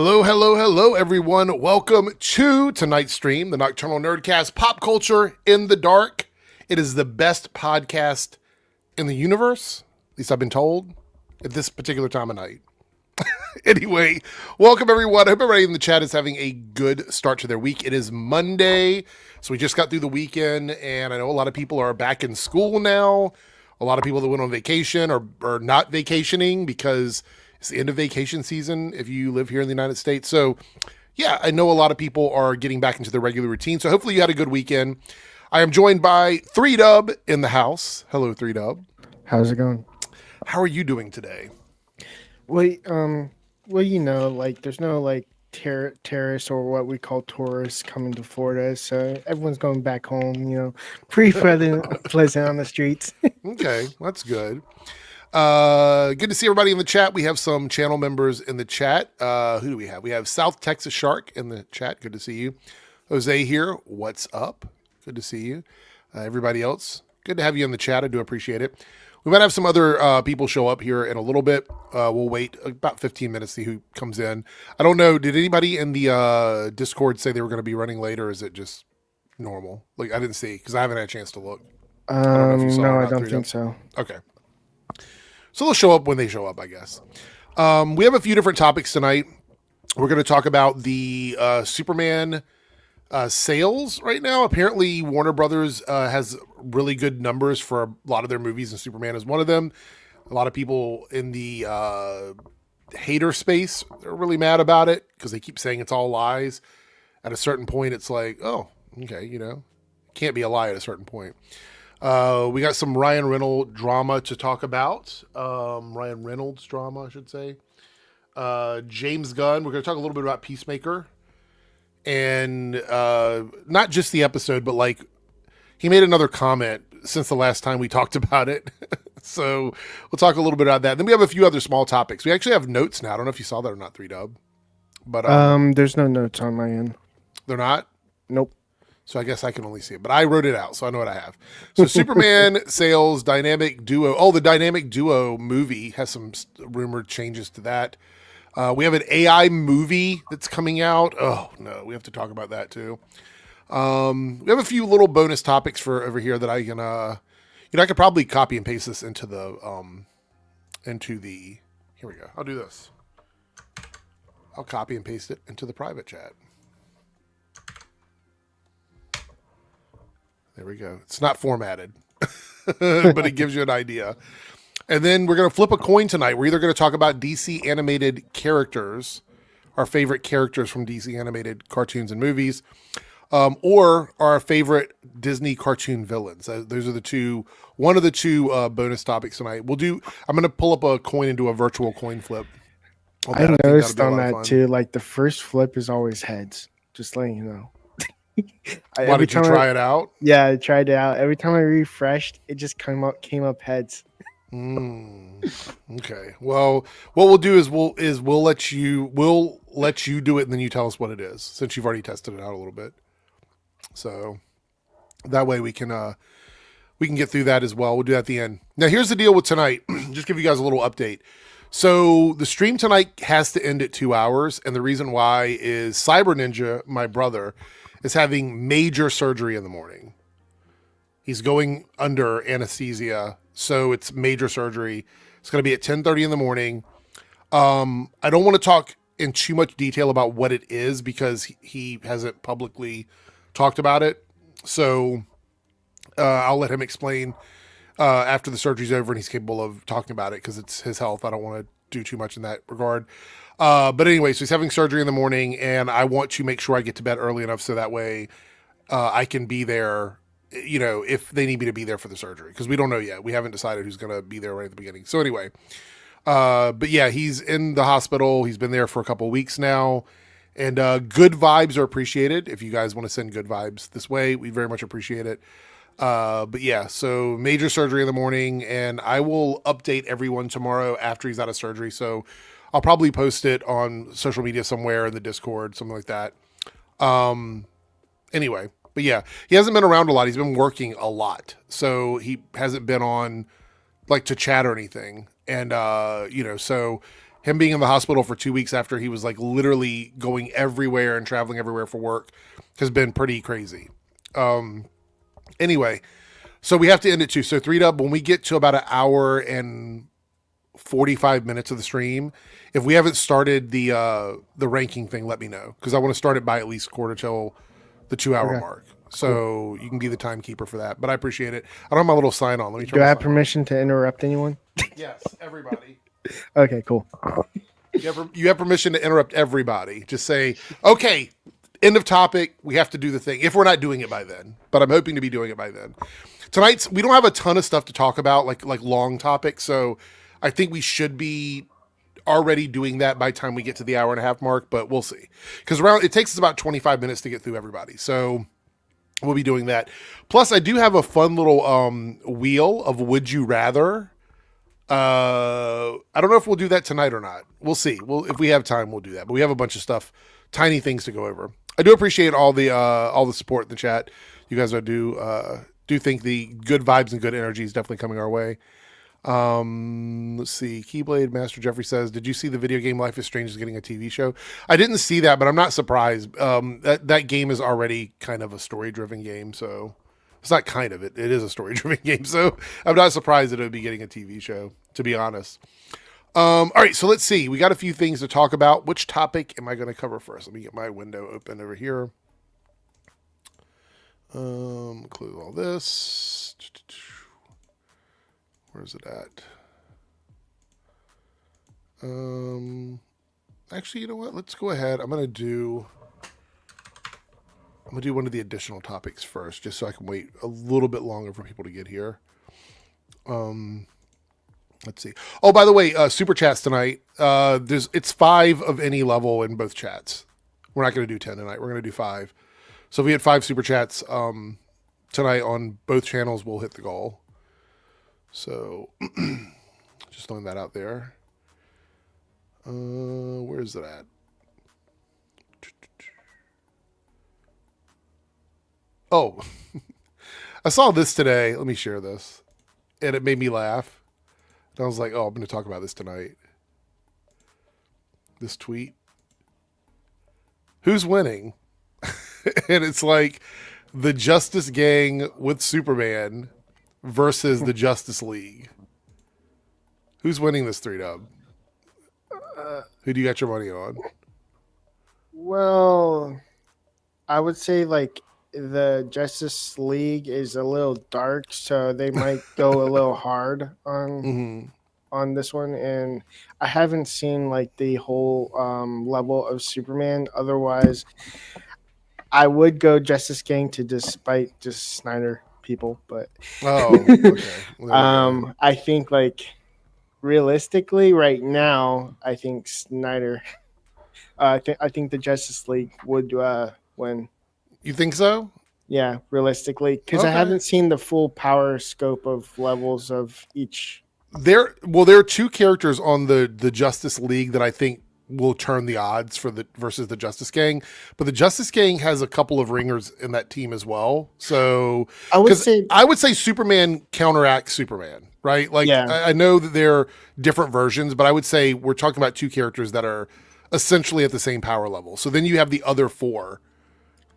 Hello, hello, hello, everyone. Welcome to tonight's stream, the Nocturnal Nerdcast, Pop Culture in the Dark. It is the best podcast in the universe, at least I've been told, at this particular time of night. Anyway, welcome, everyone. I hope everybody in the chat is having a good start to their week. It is Monday, so we just got through the weekend, and I know a lot of people are back in school now. A lot of people that went on vacation are not vacationing because it's the end of vacation season if you live here in the United States. So, yeah, I know a lot of people are getting back into their regular routine. So hopefully you had a good weekend. I am joined by 3Dub in the house. Hello, 3Dub. How's it going? How are you doing today? Well, you know, like there's no like terrorists or what we call tourists coming to Florida, so everyone's going back home. You know, pretty pleasant on the streets. Okay, that's good. Good to see everybody in the chat. We have some channel members in the chat. Who do we have? We have South Texas Shark in the chat. Good to see you. Jose here. What's up? Good to see you. Everybody else, good to have you in the chat. I do appreciate it. We might have some other people show up here in a little bit. We'll wait about 15 minutes to see who comes in. I don't know. Did anybody in the Discord say they were going to be running late, or is it just normal? Like, I didn't see because I haven't had a chance to look. No, I don't think so. Okay. So they'll show up when they show up, I guess. We have a few different topics tonight. We're going to talk about the Superman sales right now. Apparently, Warner Brothers has really good numbers for a lot of their movies, and Superman is one of them. A lot of people in the hater space are really mad about it because they keep saying it's all lies. At a certain point, it's like, oh, okay, you know, it can't be a lie at a certain point. We got some Ryan Reynolds drama to talk about. Ryan Reynolds drama, I should say. James Gunn. We're going to talk a little bit about Peacemaker. And not just the episode, but like he made another comment since the last time we talked about it. So we'll talk a little bit about that. Then we have a few other small topics. We actually have notes now. I don't know if you saw that or not, 3Dub. But there's no notes on my end. They're not? Nope. So I guess I can only see it, but I wrote it out, so I know what I have. So Superman sales, dynamic duo. Oh, the dynamic duo movie has some rumored changes to that. We have an AI movie that's coming out. Oh no, we have to talk about that too. We have a few little bonus topics for over here that I can, I could probably copy and paste this into the, here we go. I'll do this. I'll copy and paste it into the private chat. There we go. It's not formatted, but it gives you an idea. And then we're going to flip a coin tonight. We're either going to talk about DC animated characters, our favorite characters from DC animated cartoons and movies, or our favorite Disney cartoon villains. Those are one of the two bonus topics tonight. I'm going to pull up a coin and do a virtual coin flip. I noticed on that too, like the first flip is always heads. Just letting you know. Why did you try it out? Yeah, I tried it out. Every time I refreshed, it just came up heads. Okay. Well, what we'll do is we'll let you do it, and then you tell us what it is, since you've already tested it out a little bit. So that way we can get through that as well. We'll do that at the end. Now, here's the deal with tonight. Just give you guys a little update. So the stream tonight has to end at 2 hours, and the reason why is Cyber Ninja, my brother, is having major surgery in the morning. He's going under anesthesia, so it's major surgery. It's going to be at 10:30 in the morning. I don't want to talk in too much detail about what it is because he hasn't publicly talked about it. So I'll let him explain after the surgery's over and he's capable of talking about it because it's his health. I don't want to do too much in that regard. But anyway, so he's having surgery in the morning, and I want to make sure I get to bed early enough so that way I can be there, you know, if they need me to be there for the surgery, because we don't know yet. We haven't decided who's going to be there right at the beginning. So anyway, but yeah, he's in the hospital. He's been there for a couple of weeks now, and good vibes are appreciated. If you guys want to send good vibes this way, we very much appreciate it. But yeah, so major surgery in the morning, and I will update everyone tomorrow after he's out of surgery. So I'll probably post it on social media somewhere in the Discord, something like that. Anyway, but yeah, he hasn't been around a lot. He's been working a lot. So he hasn't been on like to chat or anything. And, so him being in the hospital for 2 weeks after he was like literally going everywhere and traveling everywhere for work has been pretty crazy. Anyway, so we have to end it too. So 3Dub, when we get to about an hour and 45 minutes of the stream, if we haven't started the ranking thing, let me know, because I want to start it by at least quarter till the 2 hour mark. So you can be the timekeeper for that. But I appreciate it. I don't have my little sign on. Let me turn. Do I have permission to interrupt anyone? Yes, everybody. Okay, cool. You have permission to interrupt everybody. Just say, okay, end of topic. We have to do the thing. If we're not doing it by then, but I'm hoping to be doing it by then. Tonight's, we don't have a ton of stuff to talk about, like long topics. So I think we should be already doing that by the time we get to the hour and a half mark, but we'll see. Because it takes us about 25 minutes to get through everybody. So we'll be doing that. Plus, I do have a fun little wheel of Would You Rather. I don't know if we'll do that tonight or not. We'll see. If we have time, we'll do that. But we have a bunch of stuff, tiny things to go over. I do appreciate all the support in the chat. You guys do think the good vibes and good energy is definitely coming our way. Let's see. Keyblade Master Jeffrey says, "Did you see the video game Life is Strange is getting a TV show?" I didn't see that, but I'm not surprised. That game is already kind of a story-driven game, so it's not kind of it. It is a story-driven game, so I'm not surprised that it would be getting a TV show, to be honest. All right, so let's see. We got a few things to talk about. Which topic am I going to cover first? Let me get my window open over here. Close all this. Where's it at? Actually, you know what? Let's go ahead. I'm gonna do one of the additional topics first, just so I can wait a little bit longer for people to get here. Let's see. Oh, by the way, super chats tonight. It's 5 of any level in both chats. We're not gonna do 10 tonight. We're gonna do 5. So if we hit 5 super chats tonight on both channels, we'll hit the goal. So, just throwing that out there. Where is it at? Oh, I saw this today. Let me share this. And it made me laugh. And I was like, oh, I'm going to talk about this tonight. This tweet. Who's winning? And it's like the Justice Gang with Superman versus the Justice League. Who's winning this 3Dub? Who do you got your money on? Well, I would say like the Justice League is a little dark, so they might go a little hard on this one. And I haven't seen like the whole level of Superman. Otherwise, I would go Justice Gang to despite just Snyder people, but okay. I think like realistically right now, I think Snyder. I think the Justice League would win. You think so? Yeah, realistically, because I haven't seen the full power scope of levels of each. There are 2 characters on the Justice League that I think will turn the odds versus the Justice Gang, but the Justice Gang has a couple of ringers in that team as well. So I would say Superman counteracts Superman, right? Like I know that they're different versions, but I would say we're talking about 2 characters that are essentially at the same power level. So then you have the other 4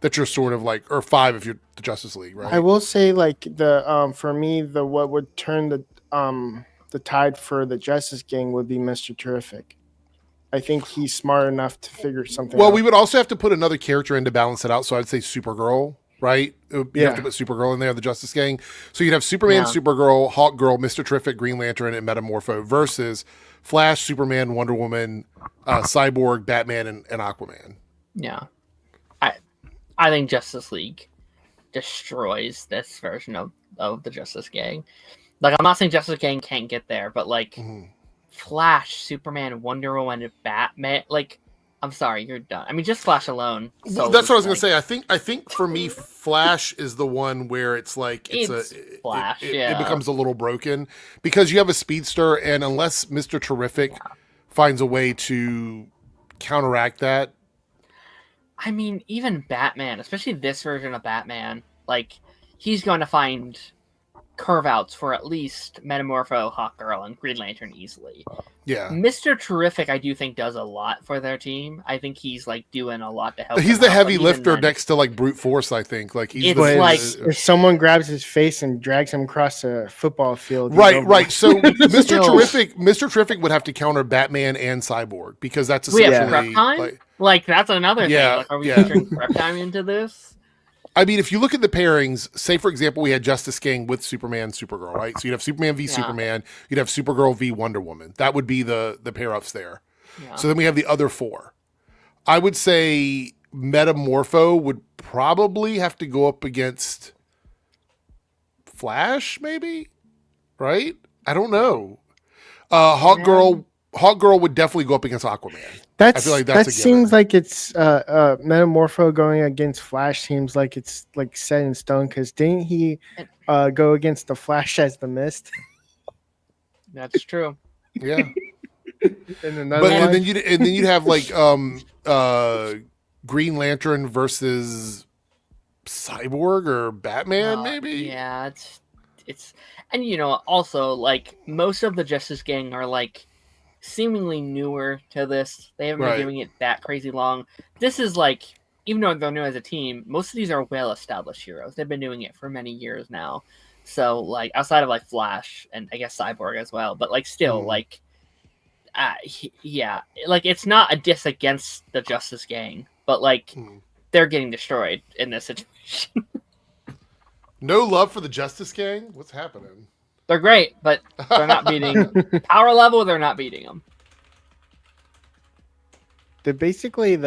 that you're sort of like, or 5 if you're the Justice League, right? I will say like the for me what would turn the tide for the Justice Gang would be Mr. Terrific. I think he's smart enough to figure something out. Well, we would also have to put another character in to balance it out. So I'd say Supergirl, right? You have to put Supergirl in there, the Justice Gang. So you'd have Superman, Supergirl, Hawkgirl, Mr. Terrific, Green Lantern, and Metamorpho versus Flash, Superman, Wonder Woman, Cyborg, Batman, and Aquaman. Yeah. I think Justice League destroys this version of the Justice Gang. Like, I'm not saying Justice Gang can't get there, but like... Flash, Superman, Wonder Woman, Batman. Like, I'm sorry, you're done. I mean, just Flash alone. So that's what I was gonna say. I think for me, Flash is the one where it's like Flash. It becomes a little broken because you have a speedster, and unless Mr. Terrific finds a way to counteract that. I mean, even Batman, especially this version of Batman, like he's going to find curve outs for at least Metamorpho, Hawkgirl, and Green Lantern easily. Yeah. Mr. Terrific, I do think, does a lot for their team. I think he's like doing a lot to help. He's them the out, heavy but even lifter then- next to like brute force. I think like he's It's the, like- If someone grabs his face and drags him across a football field, he's right, over. right. So Mr. Still- Terrific would have to counter Batman and Cyborg because that's We have essentially prep time. Like that's another Yeah, thing. Like, are we yeah. featuring prep time into this? I mean, if you look at the pairings, say for example, we had Justice Gang with Superman, Supergirl, right? So you'd have Superman v Yeah. Superman, you'd have Supergirl v Wonder Woman. That would be the pair ups there. Yeah. So then we have the other four. I would say Metamorpho would probably have to go up against Flash, maybe, right? I don't know. Hawkgirl would definitely go up against Aquaman. I feel like that's that a seems given. like it's Metamorpho going against Flash seems like it's like set in stone because didn't he go against the Flash as the Mist? That's true. Yeah. And another But one? and then you'd have like Green Lantern versus Cyborg or Batman, maybe. Yeah, it's and also like most of the Justice Gang are like seemingly newer to this. They haven't Right. been doing it that crazy long. This is like, even though they're new as a team, most of these are well established heroes. They've been doing it for many years now. So like outside of like Flash and I guess Cyborg as well, but like still like yeah, like it's not a diss against the Justice Gang, but like they're getting destroyed in this situation. No love for the Justice Gang. What's happening? They're great, but they're not beating power level. They're not beating them. They're basically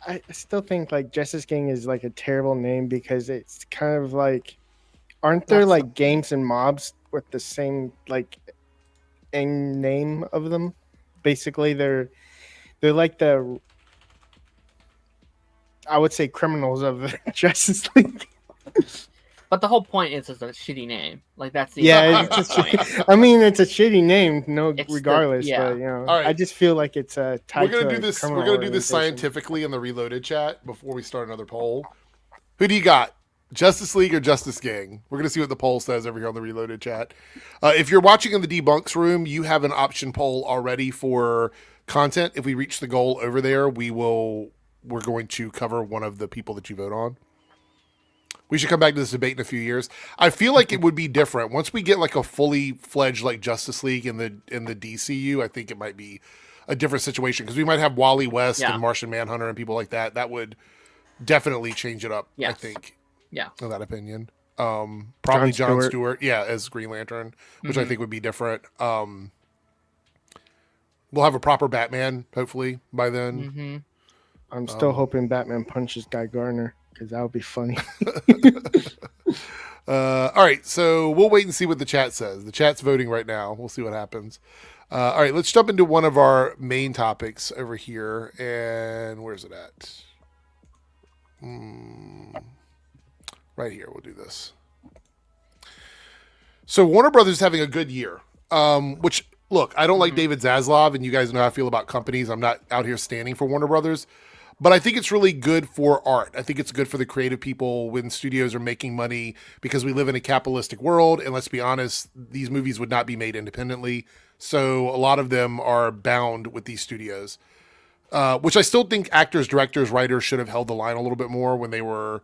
I still think like Justice Gang is like a terrible name because it's kind of like, aren't there That's- like gangs and mobs with the same like end name of them? Basically, they're like the, I would say, criminals of the Justice League. But the whole point is it's a shitty name. Like that's the Yeah, entire it's point. I mean, it's a shitty name, It's regardless. yeah. But All right. I just feel like it's tied We're gonna to do a this. We're criminal gonna do this organization. scientifically in the Reloaded chat before we start another poll. Who do you got? Justice League or Justice Gang? We're gonna see what the poll says over here on the Reloaded chat. If you're watching in the Debunks room, you have an option poll already for content. If we reach the goal over there, we're going to cover one of the people that you vote on. We should come back to this debate in a few years. I feel like it would be different once we get like a fully fledged like Justice League in the DCU. I think it might be a different situation because we might have Wally West Yeah. and Martian Manhunter and people like that. That would definitely change it up. I Yes. think. Yeah. In that opinion, probably John Stewart. Stewart. Yeah, as Green Lantern, which I Mhm. think would be different. We'll have a proper Batman hopefully by then. Mm-hmm. I'm still hoping Batman punches Guy Gardner because that would be funny. All right, so we'll wait and see what the chat says. The chat's voting right now. We'll see what happens. All right, let's jump into one of our main topics over here. And where's it at? Right here. We'll do this. So Warner Brothers is having a good year, which, look, I don't like David Zaslav, and you guys know how I feel about companies. I'm not out here standing for Warner Brothers. But I think it's really good for art. I think it's good for the creative people when studios are making money because we live in a capitalistic world. And let's be honest, these movies would not be made independently. So a lot of them are bound with these studios, which I still think actors, directors, writers should have held the line a little bit more when they were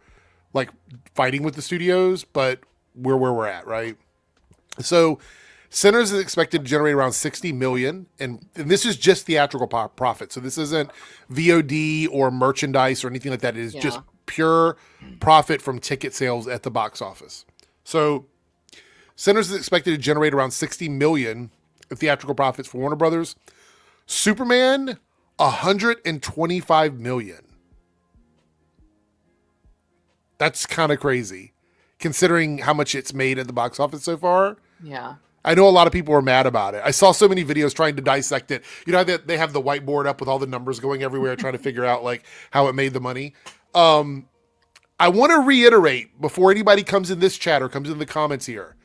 like fighting with the studios. But we're where we're at, right? So Sinners is expected to generate around 60 million, and this is just theatrical profit. So this isn't VOD or merchandise or anything like that. It is just pure profit from ticket sales at the box office. So Sinners is expected to generate around 60 million in theatrical profits for Warner Brothers. Superman, 125 million. That's kind of crazy, considering how much it's made at the box office so far. Yeah. I know a lot of people are mad about it. I saw so many videos trying to dissect it. You know, they have the whiteboard up with all the numbers going everywhere, trying to figure out like how it made the money. I want to reiterate before anybody comes in this chat or comes in the comments here,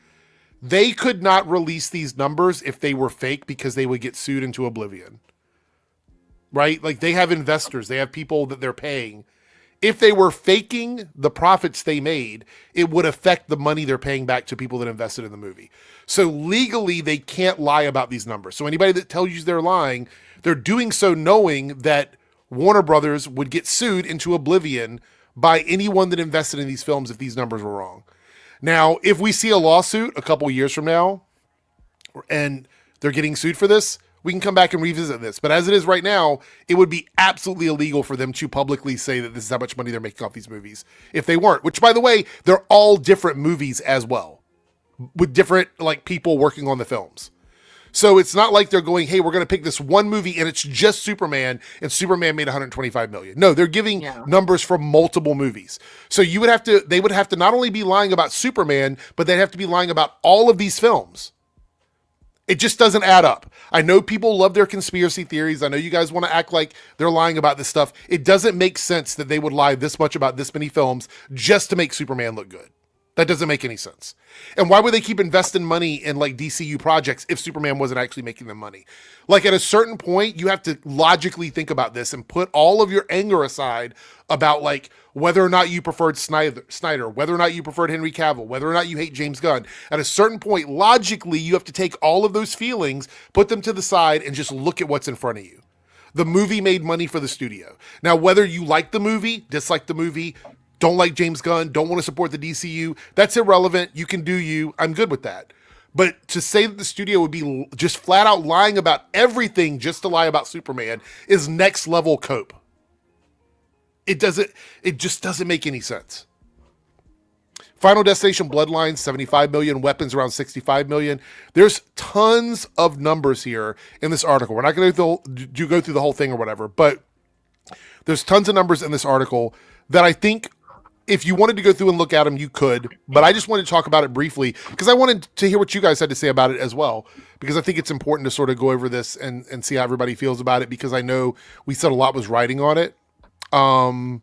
they could not release these numbers if they were fake because they would get sued into oblivion. Right? Like they have investors, they have people that they're paying. If they were faking the profits they made, it would affect the money they're paying back to people that invested in the movie. So legally, they can't lie about these numbers. So anybody that tells you they're lying, they're doing so knowing that Warner Brothers would get sued into oblivion by anyone that invested in these films if these numbers were wrong. Now, if we see a lawsuit a couple years from now and they're getting sued for this, we can come back and revisit this. But as it is right now, it would be absolutely illegal for them to publicly say that this is how much money they're making off these movies if they weren't, which, by the way, they're all different movies as well, with different like people working on the films. So it's not like they're going, hey, we're going to pick this one movie and it's just Superman and Superman made 125 million. No, they're giving numbers from multiple movies. So they would have to not only be lying about Superman, but they'd have to be lying about all of these films. It just doesn't add up. I know people love their conspiracy theories. I know you guys want to act like they're lying about this stuff. It doesn't make sense that they would lie this much about this many films just to make Superman look good. That doesn't make any sense. And why would they keep investing money in like DCU projects if Superman wasn't actually making them money? Like at a certain point, you have to logically think about this and put all of your anger aside about like whether or not you preferred Snyder, whether or not you preferred Henry Cavill, whether or not you hate James Gunn. At a certain point, logically, you have to take all of those feelings, put them to the side, and just look at what's in front of you. The movie made money for the studio. Now, whether you like the movie, dislike the movie, don't like James Gunn, don't want to support the DCU, that's irrelevant. You can do you. I'm good with that. But to say that the studio would be just flat out lying about everything just to lie about Superman is next level cope. It just doesn't make any sense. Final Destination Bloodlines, 75 million, weapons around 65 million. There's tons of numbers here in this article. We're not going to go through the whole thing or whatever, but there's tons of numbers in this article that I think if you wanted to go through and look at them, you could, but I just wanted to talk about it briefly because I wanted to hear what you guys had to say about it as well, because I think it's important to sort of go over this and see how everybody feels about it, because I know we said a lot was writing on it. So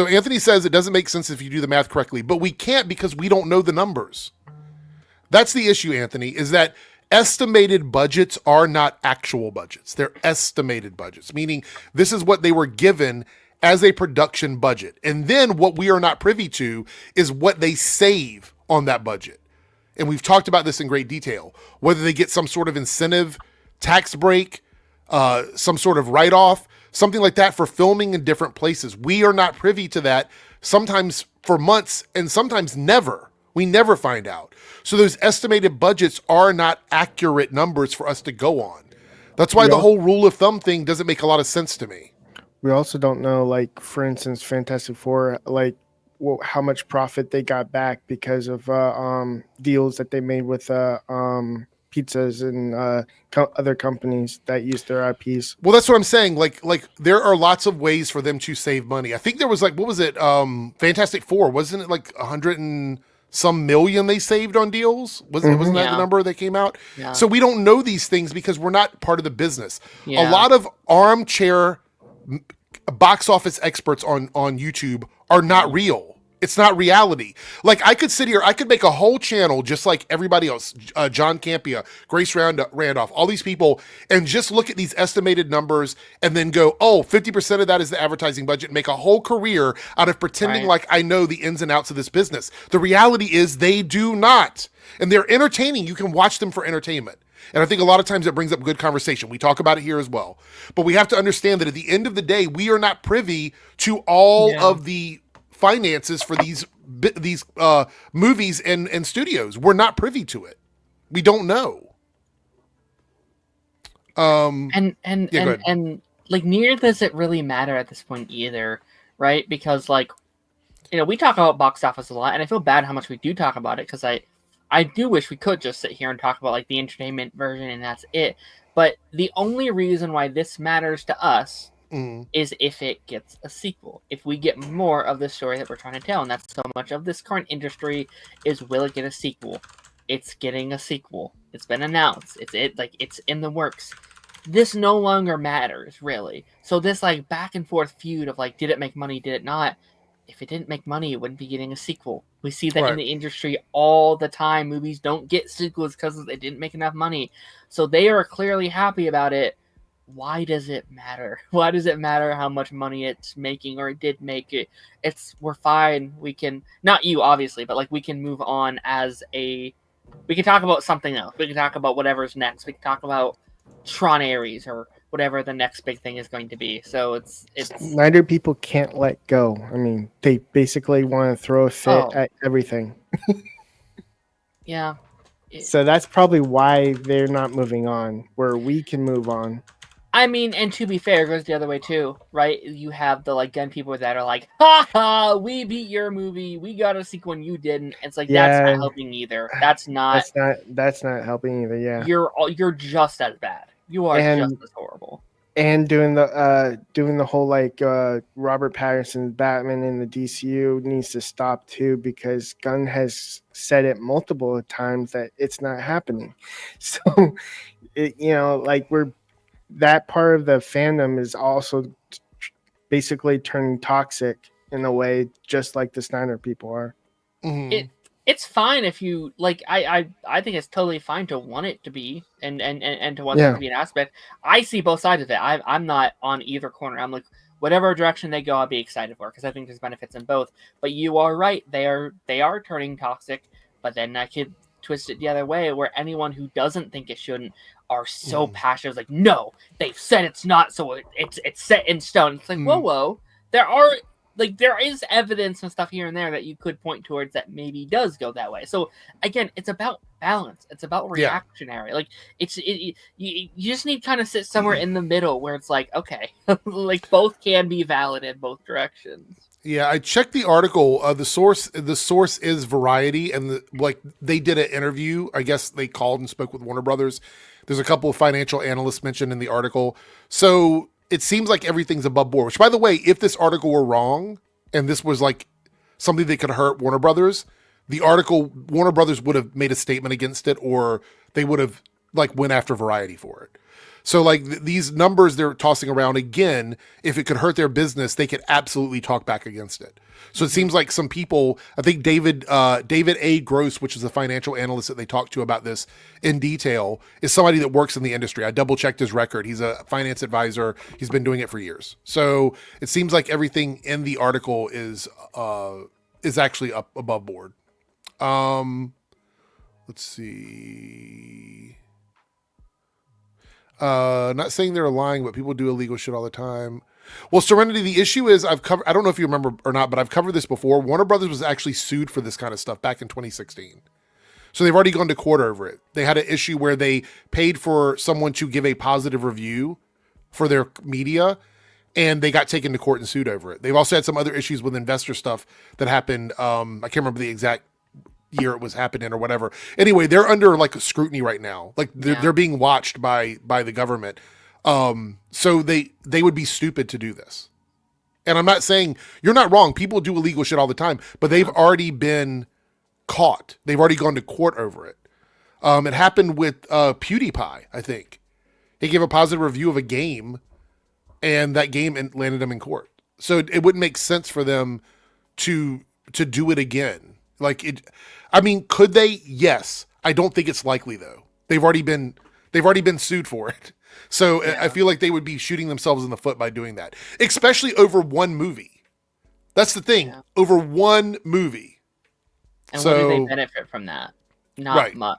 Anthony says it doesn't make sense if you do the math correctly, but we can't because we don't know the numbers. That's the issue, Anthony, is that estimated budgets are not actual budgets. They're estimated budgets, meaning this is what they were given as a production budget. And then what we are not privy to is what they save on that budget. And we've talked about this in great detail, whether they get some sort of incentive, tax break, some sort of write-off, something like that for filming in different places. We are not privy to that, sometimes for months and sometimes never. We never find out. So those estimated budgets are not accurate numbers for us to go on. That's why the whole rule of thumb thing doesn't make a lot of sense to me. We also don't know, like, for instance, Fantastic Four, like, how much profit they got back because of deals that they made with pizzas and other companies that use their IPs. Well, that's what I'm saying. Like there are lots of ways for them to save money. I think there was like, what was it? Fantastic Four, wasn't it like 100 and some million they saved on deals? Wasn't that the number that came out? Yeah. So we don't know these things because we're not part of the business. Yeah. A lot of armchair box office experts on YouTube are not real. It's not reality. Like I could sit here, I could make a whole channel just like everybody else, John Campia, Grace Randolph, all these people, and just look at these estimated numbers and then go, oh, 50% of that is the advertising budget, and make a whole career out of pretending like I know the ins and outs of this business. The reality is they do not. And they're entertaining. You can watch them for entertainment. And I think a lot of times it brings up good conversation. We talk about it here as well. But we have to understand that at the end of the day, we are not privy to all of the finances for these movies and studios. We're not privy to it. We don't know. And like neither does it really matter at this point either, right? Because like, you know, we talk about box office a lot, and I feel bad how much we do talk about it because I do wish we could just sit here and talk about like the entertainment version and that's it. But the only reason why this matters to us is if it gets a sequel. If we get more of the story that we're trying to tell, and that's so much of this current industry is, will it get a sequel? It's getting a sequel. It's been announced. It's in the works. This no longer matters, really. So this like back and forth feud of like, did it make money? Did it not? If it didn't make money, it wouldn't be getting a sequel. We see that in the industry all the time. Movies don't get sequels because they didn't make enough money. So they are clearly happy about it. why does it matter? Why does it matter how much money it's making or it did make it? We're fine. We can, not you obviously, but like we can move on we can talk about something else. We can talk about whatever's next. We can talk about Tron Ares or whatever the next big thing is going to be. So it's Snyder people can't let go. I mean, they basically want to throw a fit at everything. Yeah. So that's probably why they're not moving on, where we can move on. I mean, and to be fair, it goes the other way too, right? You have the like Gunn people that are like, "Ha ha, we beat your movie. We got a sequel and you didn't." It's like that's not helping either. That's not helping either. Yeah, you're just as bad. You are just as horrible. And doing the whole like Robert Pattinson's Batman in the DCU needs to stop too, because Gunn has said it multiple times that it's not happening. So that part of the fandom is also basically turning toxic in a way, just like the Snyder people are. Mm-hmm. It's fine if you like. I think it's totally fine to want it to be and to want it to be an aspect. I see both sides of it. I'm not on either corner. I'm like, whatever direction they go, I'll be excited for, because I think there's benefits in both. But you are right. They are turning toxic. But then I could twist it the other way, where anyone who doesn't think it shouldn't are so passionate. It's like, no, they've said it's not, so it's set in stone. It's like, whoa, there is evidence and stuff here and there that you could point towards that maybe does go that way. So again, it's about balance. It's about reactionary. Like you just need to kind of sit somewhere in the middle where it's like, okay, like both can be valid in both directions. Yeah, I checked the article. The source is Variety, and they did an interview. I guess they called and spoke with Warner Brothers. There's a couple of financial analysts mentioned in the article. So it seems like everything's above board, which, by the way, if this article were wrong and this was like something that could hurt Warner Brothers, Warner Brothers would have made a statement against it, or they would have went after Variety for it. So these numbers they're tossing around, again, if it could hurt their business, they could absolutely talk back against it. So it seems like some people, I think David A. Gross, which is a financial analyst that they talked to about this in detail, is somebody that works in the industry. I double checked his record. He's a finance advisor. He's been doing it for years. So it seems like everything in the article is actually up above board. Let's see. Not saying they're lying, but people do illegal shit all the time. Well, Serenity, the issue is I don't know if you remember or not, but I've covered this before. Warner Brothers was actually sued for this kind of stuff back in 2016. So they've already gone to court over it. They had an issue where they paid for someone to give a positive review for their media, and they got taken to court and sued over it. They've also had some other issues with investor stuff that happened. I can't remember the exact year it was happening or whatever. Anyway, they're under a scrutiny right now. They're being watched by the government. So they would be stupid to do this. And I'm not saying you're not wrong. People do illegal shit all the time, but they've already been caught. They've already gone to court over it. It happened with PewDiePie, I think. He gave a positive review of a game, and that game landed him in court. So it wouldn't make sense for them to do it again. Could they? Yes. I don't think it's likely though. They've already been sued for it. So I feel like they would be shooting themselves in the foot by doing that, especially over one movie. That's the thing. Yeah. Over one movie. And what do they benefit from that? Not much.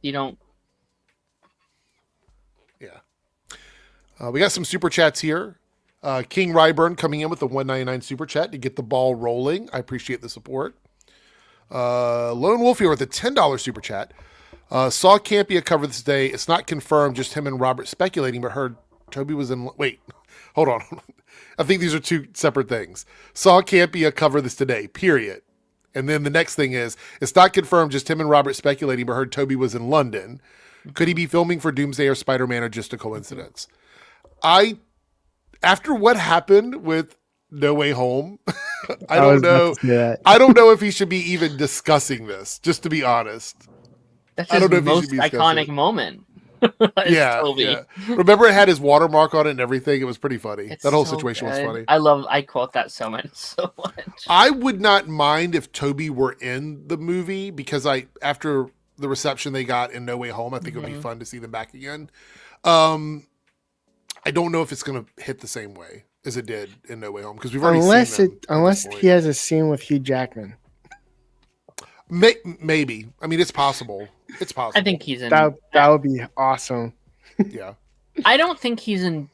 You don't. Yeah. We got some super chats here. King Ryburn coming in with the $1.99 super chat to get the ball rolling. I appreciate the support. Lone Wolf here with a $10 super chat. Saw can't be a cover this day. It's not confirmed, just him and Robert speculating, but heard Toby was in... Wait, hold on. I think these are two separate things. Saw can't be a cover this today, period. And then the next thing is, it's not confirmed, just him and Robert speculating, but heard Toby was in London. Could he be filming for Doomsday or Spider-Man, or just a coincidence? After what happened with No Way Home, I don't know. I don't know if he should be even discussing this, just to be honest. That's his most iconic moment. Yeah. Remember, it had his watermark on it and everything. It was pretty funny. That whole situation was funny. I quote that so much. I would not mind if Toby were in the movie, because after the reception they got in No Way Home, I think it would be fun to see them back again. I don't know if it's going to hit the same way as it did in No Way Home, because we've already seen them at this unless point. he has a scene with Hugh Jackman. Maybe. I mean, it's possible. It's possible. I think he's in. That would be awesome. Yeah. I don't think he's in.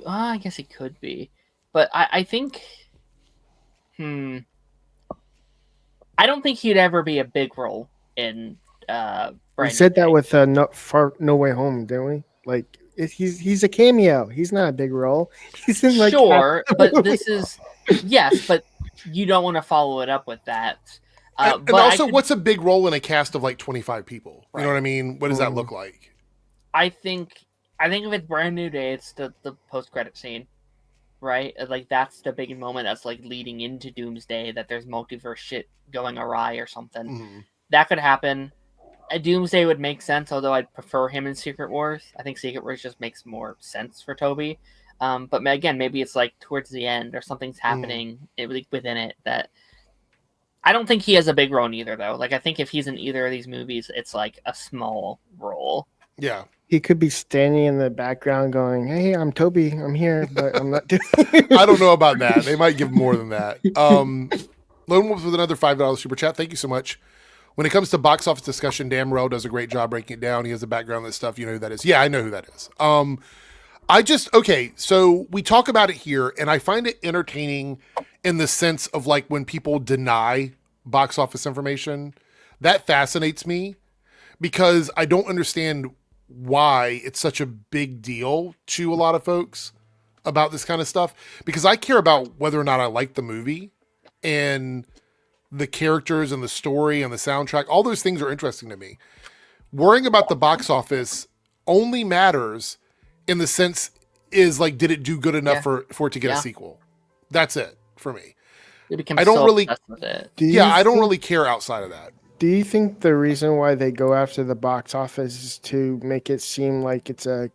I guess he could be, but I think. I don't think he'd ever be a big role in. We said that with No Way Home, didn't we? Like he's a cameo. He's not a big role. He's in like sure, but this is yes, but you don't want to follow it up with that. And also, what's a big role in a cast of like 25 people? You know what I mean? What does that look like? I think if it's Brand New Day, it's the post-credit scene, right? Like that's the big moment that's like leading into Doomsday, that there's multiverse shit going awry or something. Mm-hmm. That could happen. A Doomsday would make sense, although I'd prefer him in Secret Wars. I think Secret Wars just makes more sense for Toby. But again, maybe it's like towards the end or something's happening within it that. I don't think he has a big role in either, though. Like, I think if he's in either of these movies, it's like a small role. Yeah. He could be standing in the background going, "Hey, I'm Toby. I'm here, but I'm not doing." I don't know about that. They might give more than that. Lone Wolf with another $5 super chat. Thank you so much. When it comes to box office discussion, Dan Morrell does a great job breaking it down. He has a background on this stuff. You know who that is? Yeah, I know who that is. So we talk about it here, and I find it entertaining in the sense of like when people deny box office information. That fascinates me because I don't understand why it's such a big deal to a lot of folks about this kind of stuff, because I care about whether or not I like the movie and the characters and the story and the soundtrack. All those things are interesting to me. Worrying about the box office only matters in the sense is like, did it do good enough for it to get a sequel? That's it for me. I don't really obsessed with it. I don't really care outside of that. Do you think the reason why they go after the box office is to make it seem like it's a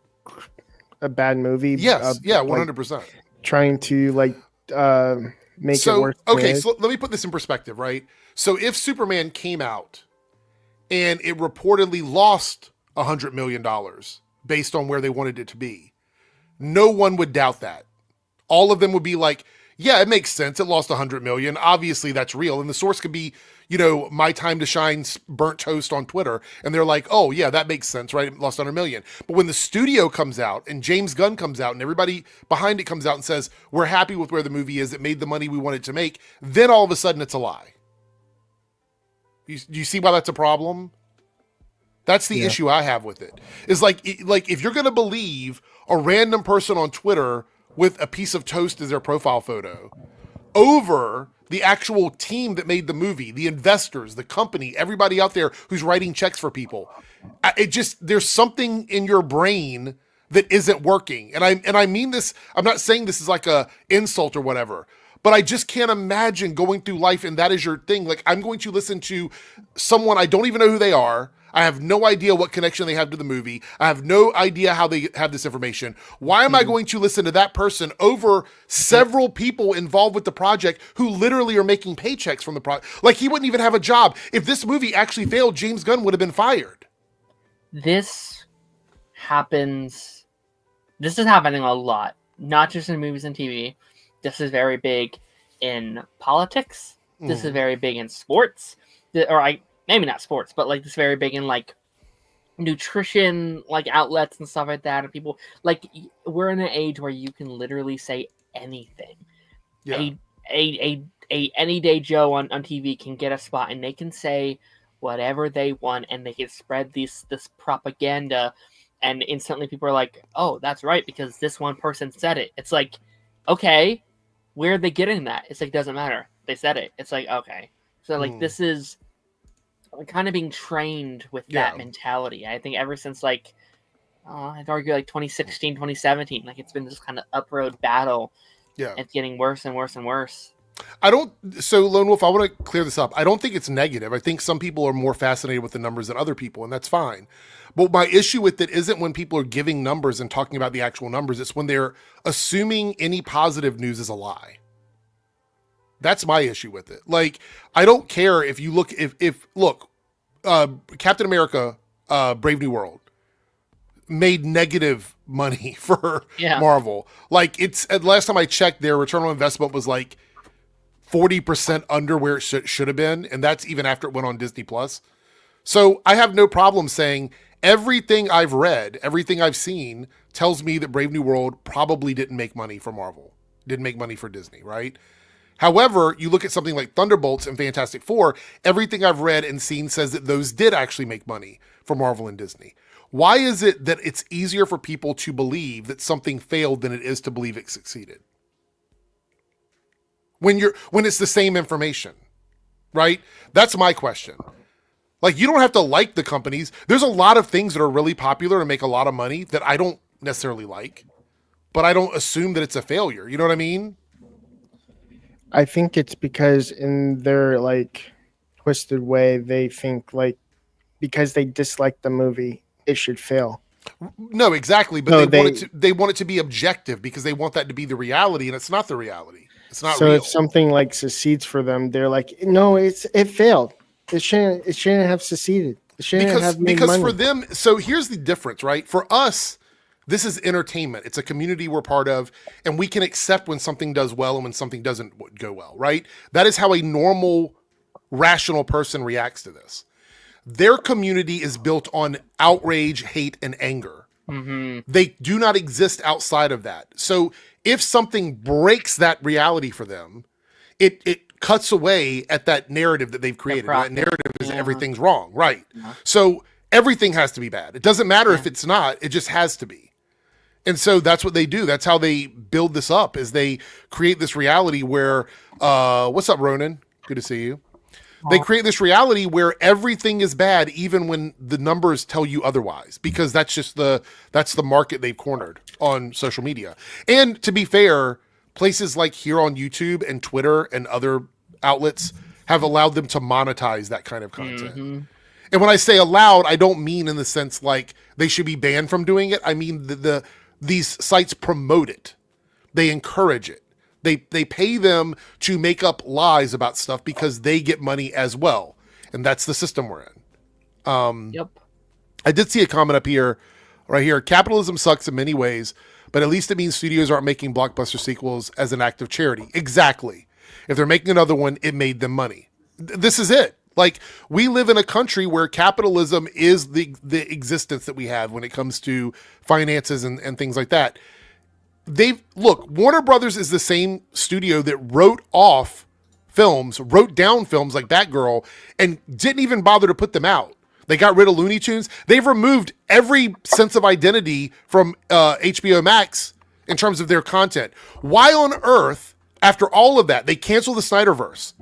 bad movie? Yes. 100%. Trying to like make it worse. Okay, so let me put this in perspective, right? So if Superman came out and it reportedly lost $100 million based on where they wanted it to be, no one would doubt that. All of them would be like, yeah, it makes sense. It lost $100 million. Obviously, that's real. And the source could be, My Time to Shine burnt toast on Twitter. And they're like, oh, yeah, that makes sense, right? It lost $100 million. But when the studio comes out and James Gunn comes out and everybody behind it comes out and says, we're happy with where the movie is, it made the money we wanted to make, then all of a sudden it's a lie. You see why that's a problem? That's the issue I have with it. Is like if you're going to believe a random person on Twitter with a piece of toast as their profile photo over the actual team that made the movie, the investors, the company, everybody out there who's writing checks for people, there's something in your brain that isn't working. And I mean this, I'm not saying this is like a insult or whatever, but I just can't imagine going through life and that is your thing. Like, I'm going to listen to someone, I don't even know who they are. I have no idea what connection they have to the movie. I have no idea how they have this information. Why am I going to listen to that person over several people involved with the project who literally are making paychecks from the project? Like, he wouldn't even have a job. If this movie actually failed, James Gunn would have been fired. This happens. This is happening a lot, not just in movies and TV. This is very big in politics. This is very big in sports. Maybe not sports, but like this very big in like nutrition, like outlets and stuff like that. And people like, we're in an age where you can literally say anything. Yeah. A any day Joe on TV can get a spot and they can say whatever they want and they can spread this propaganda, and instantly people are like, oh, that's right, because this one person said it. It's like, okay, where are they getting that? It's like, doesn't matter. They said it. It's like, okay. So like this is kind of being trained with that mentality. I think ever since like I'd argue like 2016, 2017, like it's been this kind of up-road battle. Yeah. It's getting worse and worse and worse. So Lone Wolf, I want to clear this up. I don't think it's negative. I think some people are more fascinated with the numbers than other people, and that's fine. But my issue with it isn't when people are giving numbers and talking about the actual numbers. It's when they're assuming any positive news is a lie. That's my issue with it. Like, I don't care if you look, Captain America, Brave New World, made negative money for Yeah. Marvel. Like it's last time I checked, their return on investment was like 40% under where it should have been, and that's even after it went on Disney Plus. So I have no problem saying everything I've read, everything I've seen tells me that Brave New World probably didn't make money for Marvel, didn't make money for Disney, right? However, you look at something like Thunderbolts and Fantastic Four, everything I've read and seen says that those did actually make money for Marvel and Disney. Why is it that it's easier for people to believe that something failed than it is to believe it succeeded? When it's the same information, right? That's my question. Like, you don't have to like the companies. There's a lot of things that are really popular and make a lot of money that I don't necessarily like, but I don't assume that it's a failure. You know what I mean? I think it's because in their like twisted way, they think like because they dislike the movie, it should fail. No, exactly. But No, they want it to be objective because they want that to be the reality, and it's not the reality. It's not so real. if something like succeeds for them, they're like, no, it failed. It shouldn't have succeeded. It shouldn't have made because money. for them, so here's the difference, right? For us, this is entertainment. It's a community we're part of, and we can accept when something does well and when something doesn't go well, right? That is how a normal, rational person reacts to this. Their community is built on outrage, hate, and anger. Mm-hmm. They do not exist outside of that. So if something breaks that reality for them, it cuts away at that narrative that they've created. And that narrative is everything's wrong, right? Yeah. So everything has to be bad. It doesn't matter if it's not, it just has to be. And so that's what they do. That's how they build this up, is they create this reality where, what's up, Ronan? Good to see you. They create this reality where everything is bad, even when the numbers tell you otherwise, because that's the market they've cornered on social media. And to be fair, places like here on YouTube and Twitter and other outlets have allowed them to monetize that kind of content. Mm-hmm. And when I say allowed, I don't mean in the sense like they should be banned from doing it. I mean these sites promote it. They encourage it. They pay them to make up lies about stuff because they get money as well. And that's the system we're in. Yep. I did see a comment up here, right here. Capitalism sucks in many ways, but at least it means studios aren't making blockbuster sequels as an act of charity. Exactly. If they're making another one, it made them money. This is it. Like, we live in a country where capitalism is the existence that we have when it comes to finances and things like that. Warner Brothers is the same studio that wrote down films like Batgirl and didn't even bother to put them out. They got rid of Looney Tunes. They've removed every sense of identity from HBO Max in terms of their content. Why on earth, after all of that, they canceled the Snyderverse?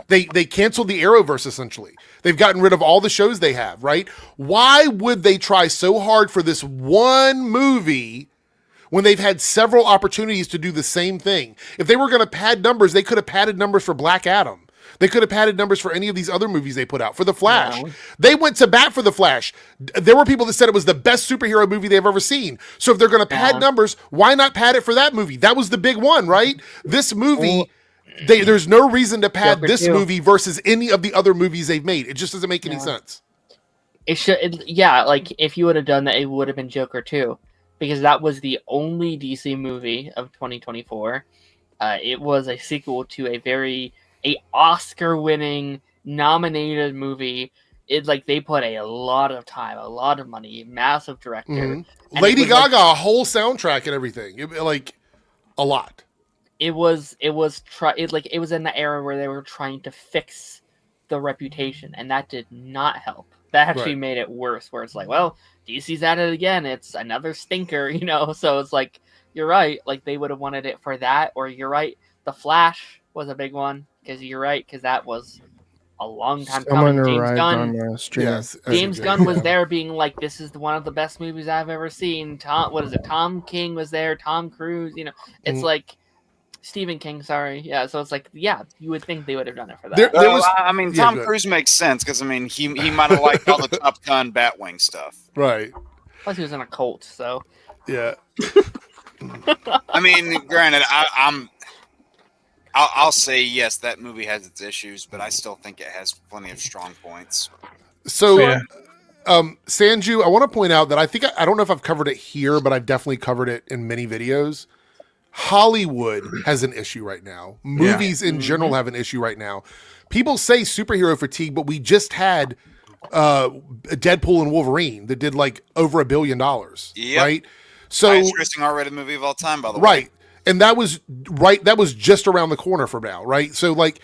They canceled the Arrowverse, essentially. They've gotten rid of all the shows they have, right? Why would they try so hard for this one movie when they've had several opportunities to do the same thing? If they were going to pad numbers, they could have padded numbers for Black Adam. They could have padded numbers for any of these other movies they put out. For The Flash. No. They went to bat for The Flash. There were people that said it was the best superhero movie they've ever seen. So if they're going to pad numbers, why not pad it for that movie? That was the big one, right? This movie, there's no reason to pad this movie versus any of the other movies they've made. It just doesn't make any sense. Like if you would have done that, it would have been Joker 2. Because that was the only DC movie of 2024. It was a sequel to a Oscar-winning, nominated movie. They put a lot of time, a lot of money, massive director. Mm-hmm. Lady Gaga, a whole soundtrack and everything. A lot. It was in the era where they were trying to fix the reputation, and that did not help. That actually made it worse, where it's like, well, DC's at it again. It's another stinker, So it's like, you're right. Like, they would have wanted it for that, or you're right. The Flash was a big one, because that was a long time coming. James Gunn was there being like, this is one of the best movies I've ever seen. Tom King was there, Tom Cruise, it's like Stephen King, sorry. Yeah, so it's like, you would think they would have done it for that. Tom Cruise makes sense, because, he might have liked all the Top Gun Batwing stuff. Right. Plus he was in a cult, so. Yeah. Granted, I'll say, yes, that movie has its issues, but I still think it has plenty of strong points. So, Sanju, I want to point out that I don't know if I've covered it here, but I've definitely covered it in many videos. Hollywood has an issue right now. Movies in general have an issue right now. People say superhero fatigue, but we just had Deadpool and Wolverine that did like over $1 billion, right? So highest grossing R-rated movie of all time, by the way. Right. And that was just around the corner from now, right? So like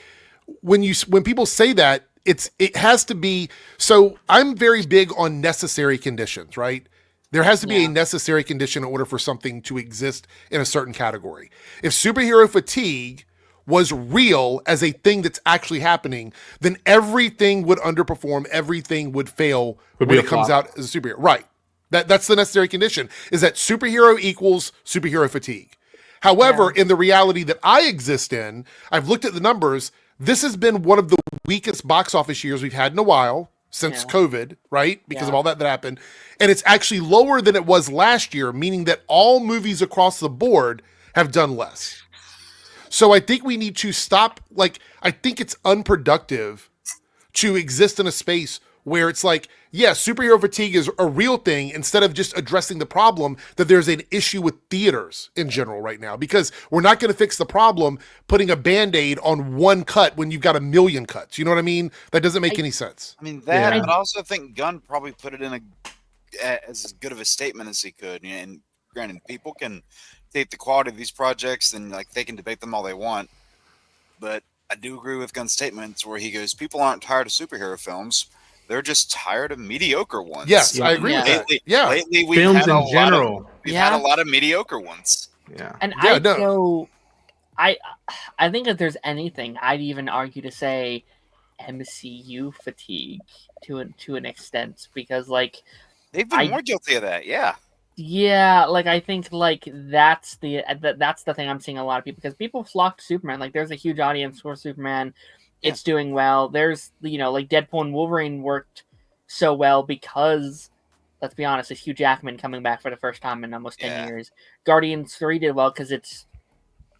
when people say that, it has to be. So I'm very big on necessary conditions, right? There has to be a necessary condition in order for something to exist in a certain category. If superhero fatigue was real as a thing that's actually happening, then everything would underperform, everything would fail when it comes out as a superhero. Right. That's the necessary condition, is that superhero equals superhero fatigue. However, in the reality that I exist in, I've looked at the numbers. This has been one of the weakest box office years we've had in a while since COVID, right? Because of all that happened. And it's actually lower than it was last year, meaning that all movies across the board have done less. So I think we need to stop. Like, I think it's unproductive to exist in a space where it's like, yeah, superhero fatigue is a real thing, instead of just addressing the problem that there's an issue with theaters in general right now, because we're not going to fix the problem putting a Band-Aid on one cut when you've got 1 million cuts. You know what I mean? That doesn't make any sense. I mean, that, but I also think Gunn probably put it in as good of a statement as he could. And granted, people can take the quality of these projects and like they can debate them all they want, but I do agree with Gunn's statements where he goes, people aren't tired of superhero films. They're just tired of mediocre ones. Yes, I agree with that. Lately we've Films had in general. We've had a lot of mediocre ones. Yeah. And I think if there's anything, I'd even argue to say MCU fatigue to an extent, because like they've been more guilty of that. Yeah, like I think like that's the thing I'm seeing a lot of people, because people flock to Superman. Like there's a huge audience for Superman. It's doing well. There's, like Deadpool and Wolverine worked so well because, let's be honest, it's Hugh Jackman coming back for the first time in almost 10 years. Guardians 3 did well because it's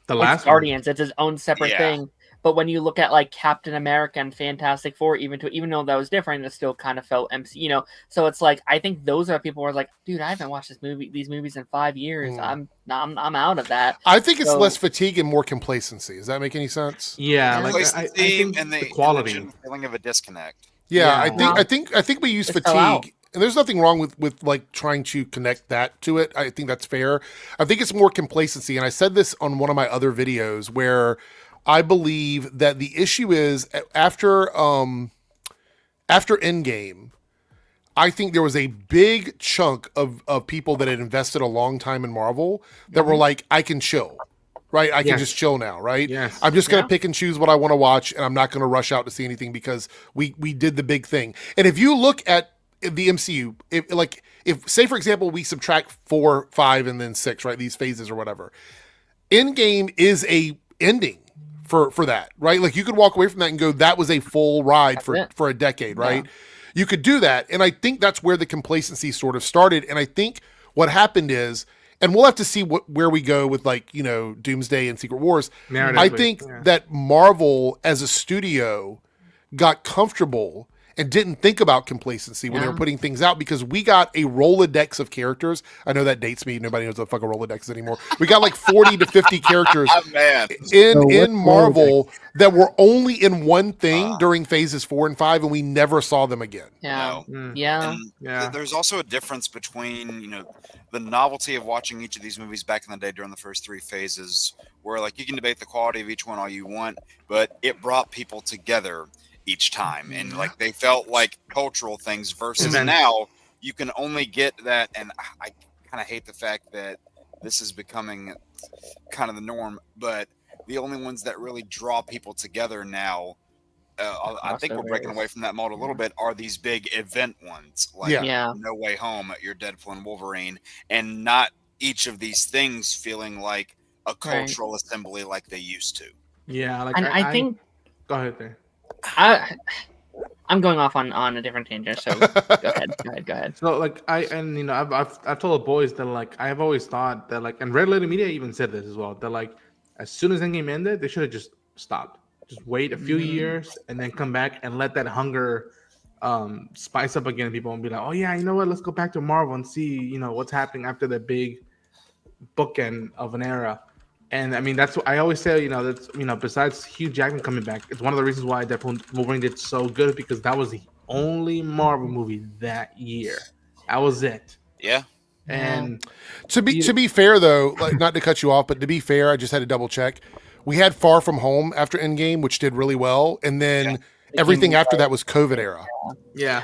Guardians. It's his own separate thing. But when you look at like Captain America and Fantastic Four, even though that was different, it still kind of felt MC. So it's like, I think those are people who are like, dude, I haven't watched these movies in 5 years. I'm out of that. I think it's less fatigue and more complacency. Does that make any sense? Yeah, like I think and the quality, and the feeling of a disconnect. Yeah, I think we use fatigue. And there's nothing wrong with like trying to connect that to it. I think that's fair. I think it's more complacency. And I said this on one of my other videos where I believe that the issue is after Endgame, I think there was a big chunk of people that had invested a long time in Marvel that were like, I can chill, right? I can just chill now, right? Yes. I'm just going to pick and choose what I want to watch, and I'm not going to rush out to see anything because we did the big thing. And if you look at the MCU, if say, for example, we subtract 4, 5, and then 6, right? These phases or whatever. Endgame is a ending for that, right? Like you could walk away from that and go, that was a full ride for a decade, right? Yeah. You could do that. And I think that's where the complacency sort of started. And I think what happened is, and we'll have to see where we go with like, Doomsday and Secret Wars. I think that Marvel as a studio got comfortable and didn't think about complacency when they were putting things out, because we got a Rolodex of characters. I know that dates me. Nobody knows what the fuck a Rolodex is anymore. We got like 40 to 50 characters in Marvel that were only in one thing during phases 4 and 5, and we never saw them again. There's also a difference between, the novelty of watching each of these movies back in the day during the first 3 phases, where like you can debate the quality of each one all you want, but it brought people together each time, and like they felt like cultural things, versus now you can only get that. And I kind of hate the fact that this is becoming kind of the norm, but the only ones that really draw people together now, I think we're breaking away from that mode a little bit, are these big event ones like No Way Home, your Deadpool and Wolverine, and not each of these things feeling like a cultural assembly like they used to. Yeah, like I think. Go ahead there. I'm going off on a different tangent, so go ahead. So like I've told the boys that like I have always thought that like, and Red Letter Media even said this as well, that like as soon as Endgame ended, they should have just stopped, just wait a few years and then come back and let that hunger spice up again. People will be like, oh yeah, you know what? Let's go back to Marvel and see what's happening after the big bookend of an era. And I mean, that's what I always say. That's besides Hugh Jackman coming back, it's one of the reasons why Deadpool Wolverine did so good because that was the only Marvel movie that year. That was it. Yeah. And to be fair though, like not to cut you off, but to be fair, I just had to double check. We had Far From Home after Endgame, which did really well, and then everything after that was COVID era. Yeah.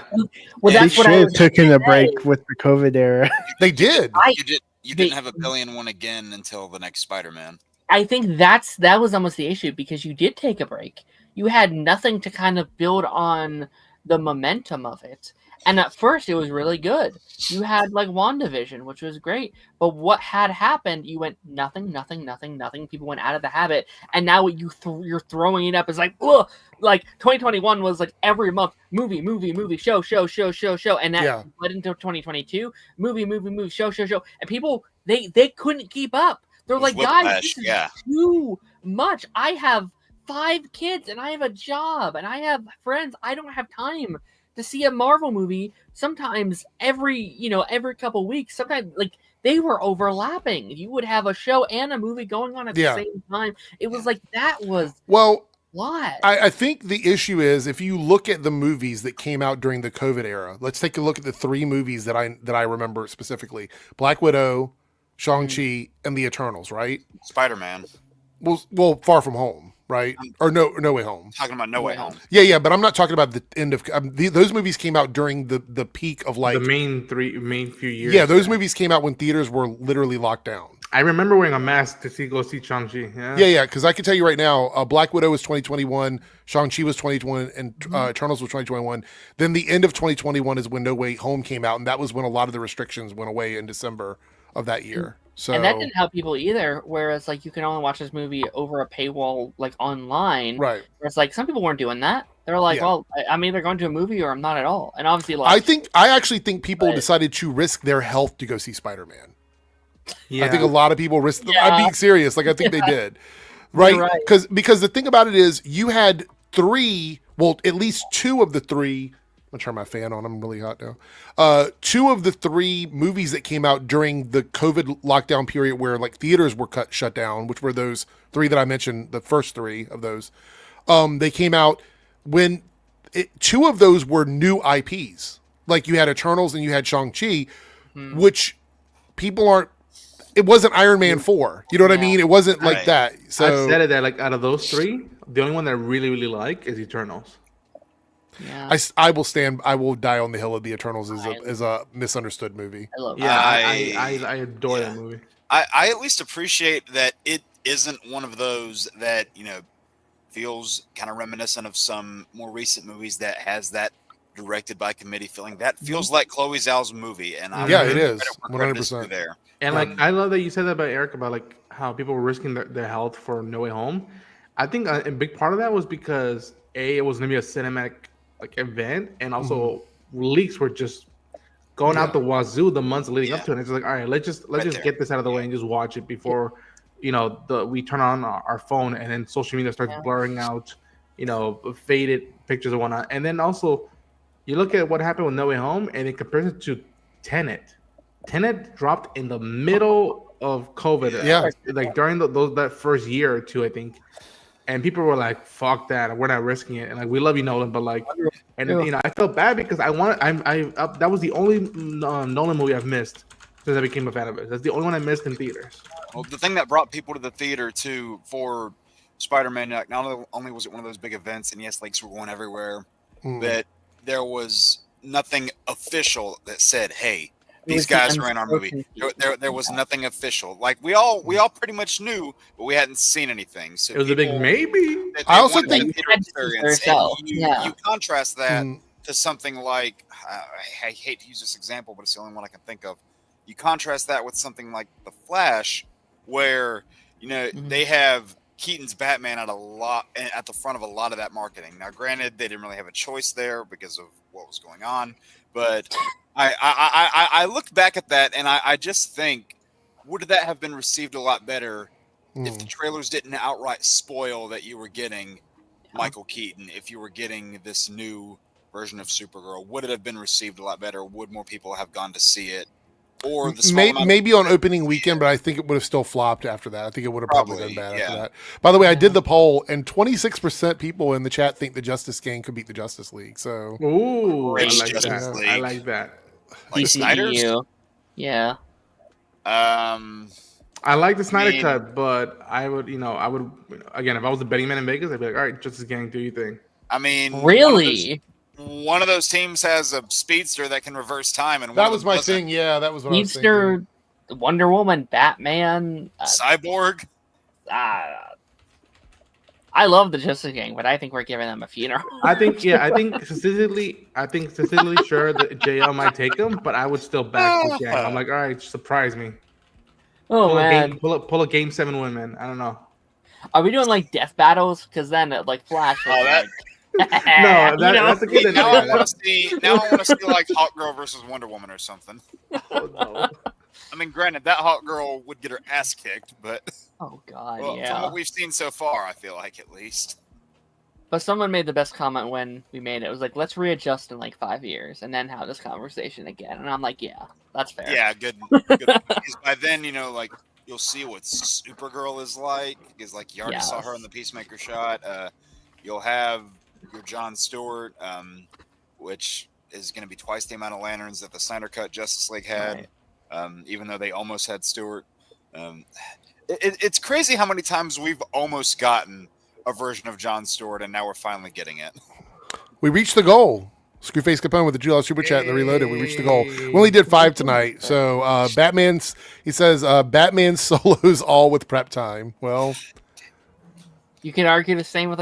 Well, They that's what I should have was taken a say. break with the COVID era. They did. You didn't have a billion one again until the next Spider-Man. I think that was almost the issue because you did take a break. You had nothing to kind of build on the momentum of it. And at first it was really good. You had like WandaVision, which was great. But what had happened, you went nothing. People went out of the habit. And now what you're throwing it up is like, ugh, like 2021 was like every month, movie, show. And that led into 2022, movie, show. And people, they couldn't keep up. They're like, guys, this is too much. I have 5 kids and I have a job and I have friends. I don't have time to see a Marvel movie. Sometimes every couple weeks. Sometimes like they were overlapping. You would have a show and a movie going on at the same time. It was like that was what I think the issue is if you look at the movies that came out during the COVID era. Let's take a look at the 3 movies that I remember specifically: Black Widow, Shang-Chi, and the Eternals, right? Spider-Man. Well, Far From Home, right? Or No Way Home. Talking about No Way Home. Yeah, but I'm not talking about the end of those movies came out during the peak of like the main few years. Yeah, those movies came out when theaters were literally locked down. I remember wearing a mask to go see Shang-Chi. Yeah, because I can tell you right now, Black Widow was 2021, Shang-Chi was 2021, and Eternals was 2021. Then the end of 2021 is when No Way Home came out, and that was when a lot of the restrictions went away in December of that year. So and that didn't help people either. Whereas like you can only watch this movie over a paywall like online. Right. Where it's like some people weren't doing that. They're like, well, I'm either going to a movie or I'm not at all. And obviously, I actually think people decided to risk their health to go see Spider-Man. Yeah. I think a lot of people risked. I'm being serious. Like I think they did. Right. Because the thing about it is you had 3, well, at least 2 of the 3. I'm gonna turn my fan on. I'm really hot now. 2 of the 3 movies that came out during the COVID lockdown period, where like theaters were shut down, which were those 3 that I mentioned, the first 3 of those. They came out when 2 of those were new IPs. Like you had Eternals and you had Shang-Chi, which people aren't. It wasn't Iron Man 4. You know what I mean? It wasn't like that. So I've said it that like out of those 3, the only one that I really like is Eternals. Yeah. I will die on the hill of the Eternals as a misunderstood movie. I love I adore that movie. I at least appreciate that it isn't one of those that, feels kind of reminiscent of some more recent movies that has that directed by committee feeling. That feels like Chloe Zhao's movie. And it is 100% there. And like I love that you said that about Eric about like how people were risking their health for No Way Home. I think a big part of that was because it was gonna be a cinematic like event, and also leaks were just going out the wazoo the months leading up to it. And it's like, all right, let's just get this out of the way and just watch it before we turn on our phone and then social media starts blurring out faded pictures and whatnot. And then also you look at what happened with No Way Home and it compares it to Tenet. Tenet dropped in the middle of COVID, like during that first year or 2, I think. And people were like, "Fuck that! We're not risking it." And like, we love you, Nolan, but like, and I felt bad because that was the only Nolan movie I've missed since I became a fan of it. That's the only one I missed in theaters. Well, the thing that brought people to the theater too for Spider-Man, not only was it one of those big events, and yes, leaks were going everywhere, but there was nothing official that said, "Hey, these guys are in our movie." There was nothing official. Like we all pretty much knew, but we hadn't seen anything. So it was a big maybe. I also think you contrast that to something like I hate to use this example, but it's the only one I can think of. You contrast that with something like The Flash, where they have Keaton's Batman at the front of a lot of that marketing. Now, granted, they didn't really have a choice there because of what was going on, but I looked back at that and I just think, would that have been received a lot better if the trailers didn't outright spoil that you were getting Michael Keaton, if you were getting this new version of Supergirl, would it have been received a lot better? Would more people have gone to see it? Or the small maybe on opening weekend, but I think it would have still flopped after that. I think it would have probably done bad yeah. after that. By the way, I did the poll, and 26% people in the chat think the Justice Gang could beat the Justice League. So, ooh, I Great like Justice that. League. I like that. Like Snyder's? DCEU. Yeah. I like the Snyder cut, but I would again, if I was a betting man in Vegas, I'd be like, all right, Justice Gang, do your thing. I mean, Really? One of those teams has a speedster that can reverse time, and that was my thing. Yeah, that was what Speedster, I was thinking. Wonder Woman, Batman, Cyborg. I love the Justice Gang, but I think we're giving them a funeral. I think statistically, sure that JL might take him, but I would still back the gang. I'm like, all right, surprise me. Oh man, pull a game 7 win, man. I don't know. Are we doing like death battles? Because then like Flash. That's a good. Now I want to see like Hawk Girl versus Wonder Woman or something. Oh, no. I mean, granted, that Hawk Girl would get her ass kicked, but Oh god, from yeah. what we've seen so far, I feel like at least. But someone made the best comment when we made it. It was like, let's readjust in like 5 years and then have this conversation again. And I'm like, yeah, that's fair. Yeah, good. Because by then, like you'll see what Supergirl is like. Because like you already saw her in the Peacemaker shot. You'll have your Jon Stewart, which is going to be twice the amount of lanterns that the Snyder Cut Justice League had. Right. Even though they almost had Stewart. It's crazy how many times we've almost gotten a version of Jon Stewart, and now we're finally getting it. We reached the goal. Screwface Capone with the $2 super chat and the Reloaded. We reached the goal. We only did 5 tonight. So he says Batman solos all with prep time. Well, you can argue the same with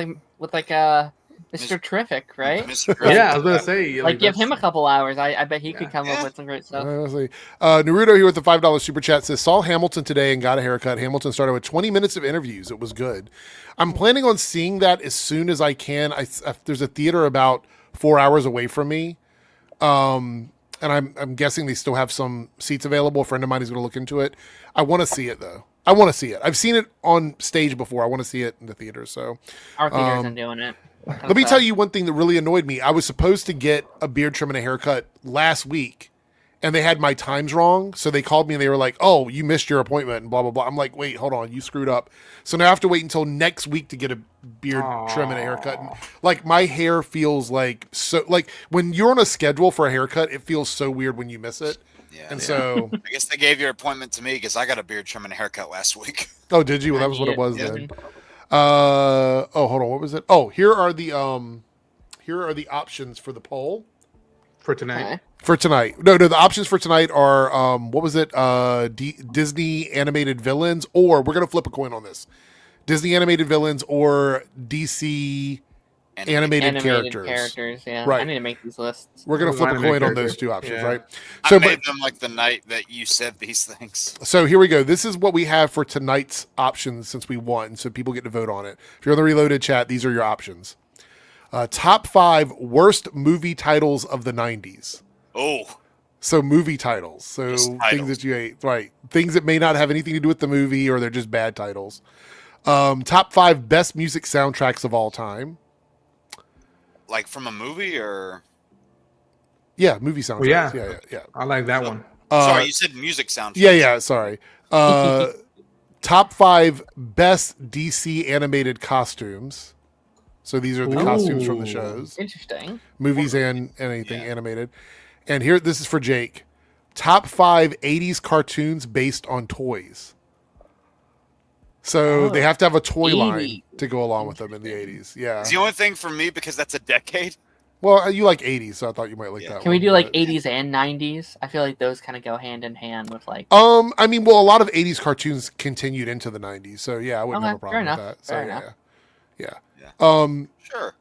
Mr. Terrific, right? Yeah, I was gonna say, like give him a couple hours. I bet he could come up with some great stuff. Naruto here with the $5 super chat says, saw Hamilton today and got a haircut. Hamilton started with 20 minutes of interviews. It was good. I'm planning on seeing that as soon as I can. There's a theater about 4 hours away from me, and I'm guessing they still have some seats available. A friend of mine is going to look into it. I want to see it though. I want to see it. I've seen it on stage before. I want to see it in the theater. So our theater isn't doing it. Let me tell you one thing that really annoyed me. I was supposed to get a beard trim and a haircut last week, and they had my times wrong. So they called me and they were like, oh, you missed your appointment and blah, blah, blah. I'm like, wait, hold on. You screwed up. So now I have to wait until next week to get a beard trim and a haircut. And, like, my hair feels like so, like when you're on a schedule for a haircut, it feels so weird when you miss it. Yeah. And so I guess they gave your appointment to me because I got a beard trim and a haircut last week. Oh, did you? Well, that was what it was then. Hold on, what was it? Oh, here are the options for the poll for tonight. Okay. For tonight. No, the options for tonight are what was it? Disney animated villains, or we're gonna flip a coin on this. Disney animated villains or DC animated characters. Yeah, right. I need to make these lists. We're gonna flip a coin on those two options, right? So, I made them like the night that you said these things. So here we go. This is what we have for tonight's options since we won, so people get to vote on it. If you're on the Reloaded chat, these are your options. Top 5 worst movie titles of the 90s. Oh. So movie titles. So things that you hate. Right. Things that may not have anything to do with the movie or they're just bad titles. Top 5 best music soundtracks of all time. Like from a movie or? Yeah, movie soundtracks. Well, yeah. I like that one. Sorry, you said music soundtracks. Yeah, sorry. Top 5 best DC animated costumes. So these are the costumes from the shows. Interesting. Movies and anything animated. And here, this is for Jake. Top 5 80s cartoons based on toys. So they have to have a toy line to go along with them in the 80s. Yeah. It's the only thing for me because that's a decade. Well, you like 80s, so I thought you might like that one. Can we do like 80s and 90s? I feel like those kind of go hand in hand with like. I mean, well, a lot of 80s cartoons continued into the 90s, so yeah, I wouldn't have a problem with that. So Fair enough. Yeah. Sure.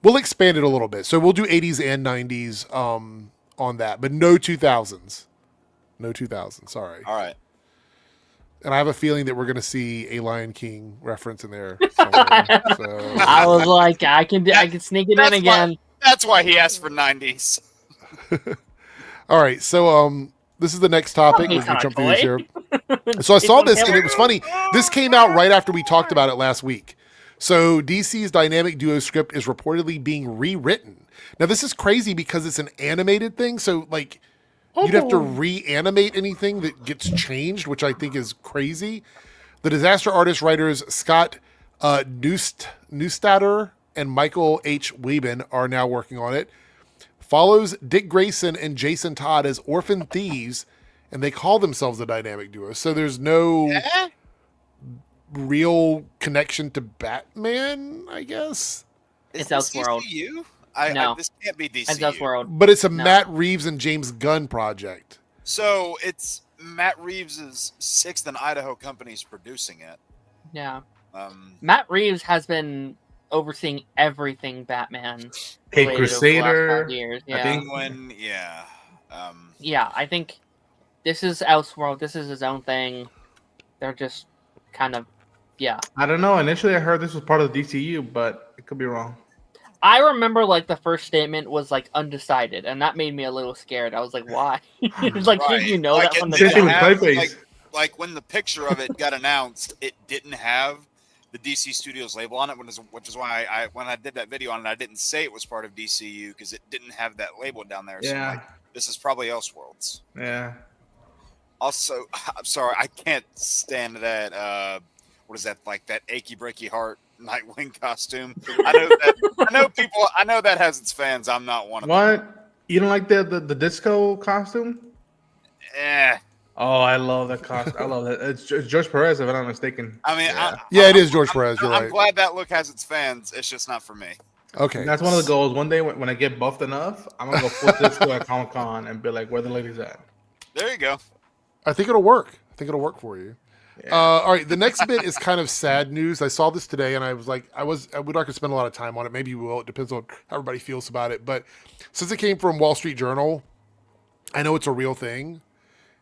We'll expand it a little bit. So we'll do 80s and 90s on that, but no 2000s. No 2000s, sorry. All right. And I have a feeling that we're going to see a Lion King reference in there somewhere. So. I was like, I can sneak it in again. That's why he asked for 90s. All right, so this is the next topic. We're going to jump through this here. So I saw this, and it was funny. This came out right after we talked about it last week. So DC's dynamic duo script is reportedly being rewritten. Now this is crazy because it's an animated thing, so like you'd have to reanimate anything that gets changed, which I think is crazy. The disaster artist writers Scott Neustadter and Michael H. Weben are now working on it. Follows Dick Grayson and Jason Todd as orphan thieves, and they call themselves the dynamic duo. So there's no real connection to Batman, I guess. It's Elseworld. DCU? No. This can't be DCU. It's Elseworld. But it's a Matt Reeves and James Gunn project. So it's Matt Reeves' Sixth and Idaho companies producing it. Yeah. Matt Reeves has been overseeing everything Batman. Hey, Crusader. Years. I Yeah. think Yeah, I think this is Elseworld. This is his own thing. They're just kind of, I don't know. Initially, I heard this was part of the DCU, but it could be wrong. I remember like the first statement was like undecided, and that made me a little scared. I was like, why? It's like, Right. did you know Like, that from the it didn't beginning? jump? have, Clayface. like when the picture of it got announced, it didn't have the DC Studios label on it, which is why I when I did that video on it, I didn't say it was part of DCU because it didn't have that label down there. So Yeah. I'm like, this is probably Elseworlds. Yeah. Also, I'm sorry, I can't stand that. What is that? Like that achy breaky heart Nightwing costume. I know that has its fans. I'm not one of them. What? You don't like the disco costume? Eh. Oh, I love that costume. I love that. It's George Perez, if I'm not mistaken. I mean, Yeah, it is George Perez. You're I'm right. glad that look has its fans. It's just not for me. Okay. That's one of the goals. One day when I get buffed enough, I'm gonna go full disco at Comic Con and be like, "Where the ladies at?" There you go. I think it'll work. I think it'll work for you. Yeah. All right. The next bit is kind of sad news. I saw this today and I was like, we're not gonna spend a lot of time on it. Maybe we will. It depends on how everybody feels about it. But since it came from Wall Street Journal, I know it's a real thing.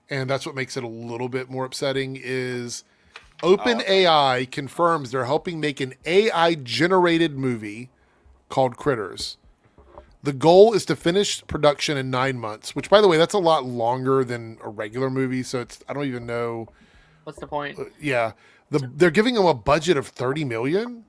And that's what makes it a little bit more upsetting is OpenAI confirms they're helping make an AI-generated movie called Critters. The goal is to finish production in 9 months, which, by the way, that's a lot longer than a regular movie. So I don't even know. What's the point? Yeah. They're giving them a budget of $30 million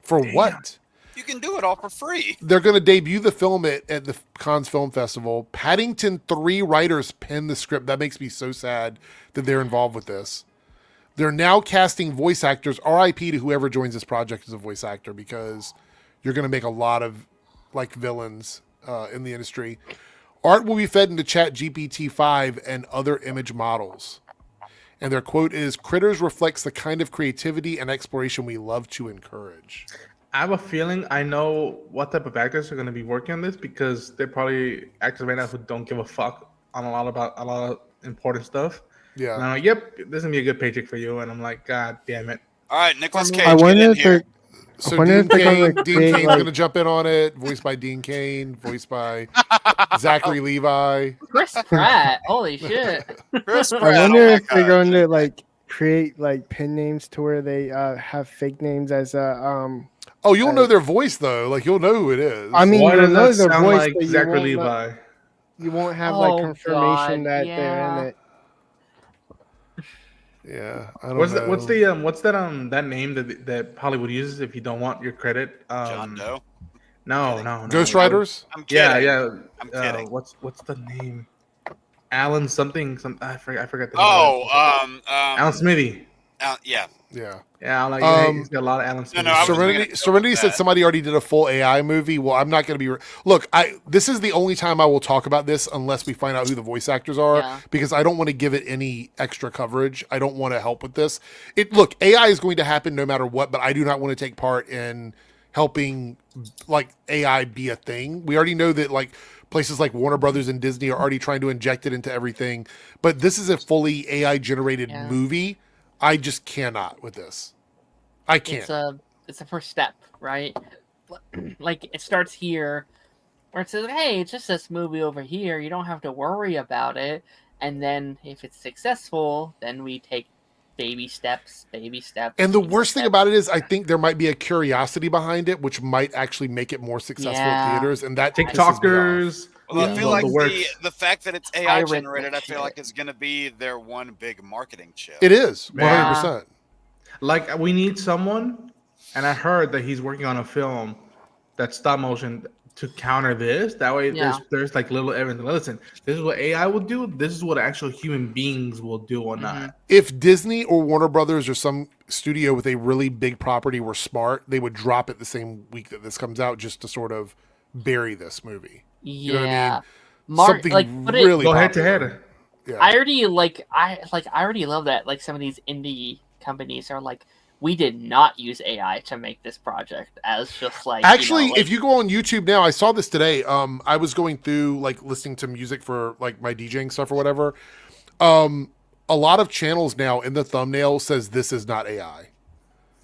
for what? You can do it all for free. They're going to debut the film at the Cannes Film Festival. Paddington 3 writers penned the script. That makes me so sad that they're involved with this. They're now casting voice actors. RIP to whoever joins this project as a voice actor, because you're going to make a lot of like villains in the industry. Art will be fed into ChatGPT-5 and other image models. And their quote is, "Critters reflects the kind of creativity and exploration we love to encourage." I have a feeling I know what type of actors are going to be working on this because they're probably actors right now who don't give a fuck on a lot of important stuff. Yeah. And I'm like, yep, this is gonna be a good paycheck for you. And I'm like, God damn it. All right, Nicolas Cage, I get wonder in if here. they're. So wonder Dean if they're gonna Cain, Dean create, Cain's like- going to jump in on it, voiced by Dean Cain, voiced by Zachary Levi. Chris Pratt. Holy shit. Chris I Pratt, wonder oh my if they're God. going to like create like pen names to where they have fake names as a Oh, you'll know their voice though. Like you'll know who it is. I mean, Why you'll does know that their sound voice, like but Zachary you won't Levi? you won't have Oh, like confirmation God, that they're yeah. in it. Yeah, I don't What's know. what's that name that Hollywood uses if you don't want your credit? John Doe. No. Ghost Riders? I'm kidding. Yeah. I'm kidding. What's the name? Alan something. I forgot the name. Oh, Alan Smithy. yeah. Yeah. Yeah, I'm like he's got a lot of Alan Smithy. no, I was gonna Serenity, go Serenity with said that. somebody already did a full AI movie. Well, I'm not going to be. Look, this is the only time I will talk about this unless we find out who the voice actors are, Yeah. because I don't want to give it any extra coverage. I don't want to help with this. Look, AI is going to happen no matter what, but I do not want to take part in helping like AI be a thing. We already know that like places like Warner Brothers and Disney are already trying to inject it into everything, but this is a fully AI generated Yeah. movie. I just cannot with this. I can't. It's a first step, right? Like it starts here, where it says, "Hey, it's just this movie over here. You don't have to worry about it." And then if it's successful, then we take baby steps. And the worst thing about it is, I think there might be a curiosity behind it, which might actually make it more successful in Yeah. theaters. And that pisses me off. TikTokers. Well, I Yeah. feel like the works. the fact that it's AI Pirate generated, I shit. feel like is going to be their one big marketing chip. It is Yeah. 100%. Like we need someone and I heard that he's working on a film that's stop motion to counter this. That way, there's like little evidence. Listen, this is what AI will do. This is what actual human beings will do or not. If Disney or Warner Brothers or some studio with a really big property were smart, they would drop it the same week that this comes out just to sort of bury this movie. You know what I mean? Something really go head to head. Yeah. I already love that. Like some of these indie companies are like, we did not use AI to make this project as just like. Actually, if you go on YouTube now, I saw this today. I was going through like listening to music for like my DJing stuff or whatever. A lot of channels now in the thumbnail says this is not AI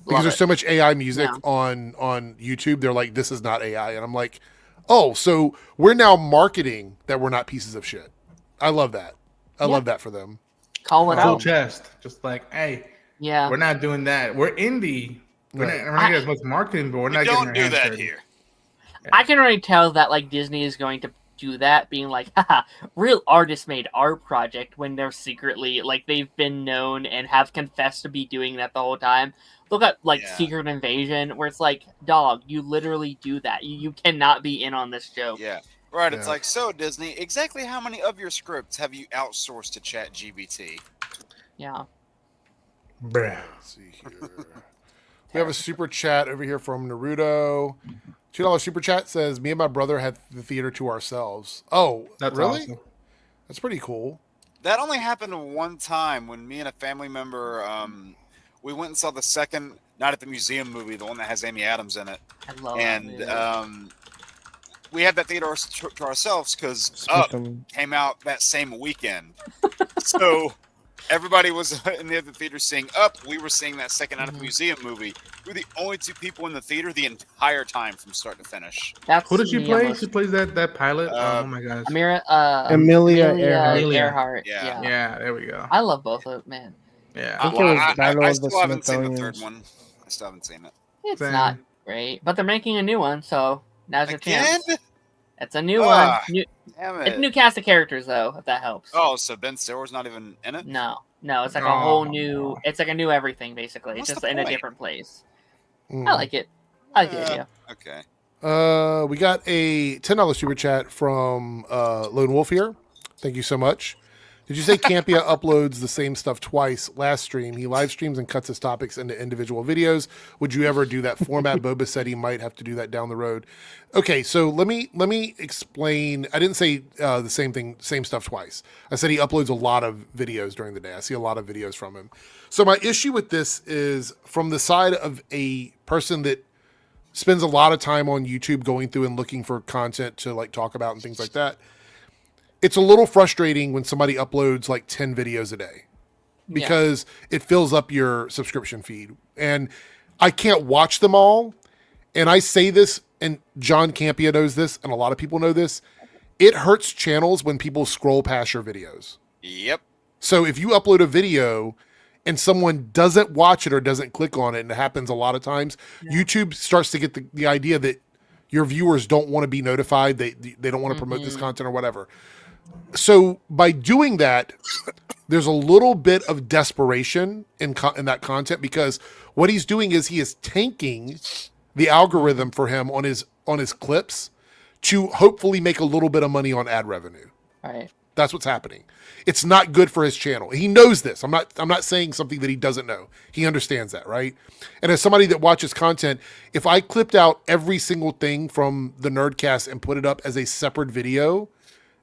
because there's so much AI music on YouTube. They're like, this is not AI, and I'm like, oh, so we're now marketing that we're not pieces of shit. I love that. I love that for them. Call it Full out. chest, just like, hey. Yeah, we're not doing that. We're indie. We're not getting as much marketing, but we're not getting our hands dirty. Here. Yeah. I can already tell that like Disney is going to do that, being like, haha, real artists made our project when they're secretly like they've been known and have confessed to be doing that the whole time. Look at like Secret Invasion, where it's like, dog, you literally do that. You cannot be in on this joke. Yeah. Right. It's like, so Disney, exactly how many of your scripts have you outsourced to ChatGPT? Yeah. Bruh. Let's see here. We have a super chat over here from Naruto. $2 super chat says, me and my brother had the theater to ourselves. Oh, that's really? Awesome. That's pretty cool. That only happened one time when me and a family member, we went and saw the second Night at the Museum movie, the one that has Amy Adams in it. I love that movie. We had that theater to ourselves because Up came out that same weekend. So everybody was in the other theater seeing Up. We were seeing that second Night at the Museum movie. We were the only two people in the theater the entire time from start to finish. Who does she play? She plays that pilot. Oh my gosh. Amelia Earhart. Yeah, there we go. I love both of them, man. Yeah. I still haven't seen the third one. I still haven't seen it. It's not great, but they're making a new one, so now's your chance. It's a new one. It's a new cast of characters, though, if that helps. Oh, so Ben Stiller's not even in it? No, it's like a whole new. It's like a new everything, basically. It's just in a different place. I like it. I like the idea. Okay. We got a $10 super chat from Lone Wolf here. Thank you so much. Did you say Campia uploads the same stuff twice? Last stream, he live streams and cuts his topics into individual videos. Would you ever do that format? Boba said he might have to do that down the road. Okay, so let me explain. I didn't say the same stuff twice. I said he uploads a lot of videos during the day. I see a lot of videos from him. So my issue with this is from the side of a person that spends a lot of time on YouTube going through and looking for content to like talk about and things like that. It's a little frustrating when somebody uploads like 10 videos a day because it fills up your subscription feed. And I can't watch them all. And I say this, and John Campia knows this, and a lot of people know this. It hurts channels when people scroll past your videos. Yep. So if you upload a video and someone doesn't watch it or doesn't click on it, and it happens a lot of times, YouTube starts to get the idea that your viewers don't want to be notified. They don't want to promote this content or whatever. So by doing that, there's a little bit of desperation in that content because what he's doing is he is tanking the algorithm for him on his clips to hopefully make a little bit of money on ad revenue. All right. That's what's happening. It's not good for his channel. He knows this. I'm not saying something that he doesn't know. He understands that, right? And as somebody that watches content, if I clipped out every single thing from the Nerdcast and put it up as a separate video,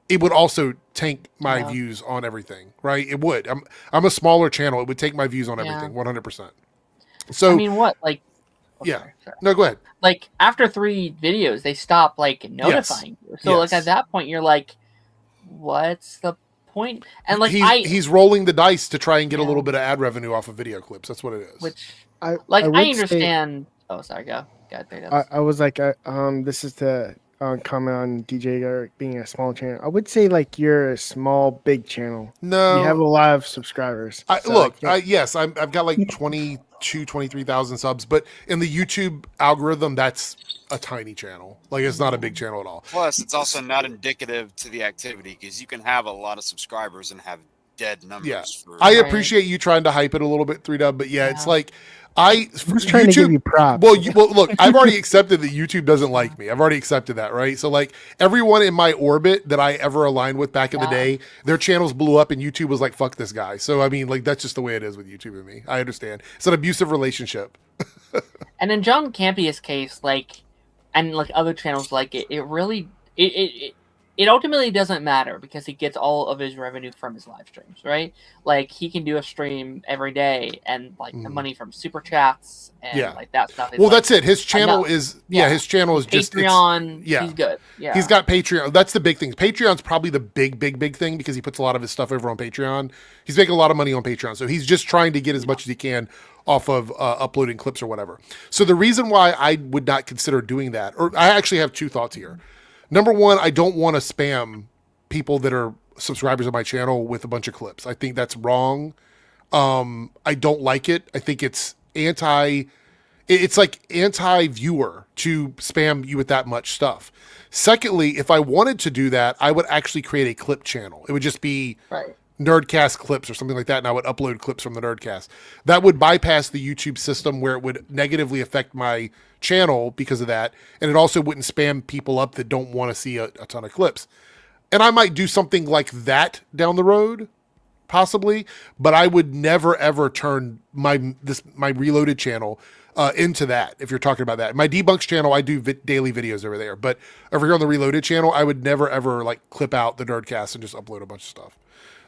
it would also tank my views on everything, right? It would. I'm a smaller channel. It would take my views on everything, 100%. So I mean, what like? Sorry. No, go ahead. Like after 3 videos, they stop like notifying you. So like at that point, you're like, what's the point? And like he's rolling the dice to try and get a little bit of ad revenue off of video clips. That's what it is. Which I understand. Sorry, go. I was like, this is the comment on DJ Eric being a small channel. I would say like you're a small, big channel. No, you have a lot of subscribers. Yes, I've got like 23,000 subs, but in the YouTube algorithm, that's a tiny channel. Like it's not a big channel at all. Plus, it's also not indicative to the activity because you can have a lot of subscribers and have dead numbers. Yeah, I appreciate you trying to hype it a little bit, 3Dub, but it's like I'm just trying to give you props. Well, look, I've already accepted that YouTube doesn't like me. I've already accepted that, right? So, like, everyone in my orbit that I ever aligned with back in the day, their channels blew up and YouTube was like, fuck this guy. So, I mean, like, that's just the way it is with YouTube and me. I understand. It's an abusive relationship. And in John Campia's case, like, and like other channels like it, it really, it ultimately doesn't matter because he gets all of his revenue from his live streams, right? Like, he can do a stream every day and like the money from super chats and like that stuff. Well, that's it. His channel is his channel is just Patreon. He's good. Yeah, he's got Patreon. That's the big thing. Patreon's probably the big thing because he puts a lot of his stuff over on Patreon. He's making a lot of money on Patreon, so he's just trying to get as much as he can off of uploading clips or whatever. So the reason why I would not consider doing that, or I actually have two thoughts here. Number one, I don't want to spam people that are subscribers of my channel with a bunch of clips. I think that's wrong. I don't like it. I think it's like anti-viewer to spam you with that much stuff. Secondly, if I wanted to do that, I would actually create a clip channel. It would just be Nerdcast clips or something like that, and I would upload clips from the Nerdcast. That would bypass the YouTube system where it would negatively affect my channel because of that, and it also wouldn't spam people up that don't want to see a ton of clips. And I might do something like that down the road, possibly, but I would never ever turn my Reloaded channel into that. If you're talking about that, my Debunks channel, I do daily videos over there, but over here on the Reloaded channel, I would never ever like clip out the Nerdcast and just upload a bunch of stuff.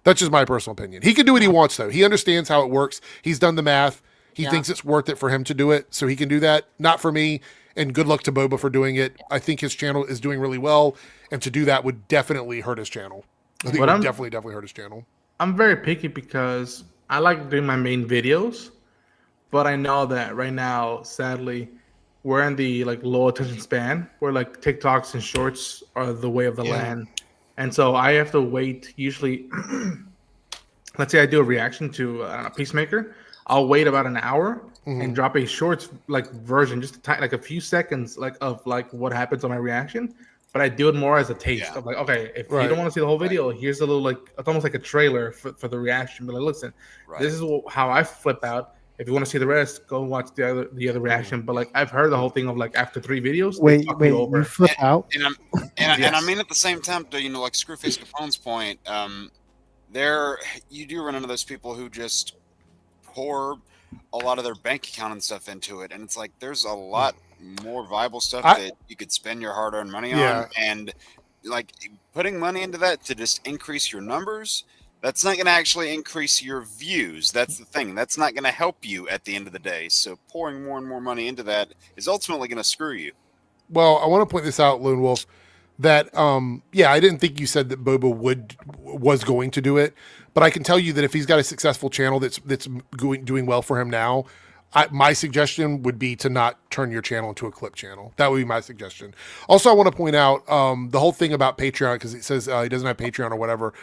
That's just my personal opinion. He can do what he wants, though. He understands how it works. He's done the math. He thinks it's worth it for him to do it, so he can do that. Not for me, and good luck to Boba for doing it. I think his channel is doing really well, and to do that would definitely hurt his channel. I think it would definitely hurt his channel. I'm very picky because I like doing my main videos, but I know that right now, sadly, we're in the like low attention span where like TikToks and shorts are the way of the land. And so I have to wait usually, let's say I do a reaction to Peacemaker. I'll wait about an hour and drop a shorts like version, just like a few seconds like of like what happens on my reaction. But I do it more as a taste of like, okay, if you don't want to see the whole video, here's a little like, it's almost like a trailer for the reaction. But like, listen, this is how I flip out. If you want to see the rest, go watch the other reaction. But like I've heard the whole thing of like after 3 videos, wait, you flip out. And I mean at the same time, you know, like Screwface Capone's point, you do run into those people who just pour a lot of their bank account and stuff into it, and it's like there's a lot more viable stuff that you could spend your hard-earned money on, and like putting money into that to just increase your numbers. That's not going to actually increase your views. That's the thing. That's not going to help you at the end of the day. So pouring more and more money into that is ultimately going to screw you. Well, I want to point this out, Lone Wolf, that, I didn't think you said that Boba was going to do it, but I can tell you that if he's got a successful channel that's doing well for him now, my suggestion would be to not turn your channel into a clip channel. That would be my suggestion. Also, I want to point out the whole thing about Patreon, because it says he doesn't have Patreon or whatever.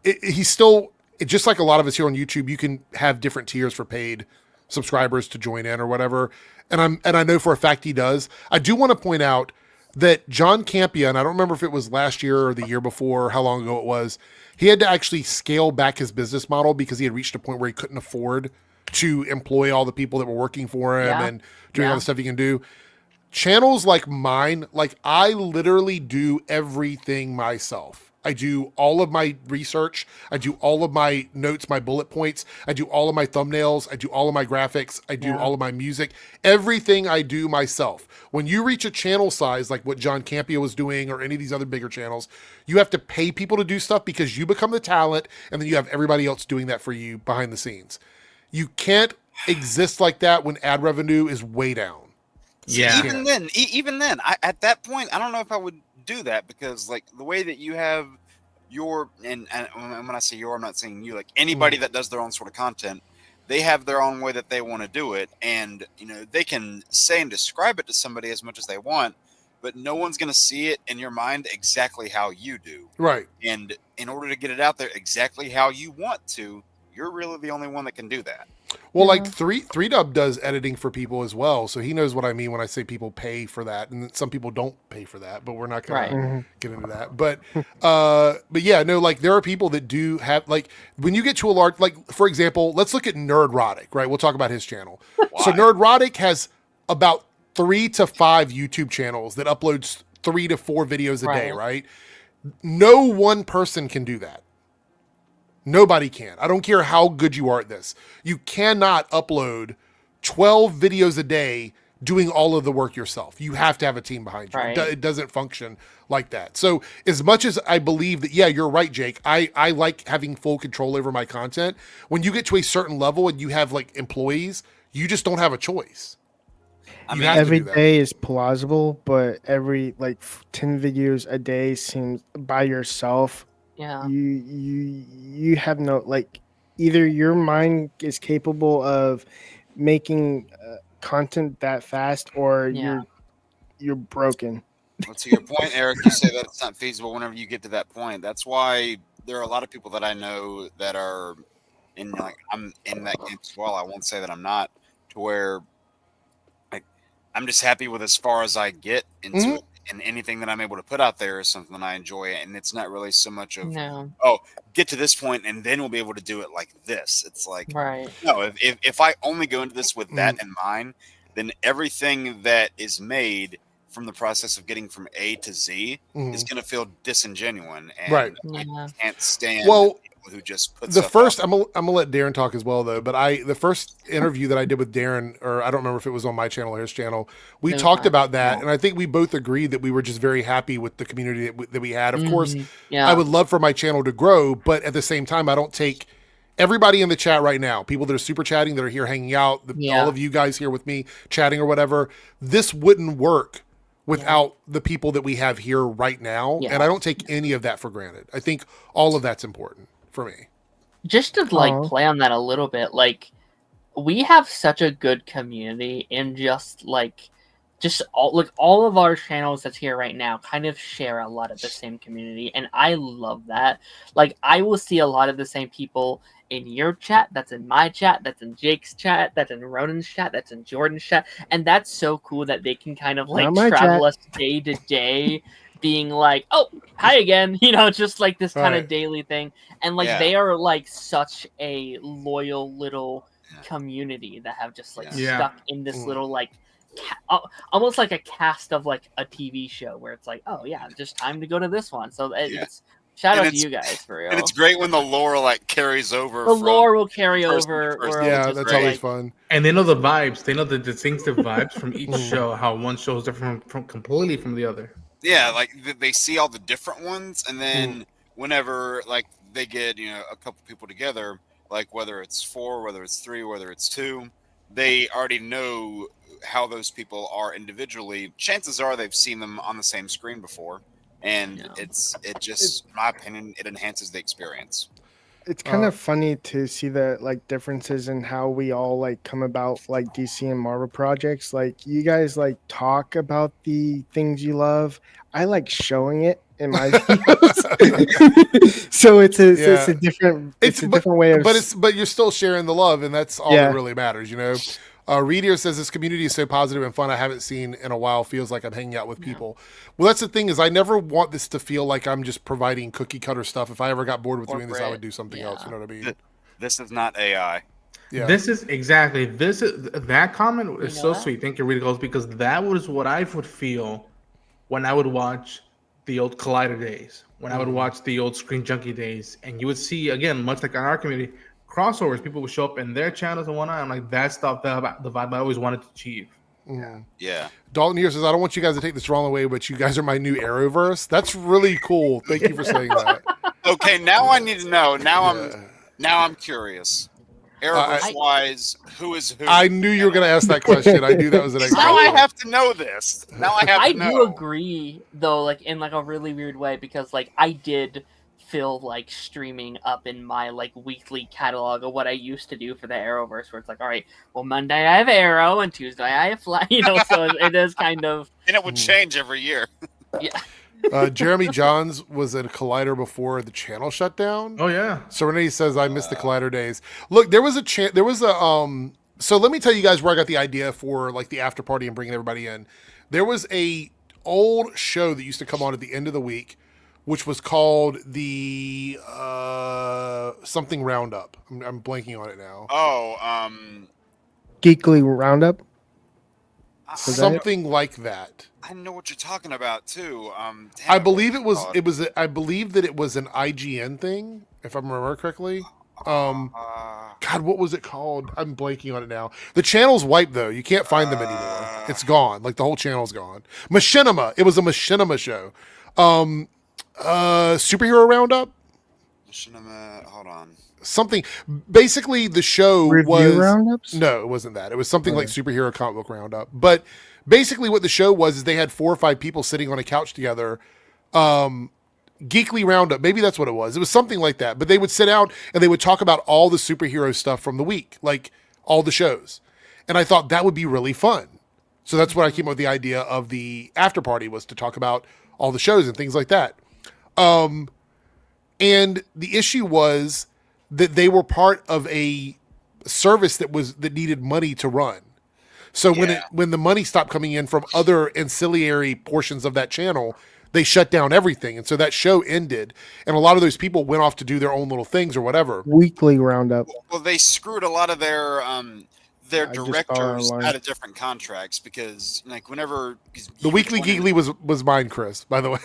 He's still, just like a lot of us here on YouTube, you can have different tiers for paid subscribers to join in or whatever. And I know for a fact he does. I do want to point out that John Campia, and I don't remember if it was last year or the year before, how long ago it was, he had to actually scale back his business model because he had reached a point where he couldn't afford to employ all the people that were working for him and doing all the stuff he can do. Channels like mine, like I literally do everything myself. I do all of my research. I do all of my notes, my bullet points. I do all of my thumbnails. I do all of my graphics. I do all of my music. Everything I do myself. When you reach a channel size like what John Campia was doing or any of these other bigger channels, you have to pay people to do stuff because you become the talent and then you have everybody else doing that for you behind the scenes. You can't exist like that when ad revenue is way down. Yeah. Even then, at that point, I don't know if I would do that because like the way that you have your, and when I say your, I'm not saying you, like anybody that does their own sort of content, they have their own way that they want to do it. And, you know, they can say and describe it to somebody as much as they want, but no one's going to see it in your mind exactly how you do. Right. And in order to get it out there exactly how you want to, you're really the only one that can do that. Well, like three Dub does editing for people as well, so he knows what I mean when I say people pay for that, and some people don't pay for that. But we're not gonna get into that. But yeah, no, like there are people that do have like when you get to a large, like for example, let's look at Nerdrotic, right? We'll talk about his channel. So Nerdrotic has about 3 to 5 YouTube channels that uploads 3 to 4 videos a day, right? No one person can do that. Nobody can. I don't care how good you are at this. You cannot upload 12 videos a day doing all of the work yourself. You have to have a team behind you. It doesn't function like that. So as much as I believe that, yeah, you're right, Jake. I like having full control over my content. When you get to a certain level and you have like employees, you just don't have a choice. I mean, every day is plausible, but every like 10 videos a day seems by yourself. Yeah. You have no like either your mind is capable of making content that fast or you're broken. Well, to your point, Eric, you say that it's not feasible whenever you get to that point. That's why there are a lot of people that I know that are in like I'm in that game as well. I won't say that I'm not, to where like I'm just happy with as far as I get into it. And anything that I'm able to put out there is something that I enjoy, and it's not really so much of get to this point and then we'll be able to do it like this. It's like no, if I only go into this with that in mind, then everything that is made from the process of getting from A to Z is going to feel disingenuine, and I can't stand people who just put the first. I'm gonna let Darren talk as well though. But the first interview that I did with Darren, or I don't remember if it was on my channel or his channel, we talked about that, and I think we both agreed that we were just very happy with the community that we had. Of course, I would love for my channel to grow, but at the same time, I don't take everybody in the chat right now, people that are super chatting, that are here hanging out, all of you guys here with me chatting or whatever. This wouldn't work without the people that we have here right now, and I don't take any of that for granted. I think all of that's important for me. Just to like play on that a little bit, like we have such a good community, and just all of our channels that's here right now kind of share a lot of the same community, and I love that. Like I will see a lot of the same people in your chat, that's in my chat, that's in Jake's chat, that's in Ronan's chat, that's in Jordan's chat, and that's so cool that they can kind of like travel us day to day, being like, oh, hi again, you know, just like this kind of daily thing. And like they are like such a loyal little community that have just like stuck in this little like almost like a cast of like a TV show where it's like, oh yeah, just time to go to this one. So it's shout out to you guys for real. And it's great when the lore like carries over. The lore will carry over. Yeah, that's always fun. And they know the vibes. They know the distinctive vibes from each show. How one show is different from completely from the other. Yeah, like they see all the different ones, and then whenever like they get a couple people together, like whether it's 4, whether it's 3, whether it's 2, they already know how those people are individually. Chances are they've seen them on the same screen before. And it just, in my opinion, it enhances the experience. It's kind of funny to see the like differences in how we all like come about like DC and Marvel projects. Like you guys like talk about the things you love. I like showing it in my videos. So it's a different way of. But you're still sharing the love, and that's all that really matters, Reader says this community is so positive and fun. I haven't seen in a while. Feels like I'm hanging out with people. Well, that's the thing is I never want this to feel like I'm just providing cookie cutter stuff. If I ever got bored with doing this, I would do something else. You know what I mean? This is not AI. Yeah. This is exactly that comment is so sweet. Thank you, Reader Goes, because that was what I would feel when I would watch the old Collider days, when I would watch the old Screen Junkie days, and you would see again, much like on our community, crossovers. People would show up in their channels and whatnot. I'm like, that's the vibe I always wanted to achieve. Yeah. Dalton here says, I don't want you guys to take this wrong way, but you guys are my new Arrowverse. That's really cool. Thank you for saying that. Okay, now I need to know. Now I'm curious. Arrowverse wise, who is who? I knew you were going to ask that question. I knew that was the next question. Now I have to know this. I do agree though, like in like a really weird way, because like I did feel like streaming up in my like weekly catalog of what I used to do for the Arrowverse, where it's like, all right, well, Monday I have Arrow and Tuesday I have Flash, so it is kind of, and it would change every year. Jeremy Johns was at a Collider before the channel shut down. Oh yeah. Serenity says I missed the Collider days. Look, there was a so let me tell you guys where I got the idea for like the after party and bringing everybody in. There was a old show that used to come on at the end of the week, which was called the something Roundup. I'm blanking on it now. Oh, Geekly Roundup. Something like that. I know what you're talking about too. I believe it was. I believe that it was an IGN thing, if I remember correctly. God, what was it called? I'm blanking on it now. The channel's wiped though. You can't find them anymore. It's gone. Like the whole channel's gone. Machinima. It was a Machinima show. Superhero Roundup. Machinima. Hold on. Something. Basically, the show Review was roundups? No, it wasn't that. It was something like superhero comic book roundup. But basically, what the show was is they had 4 or 5 people sitting on a couch together. Geekly Roundup, maybe that's what it was. It was something like that. But they would sit out and they would talk about all the superhero stuff from the week, like all the shows. And I thought that would be really fun. So that's what I came up with the idea of the after party, was to talk about all the shows and things like that. And the issue was that they were part of a service that needed money to run. So when the money stopped coming in from other ancillary portions of that channel, they shut down everything. And so that show ended. And a lot of those people went off to do their own little things or whatever. Weekly Roundup. Well, they screwed a lot of their directors out of different contracts because, like, whenever the Weekly Geekly was mine, Chris, by the way.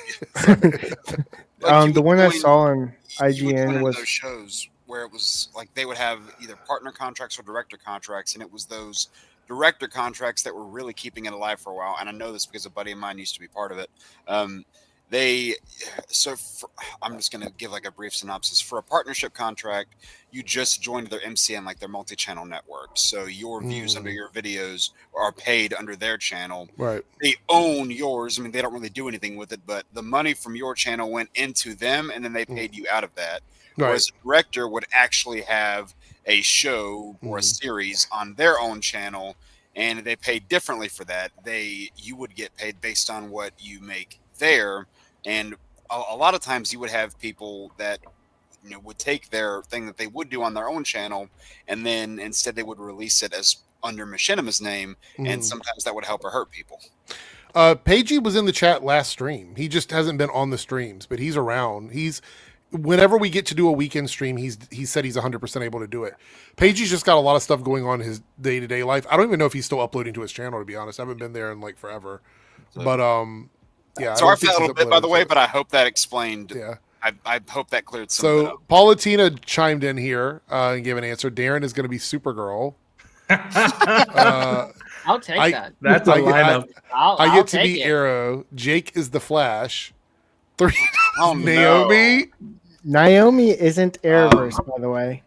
The one I saw on IGN was those shows where it was like they would have either partner contracts or director contracts, and it was those director contracts that were really keeping it alive for a while. And I know this because a buddy of mine used to be part of it. I'm just going to give like a brief synopsis. For a partnership contract, you just joined their MCN, like their multi-channel network. So your views under your videos are paid under their channel. Right. They own yours. I mean, they don't really do anything with it, but the money from your channel went into them, and then they paid you out of that. Right. Whereas a director would actually have a show or a series on their own channel, and they pay differently for that. You would get paid based on what you make there. And a lot of times you would have people that would take their thing that they would do on their own channel, and then instead they would release it as under Machinima's name, and sometimes that would help or hurt people. Pagey was in the chat last stream. He just hasn't been on the streams, but he's around. Whenever we get to do a weekend stream, he said he's 100% able to do it. Pagey's just got a lot of stuff going on in his day-to-day life. I don't even know if he's still uploading to his channel, to be honest. I haven't been there in like forever. But yeah. Sorry for that a little bit, by the way, but I hope that explained. Yeah. I hope that cleared something up. So Paulatina chimed in here and gave an answer. Darren is going to be Supergirl. I'll take that. That's a lineup. I get to be Arrow. Jake is the Flash. 3 Naomi. Naomi isn't Arrowverse, by the way.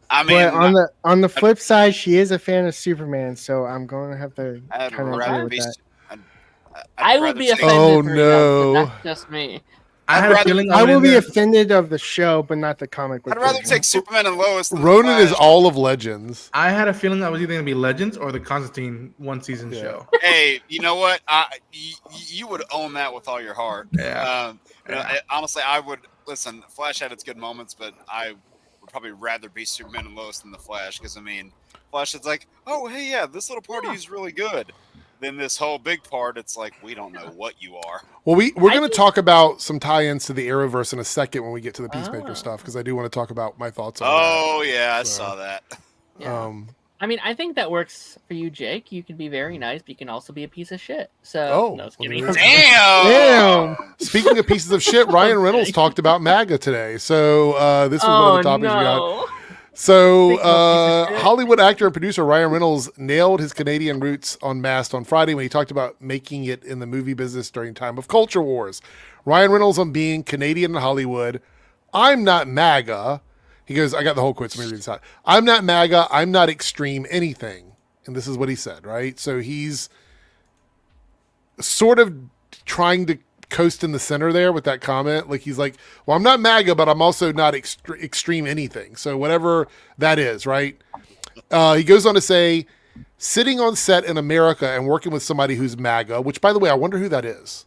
I mean, but on the flip side, she is a fan of Superman, so I'm going to have to I'd kind of rather agree be. with that. I would be offended. Oh, for no. That, but that's just me. I had a feeling I will be offended of the show, but not the comic book. I'd rather version. take Superman and Lois. Than Ronan the is Flash. all of Legends. I had a feeling that was either going to be Legends or the Constantine one-season show. Hey, you know what? You would own that with all your heart. Yeah. Honestly, I would listen. Flash had its good moments, but I would probably rather be Superman and Lois than the Flash, because I mean, Flash is like, oh hey, yeah, this little party is really good. Then this whole big part, it's like, we don't know what you are. Well, we're going to talk about some tie-ins to the Arrowverse in a second when we get to the Peacemaker stuff, because I do want to talk about my thoughts on that. Oh yeah, I saw that. Yeah. I mean, I think that works for you, Jake. You can be very nice, but you can also be a piece of shit. So, no, just kidding. Damn! Speaking of pieces of shit, Ryan Reynolds talked about MAGA today. So this was one of the topics we got. So Hollywood actor and producer Ryan Reynolds nailed his Canadian roots on Masked on Friday when he talked about making it in the movie business during time of culture wars. Ryan Reynolds on being Canadian in Hollywood. I'm not MAGA. He goes, I got the whole quote, so let me read this out. I'm not MAGA. I'm not extreme anything. And this is what he said, right? So he's sort of trying to coast in the center there with that comment. Like he's like, well, I'm not MAGA, but I'm also not extreme anything. So whatever that is, right? He goes on to say sitting on set in America and working with somebody who's MAGA, which, by the way, I wonder who that is.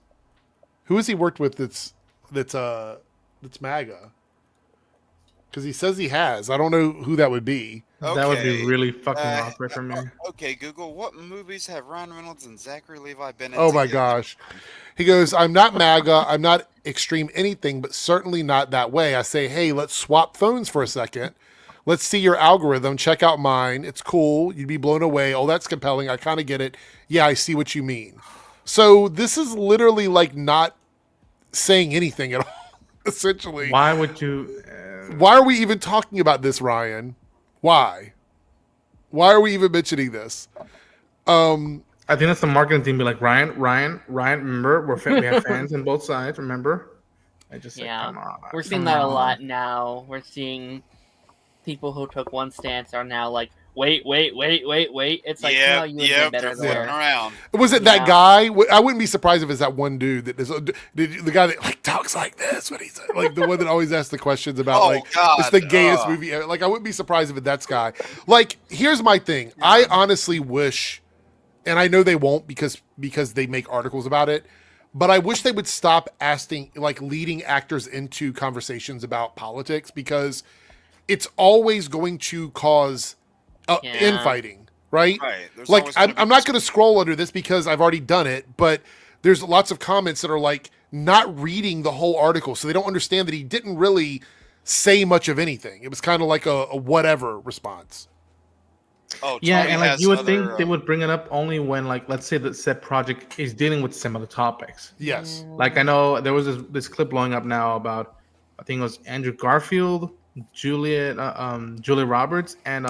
Who has he worked with that's MAGA? Because he says he has. I don't know who that would be. Okay. That would be really fucking awkward for me. Okay, Google, what movies have Ryan Reynolds and Zachary Levi been in? Oh my gosh. He goes, I'm not MAGA. I'm not extreme anything, but certainly not that way. I say, hey, let's swap phones for a second. Let's see your algorithm. Check out mine. It's cool. You'd be blown away. Oh, that's compelling. I kind of get it. Yeah, I see what you mean. So this is literally like not saying anything at all, essentially. Why would you? Why are we even talking about this, Ryan? Why? Why are we even mentioning this? I think that's the marketing team. Be like, Ryan. Remember, we have fans on both sides. Remember? I just say, come on. We're seeing that a lot now. We're seeing people who took one stance are now like, wait. It's like, no, you would be better there. Around. Was it that guy? I wouldn't be surprised if it's that one dude that is the guy that like talks like this when he's like the one that always asks the questions about it's the gayest movie ever. Like I wouldn't be surprised if it's that guy. Like here's my thing. I honestly wish, and I know they won't because they make articles about it, but I wish they would stop asking like leading actors into conversations about politics because it's always going to cause infighting, right? Like I'm not going to scroll under this because I've already done it, but there's lots of comments that are like not reading the whole article, so they don't understand that he didn't really say much of anything. It was kind of like a whatever response. Oh, yeah, and like you would think they would bring it up only when, like, let's say the set project is dealing with similar topics. Yes. Like I know there was this clip blowing up now about, I think it was Andrew Garfield, Julia Roberts, and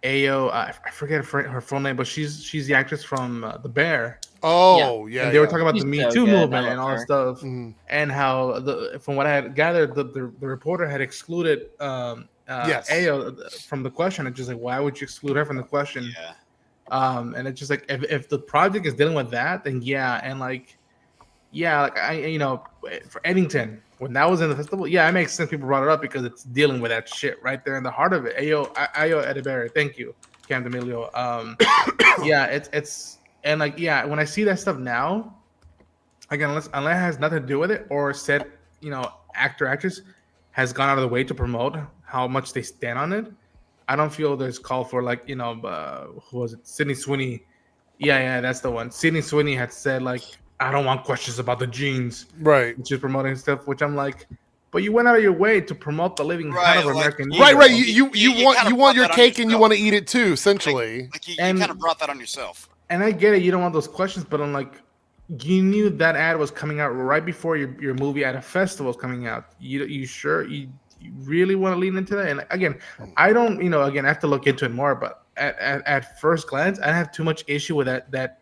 Ayo. I forget her full name, but she's the actress from The Bear. Oh yeah. And they were talking about the Me Too movement and all that stuff, Mm-hmm. and how from what I had gathered, the reporter had excluded Ayo from the question. It's just like, why would you exclude her from the question? Yeah. And it's just like if the project is dealing with that, then like I for Eddington when that was in the festival, it makes sense people brought it up because it's dealing with that shit right there in the heart of it. Ayo Edeberry, thank you, Cam D'Amelio. It's and like when I see that stuff now, again, unless it has nothing to do with it or said actress has gone out of the way to promote how much they stand on it, I don't feel there's call for like who was it, Sydney Sweeney? Yeah, that's the one. Sydney Sweeney had said like, I don't want questions about the genes. Right. She's promoting stuff, which I'm like, but you went out of your way to promote the living out of American. Right. You want your cake and you want to eat it too, essentially. Like you kind of brought that on yourself. And I get it, you don't want those questions, but I'm like, you knew that ad was coming out right before your movie at a festival was coming out. You sure you really want to lean into that? And again, I don't, I have to look into it more, but at first glance, I don't have too much issue with that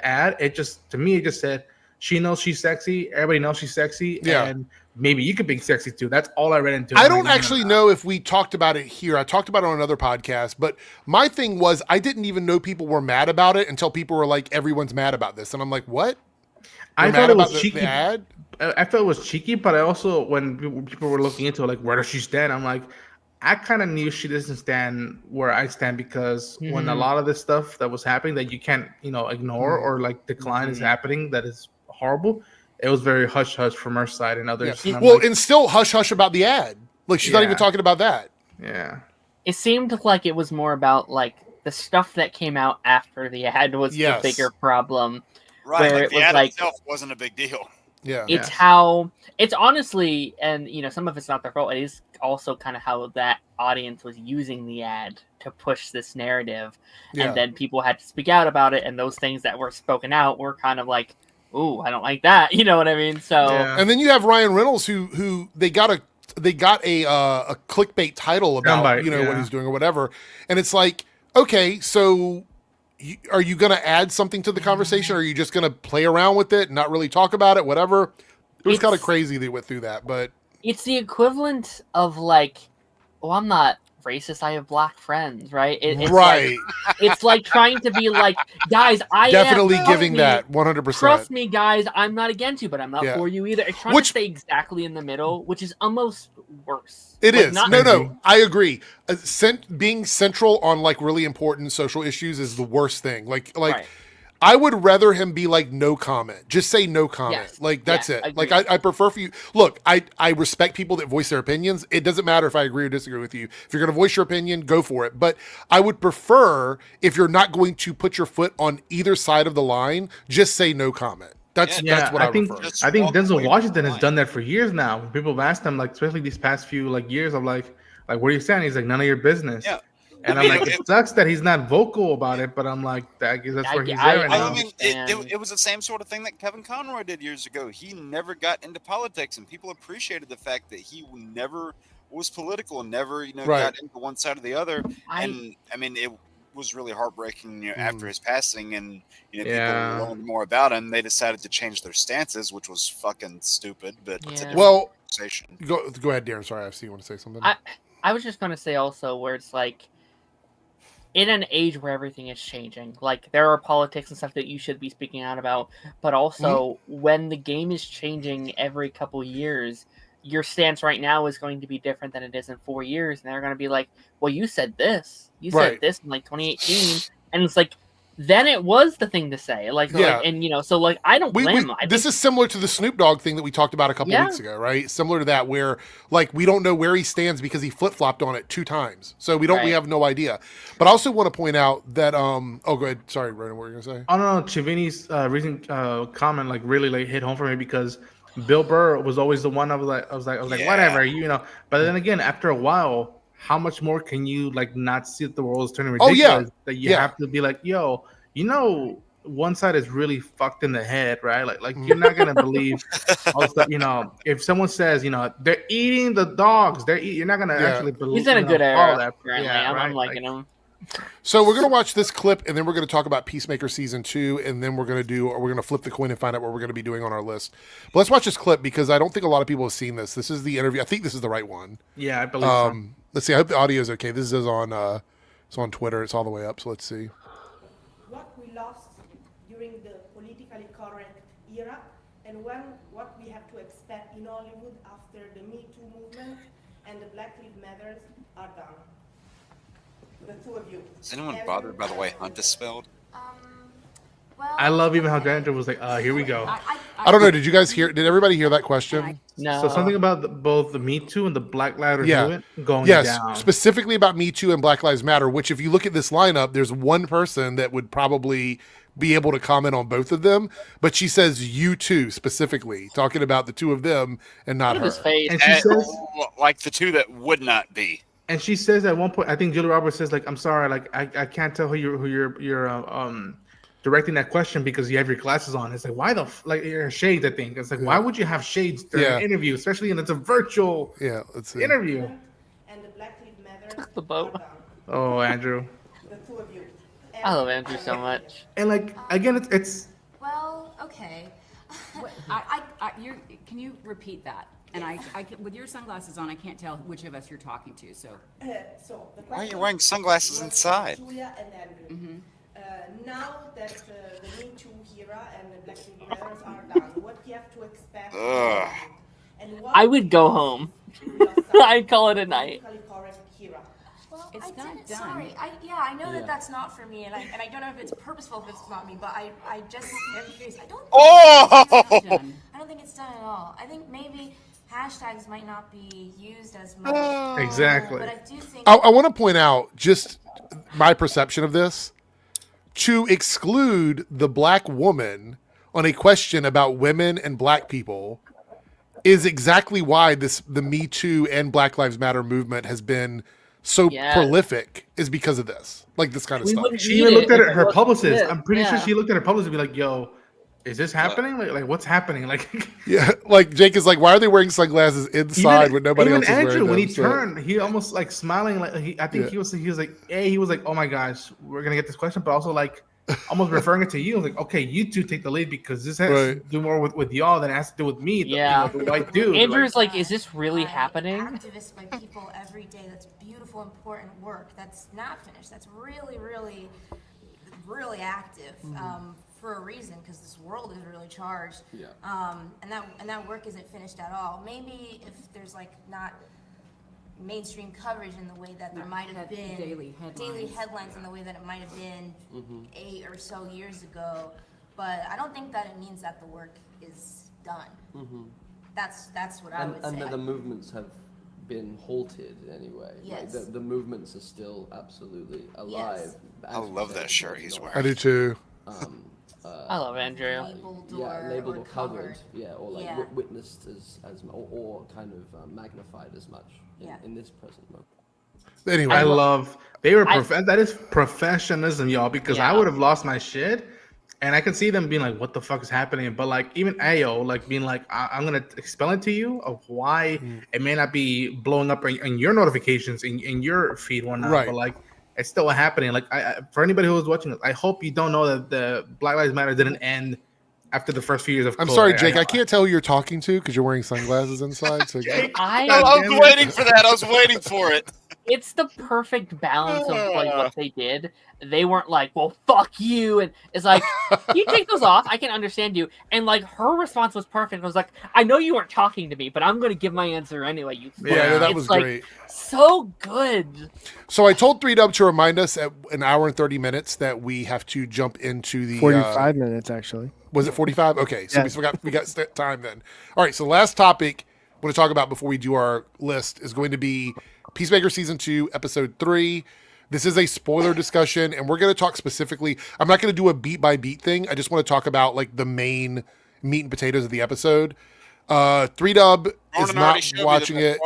ad. It just, to me, it just said, she knows she's sexy. Everybody knows she's sexy. Yeah. And maybe you could be sexy too. That's all I read into. I don't actually know if we talked about it here. I talked about it on another podcast, but my thing was I didn't even know people were mad about it until people were like, everyone's mad about this. And I'm like, what? I thought it was cheeky. The ad? I thought it was cheeky, but I also, when people were looking into it, like, where does she stand? I'm like, I kind of knew she doesn't stand where I stand because when a lot of this stuff that was happening that you can't, ignore or like decline is happening, that is horrible. It was very hush hush from her side and others. Yeah. And well, and still hush hush about the ad. Like she's not even talking about that. Yeah. It seemed like it was more about like the stuff that came out after the ad was the bigger problem. Right. Where Like it the was ad like, itself wasn't a big deal. Yeah. It's how it's honestly, and some of it's not their fault. It is also kind of how that audience was using the ad to push this narrative, and then people had to speak out about it, and those things that were spoken out were kind of like, "Ooh, I don't like that." You know what I mean? So, and then you have Ryan Reynolds, who they got a clickbait title about what he's doing or whatever, and it's like, okay, so. Are you going to add something to the conversation, or are you just going to play around with it and not really talk about it? Whatever. It was kind of crazy they went through that, but it's the equivalent of like, well, I'm not racist. I have black friends, right? It's Right. Like, it's like trying to be like, guys, I Definitely am, giving me, that 100%. Trust me, guys, I'm not against you, but I'm not Yeah. for you either. It's trying to stay exactly in the middle, which is almost worse. It Like, is. not- No, I agree. Being central on like really important social issues is the worst thing. Like Right. I would rather him be like no comment. Just say no comment. Yes. Like that's it. Agreed. Like I prefer for you. Look, I respect people that voice their opinions. It doesn't matter if I agree or disagree with you. If you're going to voice your opinion, go for it. But I would prefer if you're not going to put your foot on either side of the line, just say no comment. That's what I think. prefer. I think Denzel Washington has done that for years now. People have asked him, like, especially these past few like years of like where are you standing? He's like, none of your business. Yeah. And I'm like, it sucks that he's not vocal about it, but I'm like, I guess that's where he's at right now. I mean, it was the same sort of thing that Kevin Conroy did years ago. He never got into politics, and people appreciated the fact that he never was political and never, got into one side or the other. And I mean, it was really heartbreaking, after his passing, and people learned more about him. They decided to change their stances, which was fucking stupid. But it's a different conversation. Go ahead, Darren. Sorry, I see you want to say something. I was just going to say also where it's like, in an age where everything is changing, like there are politics and stuff that you should be speaking out about, but also when the game is changing every couple years, your stance right now is going to be different than it is in 4 years, and they're going to be like, well, you said this in like 2018, and it's like, then it was the thing to say, like and so like I don't blame him. This is similar to the Snoop Dogg thing that we talked about a couple weeks ago, right? Similar to that, where like we don't know where he stands because he flip flopped on it 2 times, so we have no idea. But I also want to point out that go ahead. Sorry, Ronan, what were you gonna say? I don't know. Chivini's recent comment like really like hit home for me because Bill Burr was always the one I was like whatever, But then again, after a while, how much more can you like not see that the world is turning ridiculous? That you have to be like, yo, one side is really fucked in the head, right? Like you're not gonna believe all the stuff. If someone says, they're eating the dogs, you're not gonna actually believe. He's in a good era. All that. I'm liking him. So we're gonna watch this clip, and then we're gonna talk about Peacemaker season 2, and then we're gonna flip the coin and find out what we're gonna be doing on our list. But let's watch this clip because I don't think a lot of people have seen this. This is the interview. I think this is the right one. Yeah, I believe so. Let's see. I hope the audio is okay. This is on it's on Twitter. It's all the way up. So let's see. What we lost during the politically correct era, and what we have to expect in Hollywood after the Me Too movement and the Black Lives Matters are done. The two of you. Is anyone bothered by the way Hunt is spelled? Well, I love even how Andrew was like, here we go. I don't know. Did you guys hear? Did everybody hear that question? No. So something about both the Me Too and the Black Lives Matter going down. Specifically about Me Too and Black Lives Matter, which if you look at this lineup, there's one person that would probably be able to comment on both of them, but she says you two specifically, talking about the two of them and not her. And she says, like the two that would not be. And she says at one point, I think Julia Roberts says, like, I'm sorry, like I can't tell who you're directing that question because you have your glasses on. It's like, why like your shades? I think it's like, why would you have shades during an interview, especially when it's a virtual interview? And the Black Lives Matter. The boat. Oh, Andrew. The two of you. I love Andrew so much. And like again, it's. Well, okay. Can you repeat that? And I with your sunglasses on, I can't tell which of us you're talking to. So. Why are you wearing sunglasses inside? Julia and Andrew. Now that the Me Too era and the Black Lives Matter are done, what you have to expect? And what I would go home. I'd call it a night. Correct era. Well, it's not done. Sorry, I know that that's not for me, and I don't know if it's purposeful if it's not me, but I just am curious. I don't. I don't think it's done at all. I think maybe hashtags might not be used as much. Exactly. But I do think. I want to point out just my perception of this. To exclude the black woman on a question about women and black people is exactly why the Me Too and Black Lives Matter movement has been so prolific, is because of this. Like this kind of stuff. She even looked at her publicist. I'm pretty sure she looked at her publicist and be like, yo, is this happening? Like what's happening? Like like Jake is like, why are they wearing sunglasses inside when nobody else is Andrew, wearing them? When he turned, he almost like smiling, like he was like, oh my gosh, we're gonna get this question, but also like almost referring it to you. Like, okay, you two take the lead because this has to do more with y'all than it has to do with me. Yeah. The white dude. Andrew's like, is this really happening? Activists by people every day. That's beautiful, important work. That's not finished. That's really, really, really active for a reason, because this world is really charged. Yeah. And that work isn't finished at all. Maybe if there's like not mainstream coverage in the way that there might have been daily headlines in the way that it might have been 8 or so years ago, but I don't think that it means that the work is done. That's what I would say. And that the movements have been halted anyway. Yes. Like the movements are still absolutely alive. Yes. I love that shirt he's wearing. I do too. I love Andrew. Labeled or covered. Yeah, or like Yeah. witnessed as or kind of magnified as much in this present moment. Anyway, I love that is professionalism, y'all, because I would have lost my shit. And I can see them being like, what the fuck is happening? But like even Ayo, like being like, I'm gonna explain it to you of why it may not be blowing up in your notifications in your feed one night, but like it's still happening. Like for anybody who was watching it, I hope you don't know that the Black Lives Matter didn't end after the first few years of I'm sorry, Jake. I can't tell who you're talking to because you're wearing sunglasses inside. So I was waiting for that. I was waiting for it. It's the perfect balance of like what they did. They weren't like, well, fuck you. And it's like, you take those off. I can understand you. And like her response was perfect. It was like, I know you weren't talking to me, but I'm going to give my answer anyway. You that was like, great. So good. So I told 3Dub to remind us at an hour and 30 minutes that we have to jump into the 45 minutes actually. Was it 45? Okay, so we got time then. All right, so the last topic I want to talk about before we do our list is going to be Peacemaker Season 2, Episode 3. This is a spoiler discussion, and we're going to talk specifically. I'm not going to do a beat-by-beat thing. I just want to talk about like the main meat and potatoes of the episode. 3Dub is not watching it.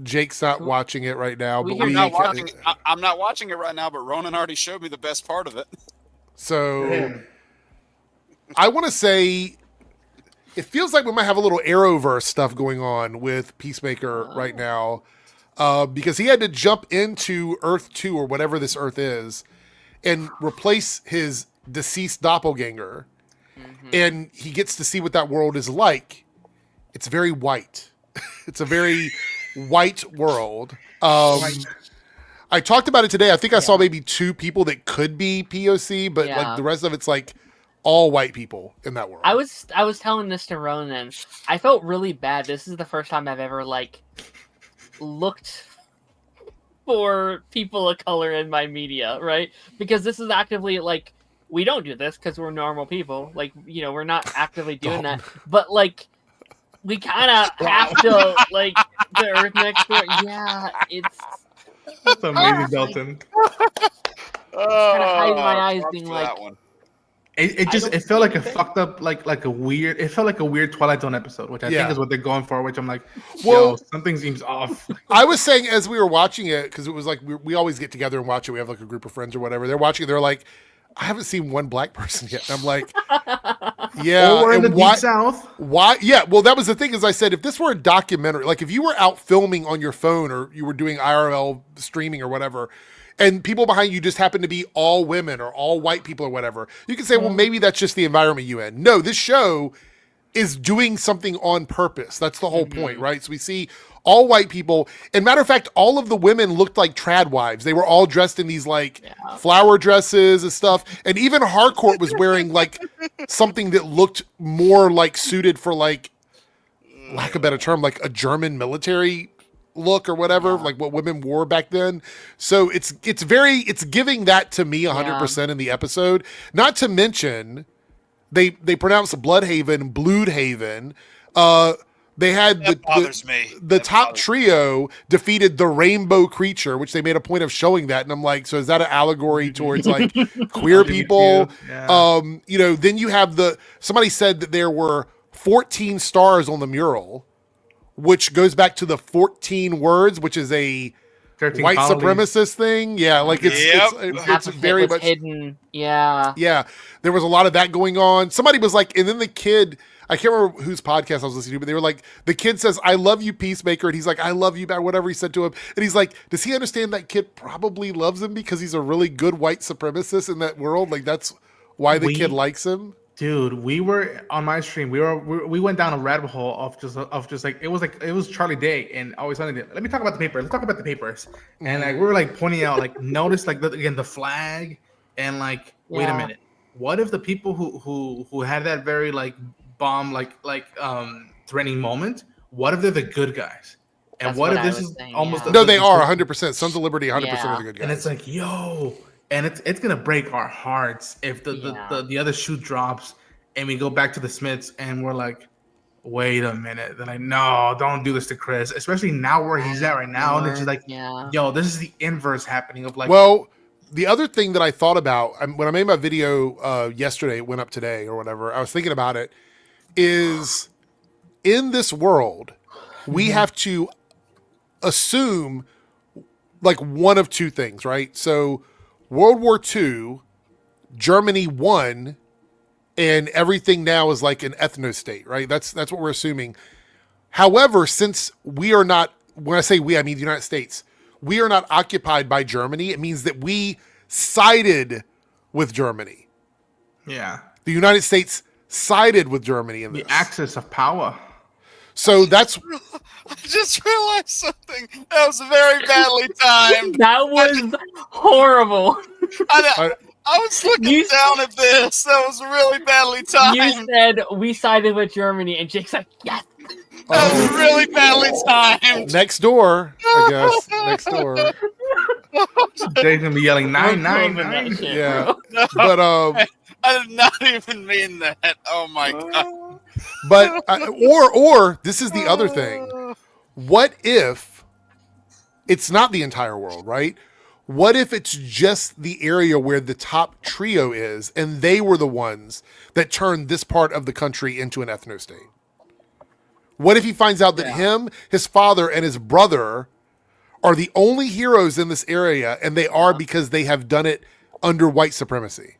Jake's not watching it right now. But I'm not watching it right now, but Ronan already showed me the best part of it. So I want to say it feels like we might have a little Arrowverse stuff going on with Peacemaker right now. Because he had to jump into Earth 2 or whatever this Earth is and replace his deceased doppelganger. And he gets to see what that world is like. It's very white. It's a very white world. I talked about it today. I think I saw maybe 2 people that could be POC, but like the rest of it's like all white people in that world. I was telling this to Ronan. I felt really bad. This is the first time I've ever like looked for people of color in my media, right? Because this is actively like, we don't do this because we're normal people. Like, you know, we're not actively doing that. But like, we kind of have to, like, the Earth next door. Yeah, that's amazing, Dalton. Kind of hide my eyes, being like, it felt like a fucked up, like a weird. It felt like a weird Twilight Zone episode, which I think is what they're going for. Which I'm like, well, something seems off. I was saying as we were watching it, because it was like we always get together and watch it. We have like a group of friends or whatever. They're watching it. They're like, I haven't seen one black person yet. And I'm like, yeah. Or we're in the Deep South. Why? Yeah. Well, that was the thing. Is I said if this were a documentary, like if you were out filming on your phone or you were doing IRL streaming or whatever, and people behind you just happen to be all women or all white people or whatever, you can say, well, maybe that's just the environment you in. No, this show is doing something on purpose. That's the whole point, right? So we see all white people. And matter of fact, all of the women looked like trad wives. They were all dressed in these like flower dresses and stuff. And even Harcourt was wearing like something that looked more like suited for like, lack of a better term, like a German military look or whatever, like what women wore back then. So it's giving that to me 100% in the episode. Not to mention they pronounce Bloodhaven Bloodhaven. They had the top trio defeated the rainbow creature, which they made a point of showing that. And I'm like, so is that an allegory towards like queer people? You know, then you have somebody said that there were 14 stars on the mural, which goes back to the 14 words, which is a white supremacist thing. Yeah, like it's very much hidden. Yeah. There was a lot of that going on. Somebody was like, and then the kid, I can't remember whose podcast I was listening to, but they were like, the kid says, I love you, Peacemaker. And he's like, I love you, bad, whatever he said to him. And he's like, does he understand that kid probably loves him because he's a really good white supremacist in that world? Like, that's why the kid likes him. Dude, we were on my stream. We went down a rabbit hole of just like it was Charlie Day and always Sunny Day. Let me talk about the paper. Let's talk about the papers. And like we were like pointing out like notice like the flag and like wait a minute. What if the people who had that very like bomb threatening moment? What if they're the good guys? And what if this is almost no? They are 100%. Sons of Liberty 100% are the good guys. And it's like yo. And it's gonna break our hearts if the other shoe drops and we go back to the Smiths and we're like, wait a minute. They're like, no, don't do this to Chris. Especially now where he's at right now. And it's just like, yo, this is the inverse happening of like. Well, the other thing that I thought about when I made my video yesterday, it went up today or whatever. I was thinking about it. Is in this world, we have to assume like one of two things, right? So. World War II, Germany won, and everything now is like an ethno-state, right? That's what we're assuming. However, since we are not, when I say we, I mean the United States, we are not occupied by Germany. It means that we sided with Germany. Yeah. The United States sided with Germany in this. The axis of power. So that's... I just realized something. That was very badly timed. That was horrible. I was looking down at this. That was really badly timed. You said we sided with Germany, and Jake's like, yes. That was really badly timed. Next door, I guess. Next door. Jake's gonna be yelling 999. Yeah, but I did not even mean that. Oh my god. But or this is the other thing. What if it's not the entire world, right? What if it's just the area where the top trio is, and they were the ones that turned this part of the country into an ethno-state? What if he finds out that him, his father, and his brother are the only heroes in this area, and they are because they have done it under white supremacy?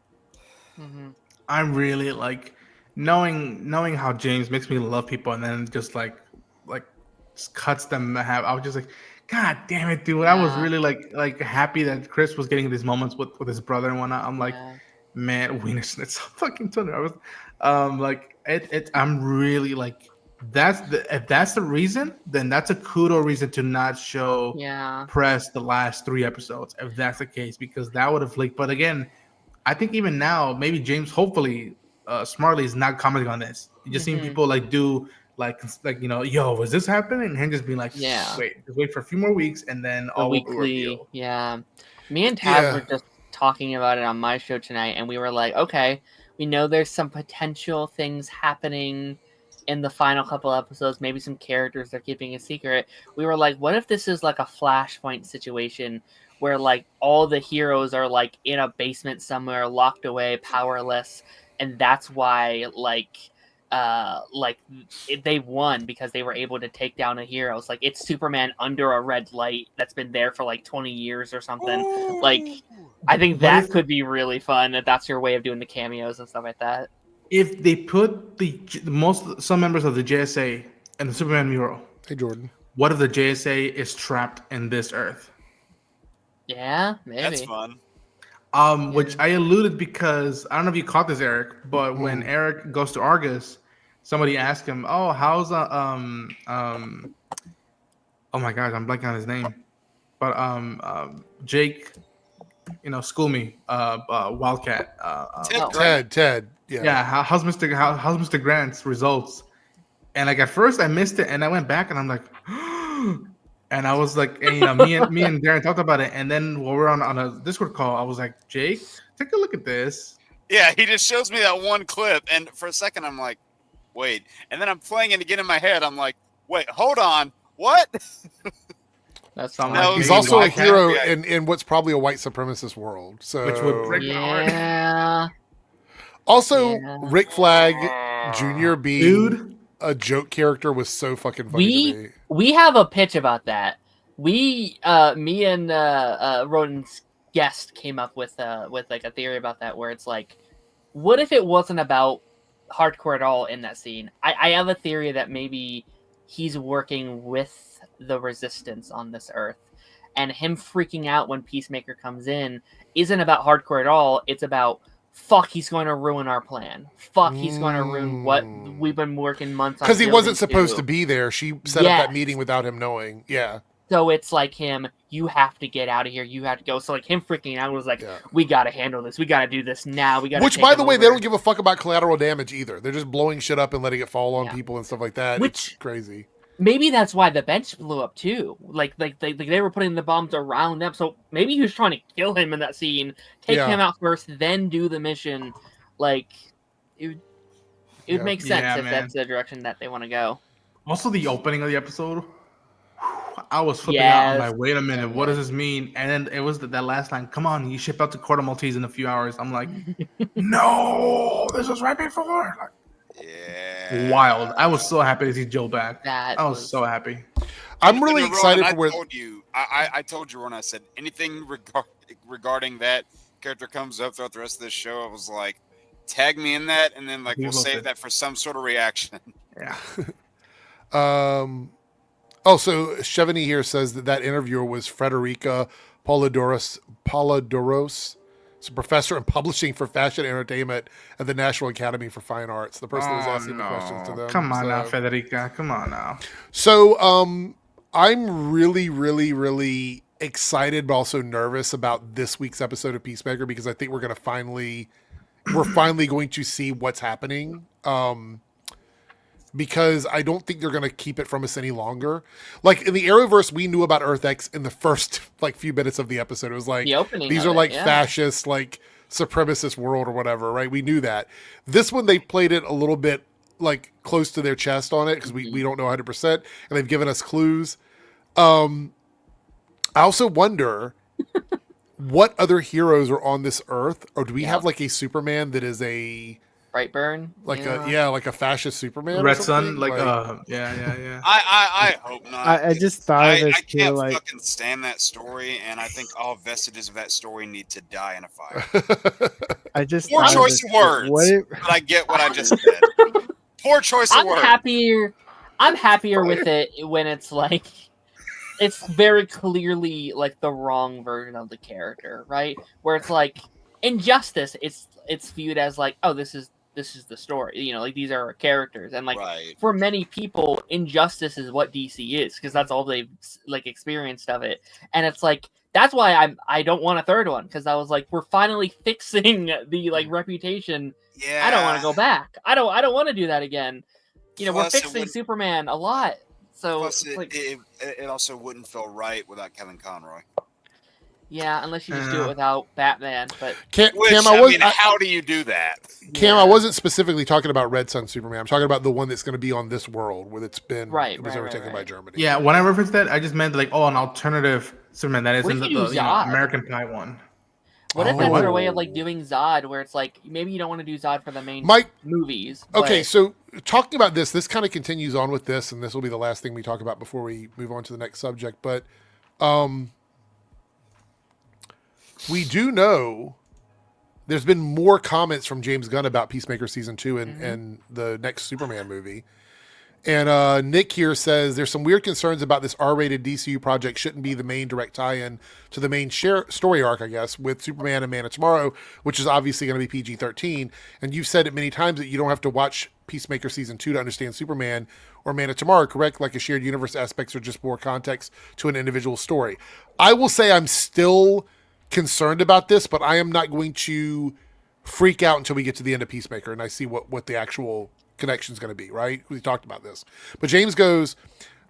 Mm-hmm. I'm really like knowing how James makes me love people, and then just like cuts them in half. I was just like, God damn it, dude! I was really like happy that Chris was getting these moments with his brother and whatnot. I'm like, man, Wiener Schnitzel fucking Thunder. I was I'm really like, if that's the reason, then that's a kudo reason to not show press the last 3 episodes. If that's the case, because that would have leaked. But again, I think even now, maybe James, hopefully, smartly is not commenting on this. You just seen people like do. Like yo, was this happening? And him just being like, wait for a few more weeks, and then all weekly, Me and Taz were just talking about it on my show tonight, and we were like, okay, we know there's some potential things happening in the final couple episodes. Maybe some characters they're keeping a secret. We were like, what if this is like a Flashpoint situation where like all the heroes are like in a basement somewhere, locked away, powerless, and that's why they won because they were able to take down a hero. It's like it's Superman under a red light that's been there for like 20 years or something. Ooh. Like I think that could be really fun if that's your way of doing the cameos and stuff like that. If they put some members of the JSA in the Superman mural. Hey Jordan. What if the JSA is trapped in this Earth? Yeah, maybe. That's fun. Which I alluded because I don't know if you caught this, Eric, but when Eric goes to Argus, somebody asked him, "Oh, how's oh my gosh, I'm blanking on his name," but Jake, school me, Wildcat, Ted, yeah. How's Mr. Grant's results? And like at first I missed it, and I went back and I'm like. And I was like, me and Darren talked about it, and then while we were on a Discord call, I was like, Jake, take a look at this. Yeah, he just shows me that one clip, and for a second I'm like, wait, and then I'm playing it again in my head. I'm like, wait, hold on, what? That's he's also a hero in what's probably a white supremacist world. So which would break my heart. Also, Rick Flag Jr. being a joke character was so fucking funny to me. We have a pitch about that. Me and Rodin's guest came up with like a theory about that, where it's like, what if it wasn't about hardcore at all in that scene? I have a theory that maybe he's working with the resistance on this Earth, and him freaking out when Peacemaker comes in isn't about hardcore at all. It's about fuck, he's going to ruin our plan. Fuck, he's going to ruin what we've been working months on. Because he wasn't supposed to be there. She set up that meeting without him knowing. Yeah. So it's like him, you have to get out of here. You have to go. So like him freaking out was like, we got to handle this. We got to do this now. We got. Which, by the way, they don't give a fuck about collateral damage either. They're just blowing shit up and letting it fall on people and stuff like that. Which, it's crazy. Maybe that's why the bench blew up too. Like they were putting the bombs around them. So maybe he was trying to kill him in that scene. Take him out first, then do the mission. Like it would make sense if that's the direction that they want to go. Also, the opening of the episode. I was flipping out. I'm like, wait a minute, what does this mean? And then it was that last line, come on, you ship out to Corto Maltese in a few hours. I'm like, no, this was right before. Like, wild. I was so happy to see Joe back. I was so happy. I'm really excited for where... I told you when I said anything regarding that character comes up throughout the rest of this show, I was like, tag me in that, and then like we'll save that for some sort of reaction. Yeah. Oh, so Chevany here says that interviewer was Frederica Polidoros. It's a professor in publishing for fashion entertainment at the National Academy for Fine Arts. The person that was asking the questions to them. Come on now, Federica. Come on now. So I'm really, really, really excited, but also nervous about this week's episode of Peacemaker because I think we're finally going to see what's happening. Because I don't think they're going to keep it from us any longer. Like in the Arrowverse, we knew about Earth X in the first like few minutes of the episode. It was like, these are like fascist, like supremacist world or whatever, right? We knew that. This one, they played it a little bit like close to their chest on it because we don't know 100%, and they've given us clues. I also wonder what other heroes are on this Earth, or do we have like a Superman that is a Brightburn, like like a fascist Superman, Red Sun, like yeah. I hope not. I just thought of this I can't like fucking stand that story, and I think all vestiges of that story need to die in a fire. I just poor choice of words, but I get what I just said. Poor choice of words. I'm happier with it when it's like it's very clearly like the wrong version of the character, right? Where it's like Injustice, it's viewed as like, oh, this is the story, you know, like these are our characters, and like for many people, Injustice is what DC is because that's all they've like experienced of it, and it's like that's why I don't want a third one because I was like, we're finally fixing the like reputation. Yeah, I don't want to go back. I don't want to do that again. You know, we're fixing Superman a lot, so it also wouldn't feel right without Kevin Conroy. Yeah, unless you just do it without Batman. But Cam, how do you do that? Cam, I wasn't specifically talking about Red Sun Superman. I'm talking about the one that's going to be on this world, where it's been overtaken by Germany. Yeah, when I referenced that, I just meant like, an alternative Superman that isn't the American Pie one. What if that's their way of like doing Zod, where it's like maybe you don't want to do Zod for the main movies? Okay, so talking about this kind of continues on with this, and this will be the last thing we talk about before we move on to the next subject. But we do know there's been more comments from James Gunn about Peacemaker Season 2 and the next Superman movie. And Nick here says there's some weird concerns about this R-rated DCU project shouldn't be the main direct tie-in to the main story arc, I guess, with Superman and Man of Tomorrow, which is obviously going to be PG-13. And you've said it many times that you don't have to watch Peacemaker Season 2 to understand Superman or Man of Tomorrow, correct? Like a shared universe aspects are just more context to an individual story. I will say I'm still concerned about this, but I am not going to freak out until we get to the end of Peacemaker and I see what the actual connection is going to be, right? We talked about this. But James goes,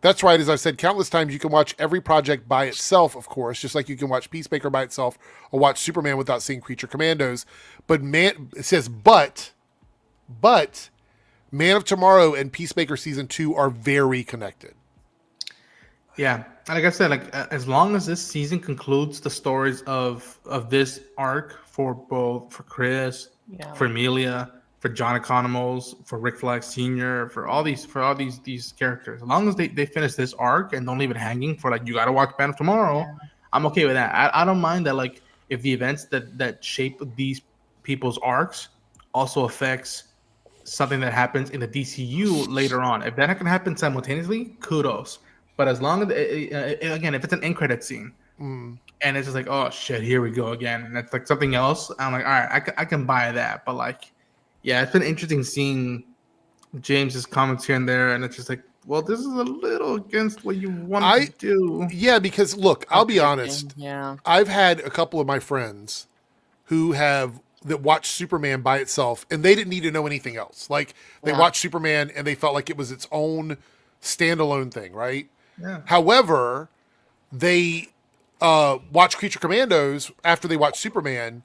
that's right, as I've said countless times, you can watch every project by itself, of course, just like you can watch Peacemaker by itself or watch Superman without seeing Creature Commandos. But it says, but Man of Tomorrow and Peacemaker Season 2 are very connected. Yeah, like I said, like as long as this season concludes the stories of this arc for Chris, for Emilia, for John Economos, for Rick Flag Sr., for all these characters, as long as they finish this arc and don't leave it hanging for like you got to watch Man of Tomorrow, I'm okay with that. I don't mind that. Like if the events that shape these people's arcs also affects something that happens in the DCU later on, if that can happen simultaneously, kudos. But as long as, again, if it's an end credit scene, and it's just like, oh shit, here we go again, and it's like something else. I'm like, all right, I can buy that, but like, yeah, it's been interesting seeing James's comments here and there, and it's just like, well, this is a little against what you want to do. Yeah, because look, I'll be honest. Yeah, I've had a couple of my friends that watched Superman by itself, and they didn't need to know anything else. Like they watched Superman, and they felt like it was its own standalone thing, right? Yeah. However, they watched Creature Commandos after they watched Superman,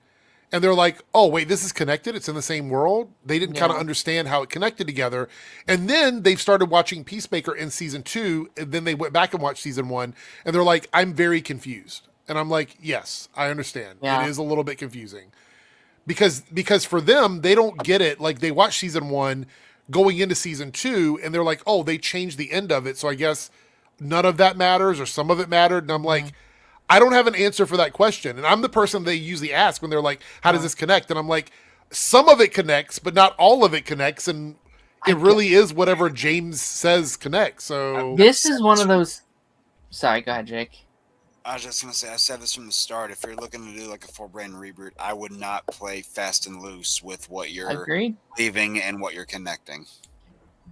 and they're like, oh, wait, this is connected. It's in the same world. They didn't kind of understand how it connected together. And then they've started watching Peacemaker in season 2, and then they went back and watched season 1, and they're like, I'm very confused. And I'm like, yes, I understand. Yeah. It is a little bit confusing. Because for them, they don't get it. Like, they watch season 1 going into season 2, and they're like, oh, they changed the end of it, so I guess none of that matters, or some of it mattered. And I'm like, I don't have an answer for that question. And I'm the person they usually ask when they're like, how does this connect? And I'm like, some of it connects, but not all of it connects. And it really is whatever James says connects. So this is one of those. Sorry, go ahead, Jake. I was just going to say, I said this from the start. If you're looking to do like a full brand reboot, I would not play fast and loose with what you're leaving and what you're connecting.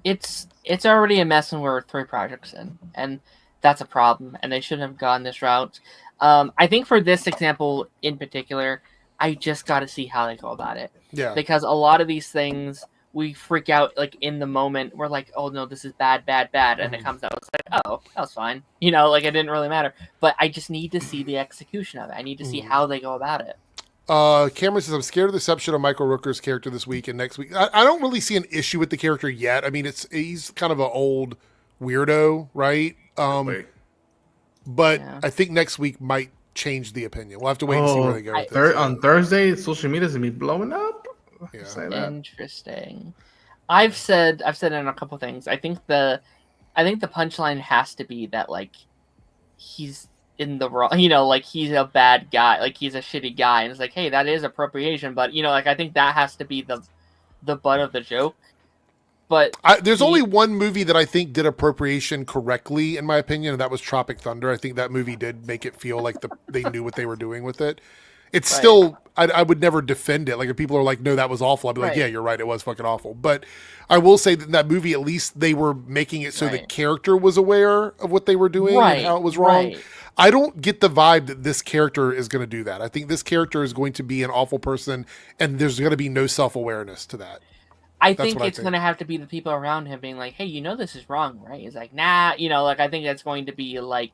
It's already a mess and we're 3 projects in. And that's a problem. And they shouldn't have gone this route. I think for this example in particular, I just got to see how they go about it. Yeah. Because a lot of these things, we freak out like in the moment. We're like, oh no, this is bad. And it comes out, it's like, oh, that was fine. You know, like it didn't really matter. But I just need to see the execution of it. I need to see how they go about it. Cameron says, I'm scared of the reception of Michael Rooker's character this week and next week. I don't really see an issue with the character yet. I mean, he's kind of an old weirdo, right? But I think next week might change the opinion. We'll have to wait and see where they go with it. On Thursday, social media's gonna be blowing up. Yeah. Interesting. I've said in a couple things. I think the punchline has to be that like he's in the wrong, you know, like he's a bad guy, like he's a shitty guy, and it's like, hey, that is appropriation, but you know, like I think that has to be the butt of the joke. But there's only one movie that I think did appropriation correctly, in my opinion, and that was Tropic Thunder. I think that movie did make it feel like they knew what they were doing with it. It's still, I would never defend it. Like if people are like, no, that was awful, I'd be like, yeah, you're right, it was fucking awful. But I will say that in that movie, at least they were making it so the character was aware of what they were doing and how it was wrong. I don't get the vibe that this character is going to do that. I think this character is going to be an awful person, and there's going to be no self-awareness to that. I think it's going to have to be the people around him being like, hey, you know this is wrong, right? He's like, nah, you know, like I think that's going to be like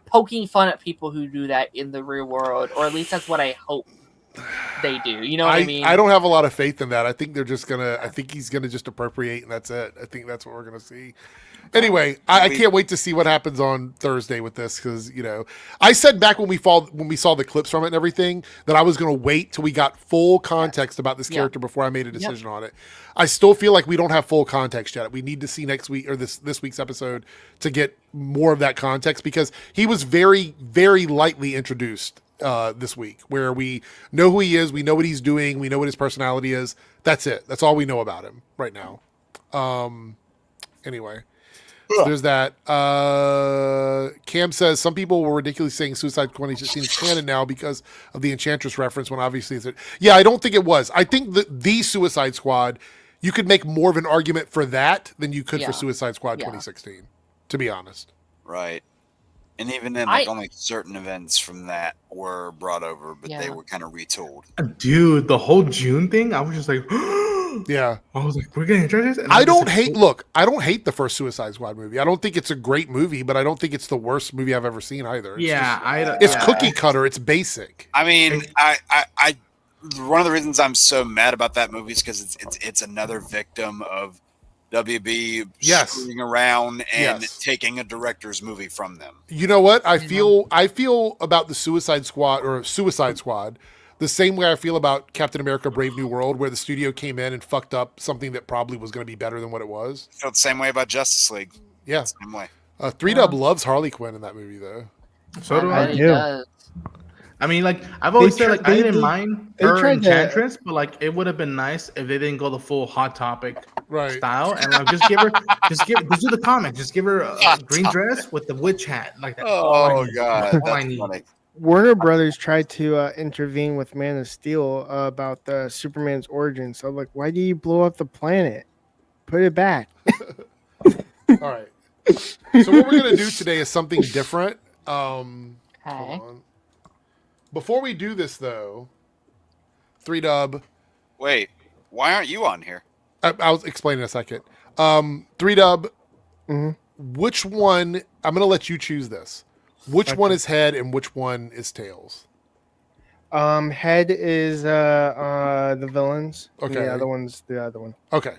poking fun at people who do that in the real world, or at least that's what I hope they do. You know what I mean? I don't have a lot of faith in that. I think they're just gonna. I think he's gonna just appropriate, and that's it. I think that's what we're gonna see. Anyway, I can't wait to see what happens on Thursday with this because you know I said back when we saw the clips from it and everything that I was going to wait till we got full context about this character before I made a decision on it. I still feel like we don't have full context yet. We need to see next week or this week's episode to get more of that context because he was very, very lightly introduced this week, where we know who he is, we know what he's doing, we know what his personality is. That's it. That's all we know about him right now. Anyway. So there's that. Cam says some people were ridiculously saying Suicide 2016 is canon now because of the Enchantress reference when obviously it's yeah, I don't think it was. I think the Suicide Squad, you could make more of an argument for that than you could for Suicide Squad 2016, to be honest. Right. And even then, like only certain events from that were brought over, but they were kind of retooled. Dude, the whole June thing, I was just like, yeah. I was like, we're getting Enchantress? I don't hate the first Suicide Squad movie. I don't think it's a great movie, but I don't think it's the worst movie I've ever seen either. It's it's cookie cutter. It's basic. I mean, I one of the reasons I'm so mad about that movie is because it's another victim of WB screwing around and taking a director's movie from them. You know what? I feel about the Suicide Squad the same way I feel about Captain America Brave New World, where the studio came in and fucked up something that probably was going to be better than what it was. I feel the same way about Justice League. Yeah. Same way. 3Dub loves Harley Quinn in that movie, though. So do I. I mean, like I've always said, like I didn't they- mind they her tried to- Enchantress, but like it would have been nice if they didn't go the full Hot Topic Right. style and like just do the comic, just give her a green dress with the witch hat, like that. Oh God, all I that's need. funny. Warner Brothers tried to intervene with Man of Steel about Superman's origin. So, like, why do you blow up the planet? Put it back. All right. So what we're gonna do today is something different. Hold on. Before we do this, though, 3Dub. Wait, why aren't you on here? I'll explain in a second. 3Dub. Mm-hmm. Which one? I'm gonna let you choose this. Which one is head and which one is tails? Head is the villains. Okay. The other one's the other one. Okay.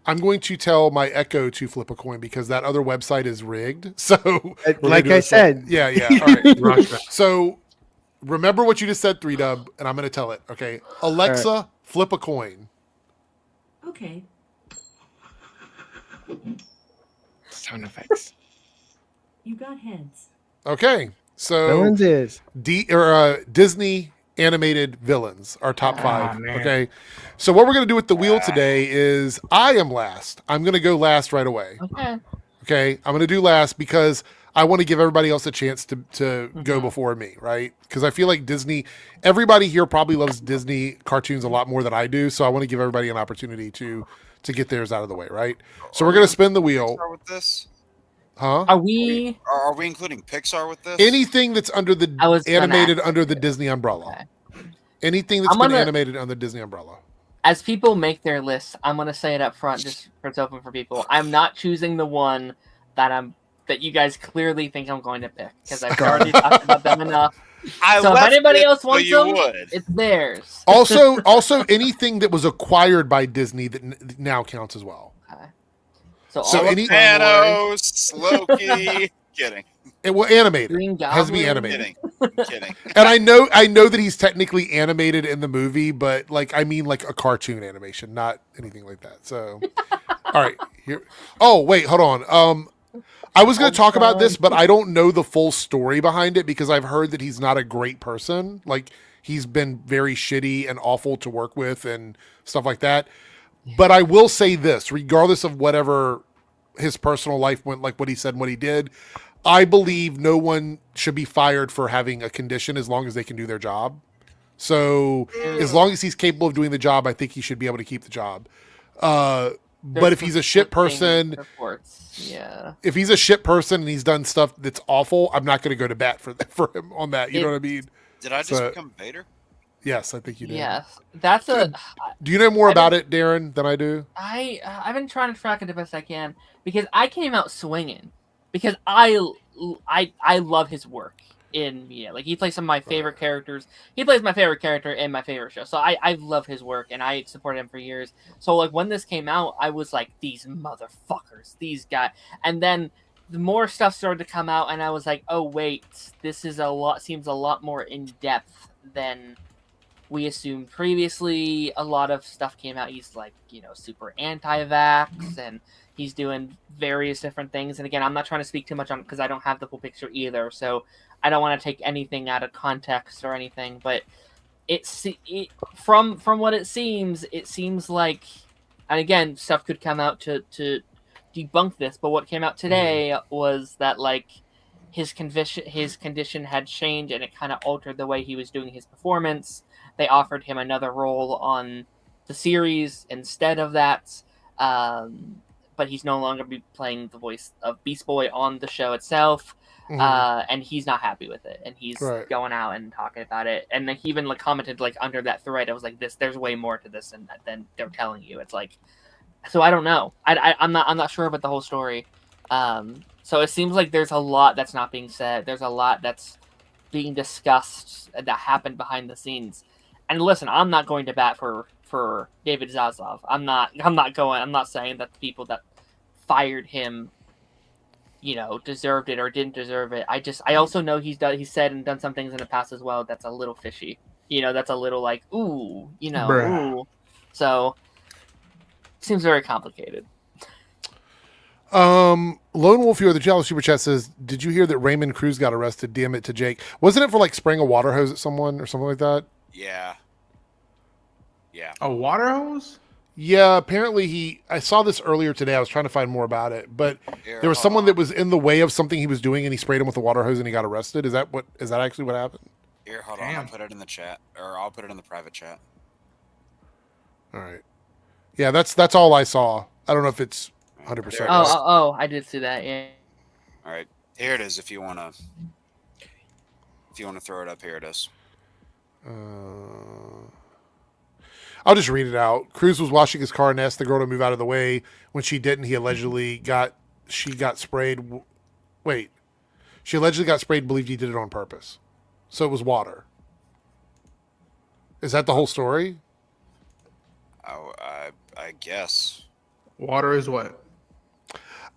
I'm going to tell my Echo to flip a coin because that other website is rigged. So, we're gonna like do I this said. Yeah. All right. Russia. So, remember what you just said, 3Dub, and I'm going to tell it. Okay. Alexa, flip a coin. Okay. Sound effects. You got heads. Okay. So, Villains is Disney animated villains are top 5. man. Okay. So, what we're going to do with the wheel today is I am last. I'm going to go last right away. Okay. I'm going to do last because I want to give everybody else a chance to go before me, right? Because I feel like everybody here probably loves Disney cartoons a lot more than I do. So I want to give everybody an opportunity to get theirs out of the way, right? So we're going to spin the wheel. Pixar with this? Huh? Are we including Pixar with this? Anything that's under the animated under the Disney umbrella. Okay. Anything that's been animated under the Disney umbrella. As people make their lists, I'm gonna say it up front, just for it's open for people. I'm not choosing the one that you guys clearly think I'm going to pick because I've already talked about them enough. So if anybody else wants them, it's theirs. Also, anything that was acquired by Disney that now counts as well. Okay. So any Thanos, Loki, kidding. It will animate. Green Has to be Goblin. animated. Kidding. And I know that he's technically animated in the movie, but I mean a cartoon animation, not anything like that. So, all right, here. Oh wait, hold on. I was going to talk about this, but I don't know the full story behind it because I've heard that he's not a great person. Like he's been very shitty and awful to work with and stuff like that. But I will say this, regardless of whatever his personal life went, like what he said and what he did, I believe no one should be fired for having a condition as long as they can do their job. So as long as he's capable of doing the job, I think he should be able to keep the job. But if he's a shit person, if he's a shit person and he's done stuff that's awful, I'm not going to go to bat for him on that. You know what I mean? Did I just become Vader? Yes, I think you did. Yes, that's Do you know more about it, Darren, than I do? I've been trying to track it the best I can because I came out swinging because I love his work in media. Like he plays some of my favorite characters. He plays my favorite character in my favorite show. So I love his work and I supported him for years. So like when this came out, I was like, these motherfuckers, these guys. And then the more stuff started to come out and I was like, oh wait, this is seems a lot more in depth than we assumed previously. A lot of stuff came out. He's like, super anti-vax and he's doing various different things. And again, I'm not trying to speak too much on because I don't have the full picture either. So I don't want to take anything out of context or anything. But from what it seems like, and again, stuff could come out to debunk this. But what came out today was that like his condition had changed and it kind of altered the way he was doing his performance. They offered him another role on the series instead of that. But he's no longer be playing the voice of Beast Boy on the show itself. And he's not happy with it. And he's going out and talking about it. And he even commented under that thread. I was like, there's way more to this than they're telling you. It's like, so I don't know. I'm not sure about the whole story. So it seems like there's a lot that's not being said. There's a lot that's being discussed that happened behind the scenes. And listen, I'm not going to bat for David Zaslav. I'm not saying that the people that fired him, deserved it or didn't deserve it. I also know he's said and done some things in the past as well that's a little fishy. That's a little like, ooh, ooh. So seems very complicated. Lone Wolf, you are the jealous super chat says, "Did you hear that Raymond Cruz got arrested? Damn it to Jake. Wasn't it for like spraying a water hose at someone or something like that?" Yeah. Yeah. A water hose? Yeah, apparently I saw this earlier today. I was trying to find more about it, but there was someone that was in the way of something he was doing, and he sprayed him with a water hose, and he got arrested. Is that actually what happened? Here, hold on. I'll put it in the chat, or I'll put it in the private chat. All right. Yeah, that's all I saw. I don't know if it's 100%. Oh, I did see that. Yeah. All right, here it is. If you wanna throw it up, here it is. I'll just read it out. Cruz was washing his car and asked the girl to move out of the way. When she didn't, he allegedly got sprayed. Wait, she allegedly got sprayed. Believed he did it on purpose. So it was water. Is that the whole story? Oh, I guess. Water is what?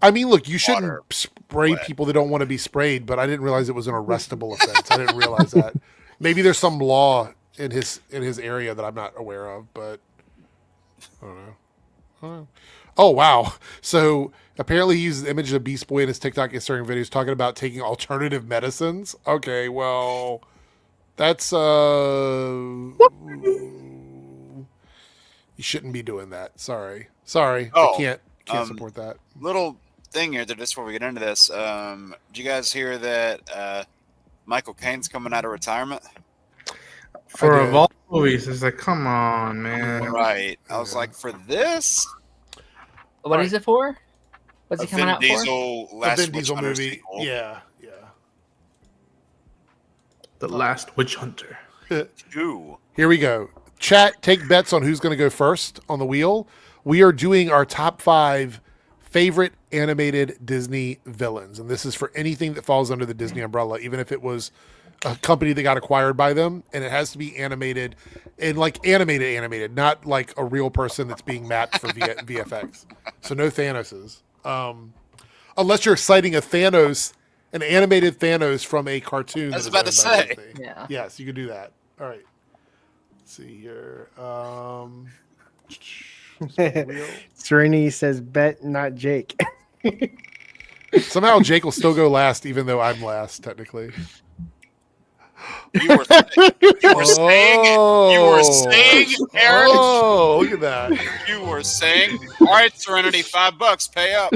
I mean, look, you shouldn't spray people that don't want to be sprayed, but I didn't realize it was an arrestable offense. I didn't realize that. Maybe there's some law in his area that I'm not aware of, but I don't know. Oh, wow. So apparently he uses the image of Beast Boy in his TikTok Instagram videos talking about taking alternative medicines. Okay, well, that's you shouldn't be doing that. Sorry. I can't support that. Little thing here, just before we get into this. Did you guys hear that Michael Caine's coming out of retirement? For of all movies, it's like, come on, man. Right. I was like, for this? What is it for? What's he coming out Diesel, for? Last Vin Diesel movie. Sequel. Yeah. The Last Witch Hunter. 2. Here we go. Chat, take bets on who's going to go first on the wheel. We are doing our top 5 favorite animated Disney villains. And this is for anything that falls under the Disney umbrella, even if it was a company that got acquired by them. And it has to be animated, and like animated, not like a real person that's being mapped for VFX. So no Thanoses. Unless you're citing an animated Thanos from a cartoon. I was about to say. Yeah. Yes, you can do that. All right. Let's see here. Serenity says, bet not Jake. Somehow Jake will still go last, even though I'm last, technically. You were saying, Eric. Oh, look at that. You were saying, all right, Serenity, $5, pay up.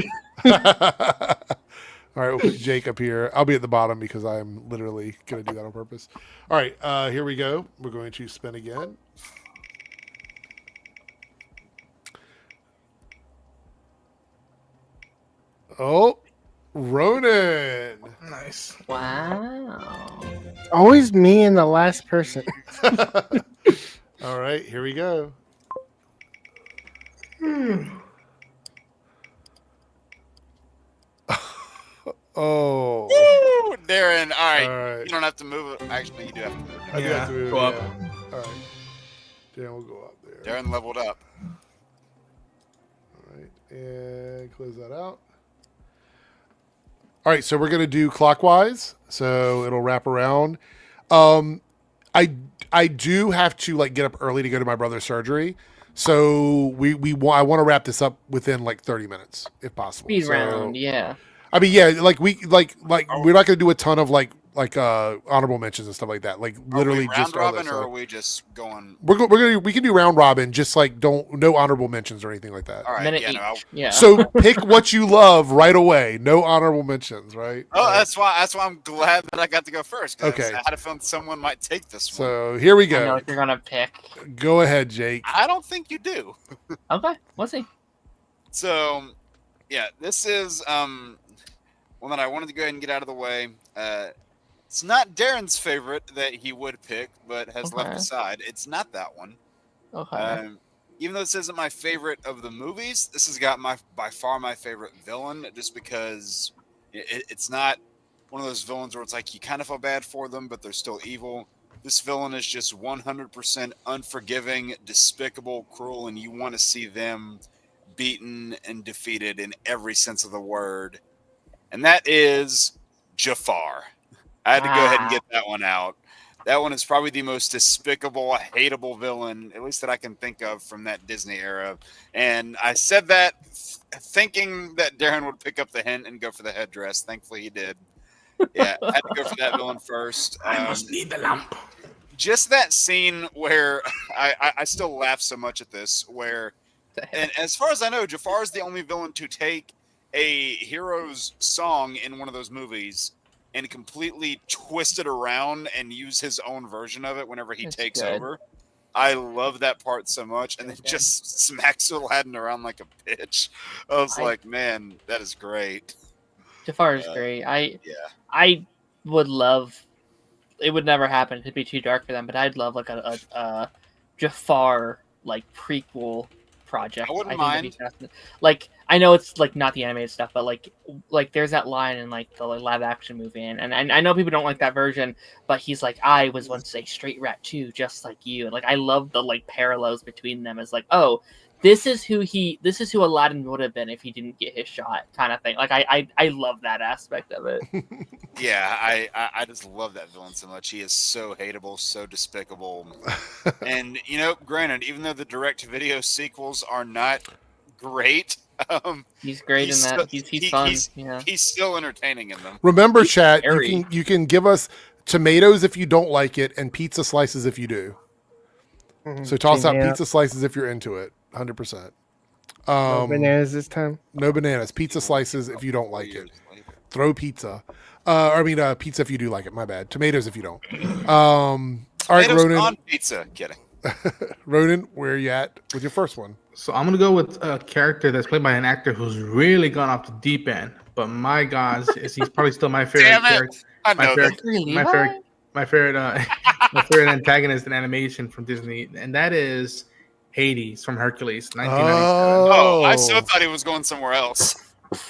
All right, we'll put Jake up here. I'll be at the bottom because I'm literally going to do that on purpose. All right, here we go. We're going to spin again. Oh, Ronan. Nice. Wow. Always me and the last person. All right, here we go. Oh. Woo, Darren, all right. You don't have to move it. Actually, you do have to move it. I do have to move. Go up. Yeah. All right. Darren will go up there. Darren leveled up. All right, and close that out. All right, so we're gonna do clockwise, so it'll wrap around. I do have to like get up early to go to my brother's surgery, so I want to wrap this up within like 30 minutes if possible. Speed round, yeah. I mean, yeah, like we're not gonna do a ton of like honorable mentions and stuff like that. Like literally round just robin, or are we just going? We can do round robin, just like no honorable mentions or anything like that. All right, Minute yeah, each. Yeah. So pick what you love right away. No honorable mentions, right? Oh, that's why I'm glad that I got to go first. 'Cause Okay. I had a feeling someone might take this one. So here we I know go. what you're gonna pick. Go ahead, Jake. I don't think you do. Okay, we'll see. So, yeah, this is one that I wanted to go ahead and get out of the way. It's not Darren's favorite that he would pick, but has left aside. It's not that one. Okay. Even though this isn't my favorite of the movies, this has got by far my favorite villain, just because it's not one of those villains where it's like you kind of feel bad for them, but they're still evil. This villain is just 100% unforgiving, despicable, cruel, and you want to see them beaten and defeated in every sense of the word. And that is Jafar. I had to go ahead and get that one out. That one is probably the most despicable, hateable villain, at least that I can think of from that Disney era. And I said that thinking that Darren would pick up the hint and go for the headdress. Thankfully, he did. Yeah, I had to go for that villain first. I must need the lamp. Just that scene where I still laugh so much at this, where, and as far as I know, Jafar is the only villain to take a hero's song in one of those movies and completely twist it around and use his own version of it whenever he takes over. I love that part so much, and then just smacks Aladdin around like a bitch. I was like, man, that is great. Jafar is great. I would love. It would never happen. It'd be too dark for them. But I'd love like a Jafar like prequel project. I wouldn't mind. Like I know it's like not the animated stuff, but like there's that line in like the live action movie, and I know people don't like that version, but he's like, I was once a straight rat too, just like you. And like I love the like parallels between them as like, oh, this is who Aladdin would have been if he didn't get his shot, kind of thing. Like I love that aspect of it. Yeah, I just love that villain so much. He is so hateable, so despicable. And you know, granted, even though the direct-to-video sequels are not great, he's great in that. He's fun. He's still entertaining in them. Remember, chat, you can give us tomatoes if you don't like it, and pizza slices if you do. So toss out pizza slices if you're into it. 100%. No bananas this time. No bananas. Pizza slices if you don't like it. Throw pizza. Pizza if you do like it. My bad. Tomatoes if you don't. All right, Ronan. On pizza. Kidding. Ronan, where are you at with your first one? So I'm gonna go with a character that's played by an actor who's really gone off the deep end. But my God, he's probably still my favorite character. My favorite antagonist in animation from Disney, and that is Hades from Hercules, 1997. Oh, I so thought he was going somewhere else.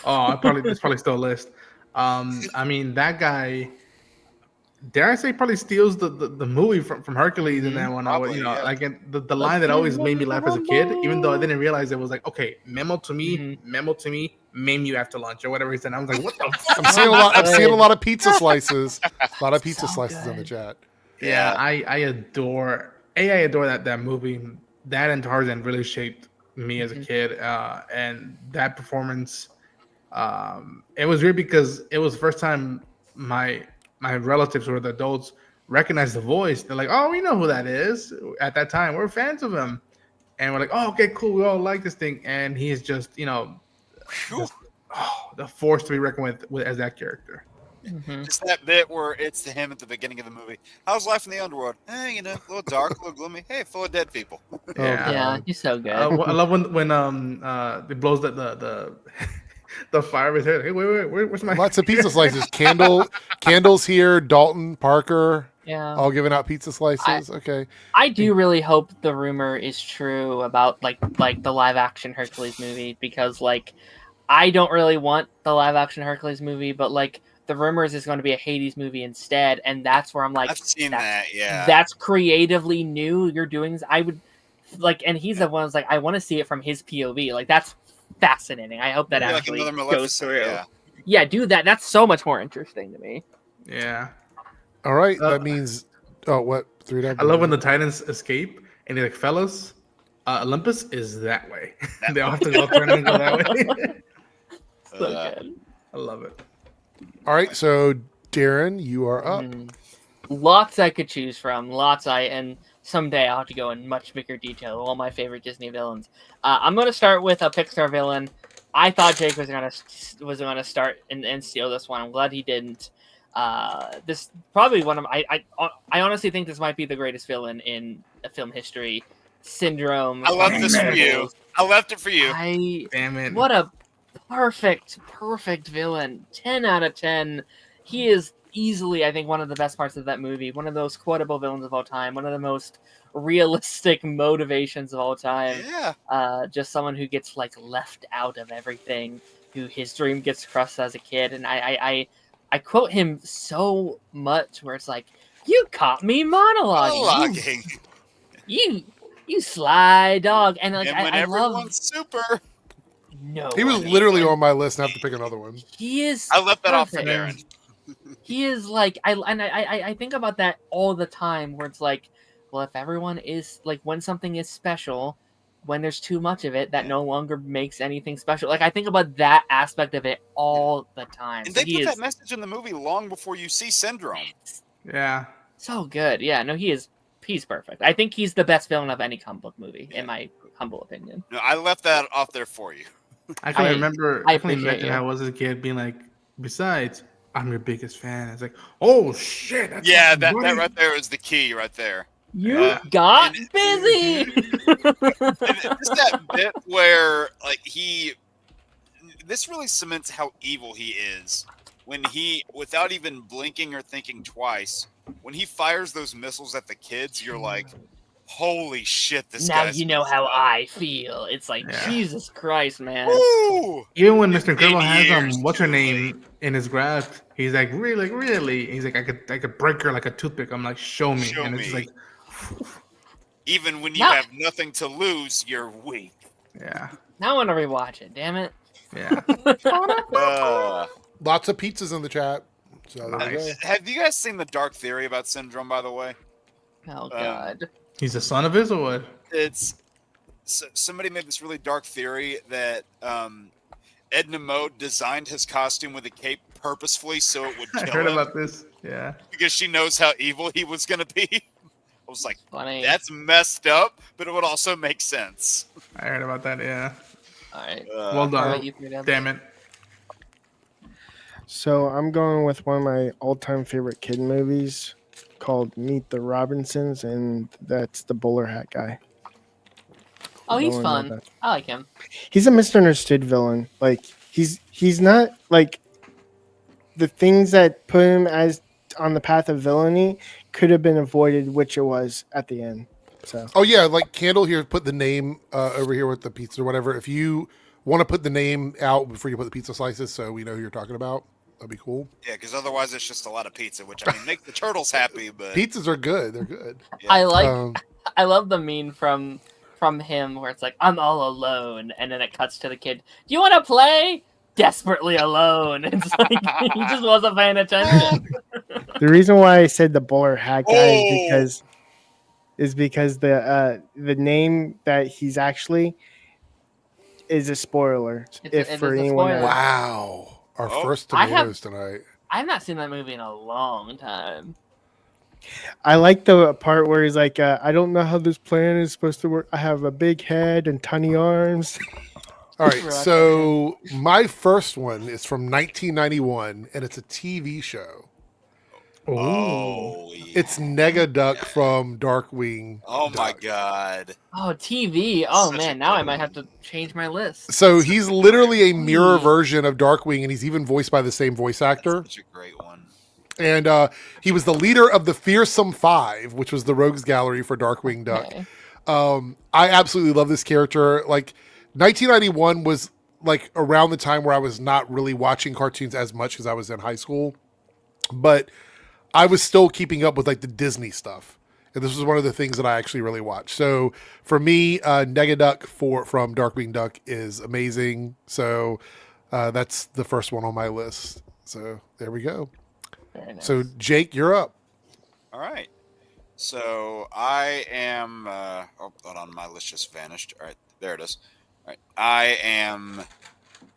Oh, it's probably still a list. I mean, that guy, dare I say, probably steals the movie from Hercules in that one. Probably, like the line that always made me laugh as a kid, even though I didn't realize it was like, okay, memo to me, maim you after lunch or whatever he said. I was like, what the fuck? I'm seeing a lot of pizza slices. A lot of pizza slices in the chat. Yeah, I adore that movie. That and Tarzan really shaped me as a kid, and that performance. It was weird because it was the first time my relatives or the adults recognized the voice. They're like, "Oh, we know who that is." At that time, we're fans of him, and we're like, "Oh, okay, cool. We all like this thing." And he is just, the force to be reckoned with as that character. Just that bit where it's to him at the beginning of the movie. How's life in the underworld? A little dark, a little gloomy. Hey, full of dead people. Yeah, he's so good. I love when it blows the fire with his head. Hey, wait, where's my lots of pizza slices? Candles here. Dalton, Parker. Yeah, all giving out pizza slices. Okay. I do really hope the rumor is true about like the live action Hercules movie, because like I don't really want the live action Hercules movie, but like the rumors is going to be a Hades movie instead, and that's where I'm like, I've seen that. Yeah, that's creatively new. You're doing. I would like, and he's the one who's like, I want to see it from his POV. Like that's fascinating. I hope that actually goes through. Yeah, do that. That's so much more interesting to me. Yeah. All right, that means what 3W? I love when the Titans escape and they're like, fellas, Olympus is that way. They all have to go turn and go that way. So good. I love it. All right, so Darren, you are up. Lots I could choose from. And someday I'll have to go in much bigger detail. All my favorite Disney villains. I'm going to start with a Pixar villain. I thought Jake was gonna start and steal this one. I'm glad he didn't. This probably one of I honestly think this might be the greatest villain in film history. Syndrome. I left this for you. I left it for you. Damn it! What a perfect villain. 10 out of 10. He is easily, I think, one of the best parts of that movie. One of those quotable villains of all time. One of the most realistic motivations of all time. Yeah. Just someone who gets like left out of everything, who his dream gets crushed as a kid, and I quote him so much where it's like, "You caught me monologuing. You sly dog." And like, and when everyone's super. No, he was literally on my list, and I have to pick another one. He is. I left that off for Darren. He is like I think about that all the time where it's like, well, if everyone is like when something is special, when there's too much of it, that no longer makes anything special. Like I think about that aspect of it all the time. And So they put that message in the movie long before you see Syndrome. Yeah. So good. Yeah, no, he's perfect. I think he's the best villain of any comic book movie, in my humble opinion. No, I left that off there for you. I can remember. I I can appreciate imagine you. how I was as a kid being like. Besides, I'm your biggest fan. It's like, oh shit! That's Yeah, awesome, that buddy. right there is the key right there. You got busy. Just that bit where like this really cements how evil he is when he, without even blinking or thinking twice, when he fires those missiles at the kids, you're like, holy shit, this now guy's you know how I feel. It's like Jesus Christ, man. Woo! Even when Mr. Incredible has years what's her too name in his grasp, he's like, really? He's like, I could break her like a toothpick. I'm like, show me. Show and it's me. like, Even when you have nothing to lose, you're weak. yeah, Now I want to rewatch it. Damn it. yeah. Lots of pizzas in the chat. So there we go. Have you guys seen the dark theory about Syndrome, by the way? Oh God. He's a son of his or what? It's somebody made this really dark theory that Edna Mode designed his costume with a cape purposefully so it would I kill heard him about this. Yeah. because she knows how evil he was gonna be. I was like, Funny. that's messed up, but it would also make sense. I heard about that. Yeah. All right. Well done. Alright, you three, Deb. Damn it. So I'm going with one of my all-time favorite kid movies called Meet the Robinsons, and that's the bowler hat guy. Oh, he's Going with fun. that. I like him. He's a misunderstood villain. Like he's not like the things that put him as on the path of villainy could have been avoided, which it was at the end. So Oh yeah, like Candle here put the name over here with the pizza or whatever. If you want to put the name out before you put the pizza slices, so we know who you're talking about, that'd be cool. Yeah, because otherwise it's just a lot of pizza, which I mean, make the turtles happy, but Pizzas are good; they're good. yeah. I like. I love the meme from him where it's like, I'm all alone, and then it cuts to the kid. Do you want to play? Desperately alone. It's like he just wasn't paying attention. the reason why I said the bowler hat guy Oh! is because the name that he's actually is a spoiler. It if is for a anyone spoiler. Wow, our first I have- tomatoes tonight. I've not seen that movie in a long time. I like the part where he's like, I don't know how this plan is supposed to work. I have a big head and tiny arms. All right, so my first one is from 1991, and it's a TV show. Oh, yeah. It's Negaduck from Darkwing. Oh my Duck. god. Oh, TV. Oh Such a man, now I good might have to change my list. So he's literally a mirror version of Darkwing, and he's even voiced by the same voice actor. Such a great one. And he was the leader of the Fearsome Five, which was the Rogues Gallery for Darkwing Duck. Okay. I absolutely love this character. Like 1991 was like around the time where I was not really watching cartoons as much because I was in high school, but I was still keeping up with like the Disney stuff. And this was one of the things that I actually really watched. So for me, Negaduck from Darkwing Duck is amazing. So that's the first one on my list. So there we go. Very nice. So Jake, you're up. All right. So I am. Hold on, my list just vanished. All right, there it is. All right, I am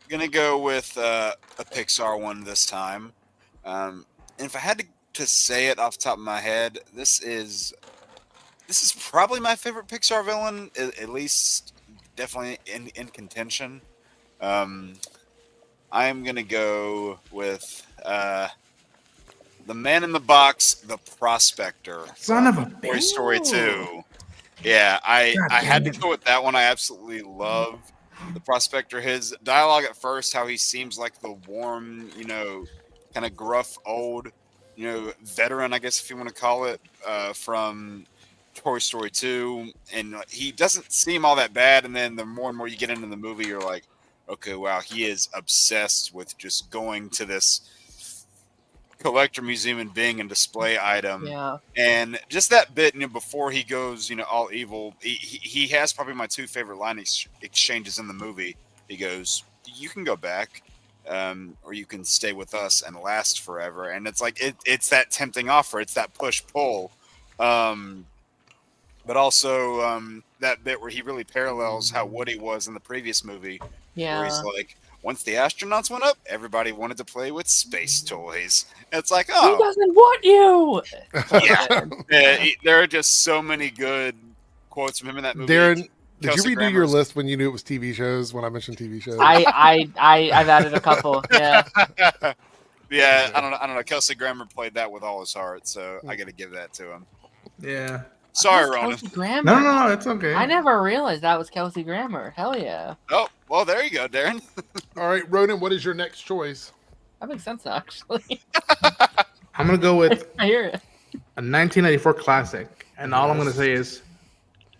gonna go with a Pixar one this time. And if I had to say it off the top of my head, this is probably my favorite Pixar villain, at least definitely in contention. I am gonna go with the man in the box, the prospector. Son of a Toy Story 2. Yeah, I had to go with that one. I absolutely love the prospector. His dialogue at first, how he seems like the warm, kind of gruff old, veteran, I guess if you want to call it, from Toy Story 2. And he doesn't seem all that bad. And then the more and more you get into the movie, you're like, okay, wow, he is obsessed with just going to this collector museum and being a display item. Yeah. And just that bit, before he goes, all evil, he has probably my two favorite line exchanges in the movie. He goes, "You can go back. or you can stay with us and last forever. And it's like it's that tempting offer. It's that push pull. But also that bit where he really parallels how Woody was in the previous movie, where he's like, once the astronauts went up, everybody wanted to play with space toys. And it's like, oh, who doesn't want you? yeah. There are just so many good quotes from him in that movie. Darren, did Kelsey you redo your Grammer's- list when you knew it was TV shows? When I mentioned TV shows, I've added a couple. Yeah. Yeah, I don't know. Kelsey Grammer played that with all his heart, so I got to give that to him. Yeah. Sorry, That's Ronan. Kelsey Grammer. No, it's okay. I never realized that was Kelsey Grammer. Hell yeah. Oh, well, there you go, Darren. all right, Ronan, what is your next choice? That makes sense, actually. I'm gonna go with I hear it. a 1994 classic, and all I'm gonna say is,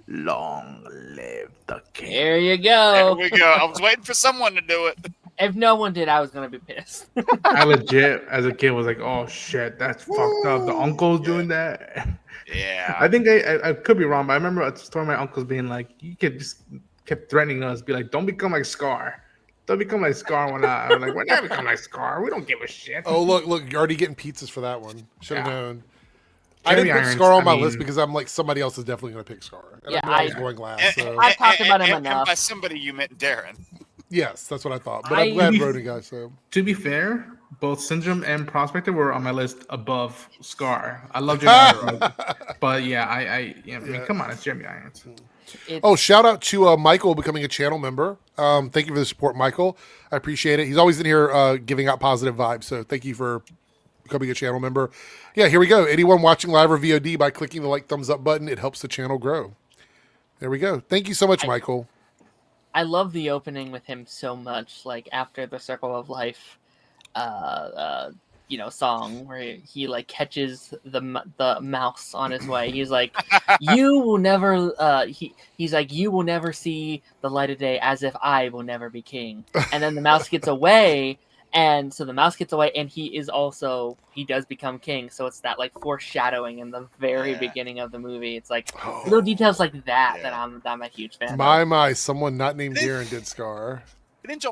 "Long live the king." There you There go. we go. I was waiting for someone to do it. If no one did, I was gonna be pissed. I legit, as a kid, was like, "Oh shit, that's fucked up." The uncle's doing that. Yeah. I think I could be wrong, but I remember a story of my uncles being like, "You could just kept threatening us, be like, don't become like Scar. Don't become like Scar." When I was like, "We're never become like Scar. We don't give a shit." Oh, look, you're already getting pizzas for that one. Should have known. I Jeremy didn't put Irons, Scar on I my mean- list because I'm like somebody else is definitely going to pick Scar. And Yeah, I knew I I- was going last. So I've talked about him and enough. by somebody, you meant Darren. yes, that's what I thought. But I'm glad Ronan got so. To be fair, both Syndrome and Prospector were on my list above Scar. I love Jeremy Irons, but yeah, I mean, come on, it's Jeremy Irons. Oh, shout out to Michael becoming a channel member. Thank you for the support, Michael. I appreciate it. He's always in here giving out positive vibes. So thank you for becoming a channel member. Yeah, here we go. Anyone watching live or VOD, by clicking the like thumbs up button, it helps the channel grow. There we go. Thank you so much, Michael. I love the opening with him so much. Like after the Circle of Life, song where he like catches the mouse on his way. He's like, "You will never." He's like, "You will never see the light of day, as if I will never be king." And then the mouse gets away, and so the mouse gets away, and he does become king. So it's that like foreshadowing in the very beginning of the movie. It's like little details like that that I'm a huge fan of. My, someone not named Darren did Scar.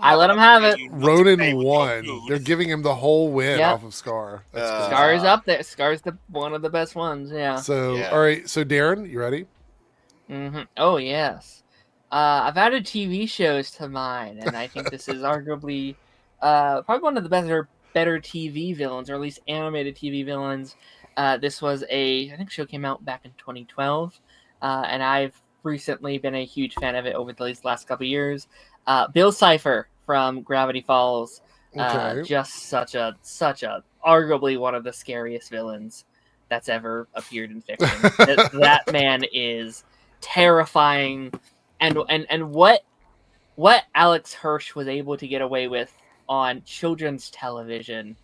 I let him have it. Ronan won. They're giving him the whole win Yep. off of Scar. That's crazy. Scar is up there. Scar's one of the best ones. Yeah. So, all right. So, Darren, you ready? Mm-hmm. Oh yes. I've added TV shows to mine, and I think this is arguably probably one of the better TV villains, or at least animated TV villains. This was I think show came out back in 2012, and I've recently been a huge fan of it over the last couple of years. Bill Cipher from Gravity Falls, Okay. just such a arguably one of the scariest villains that's ever appeared in fiction. that man is terrifying, and what Alex Hirsch was able to get away with on children's television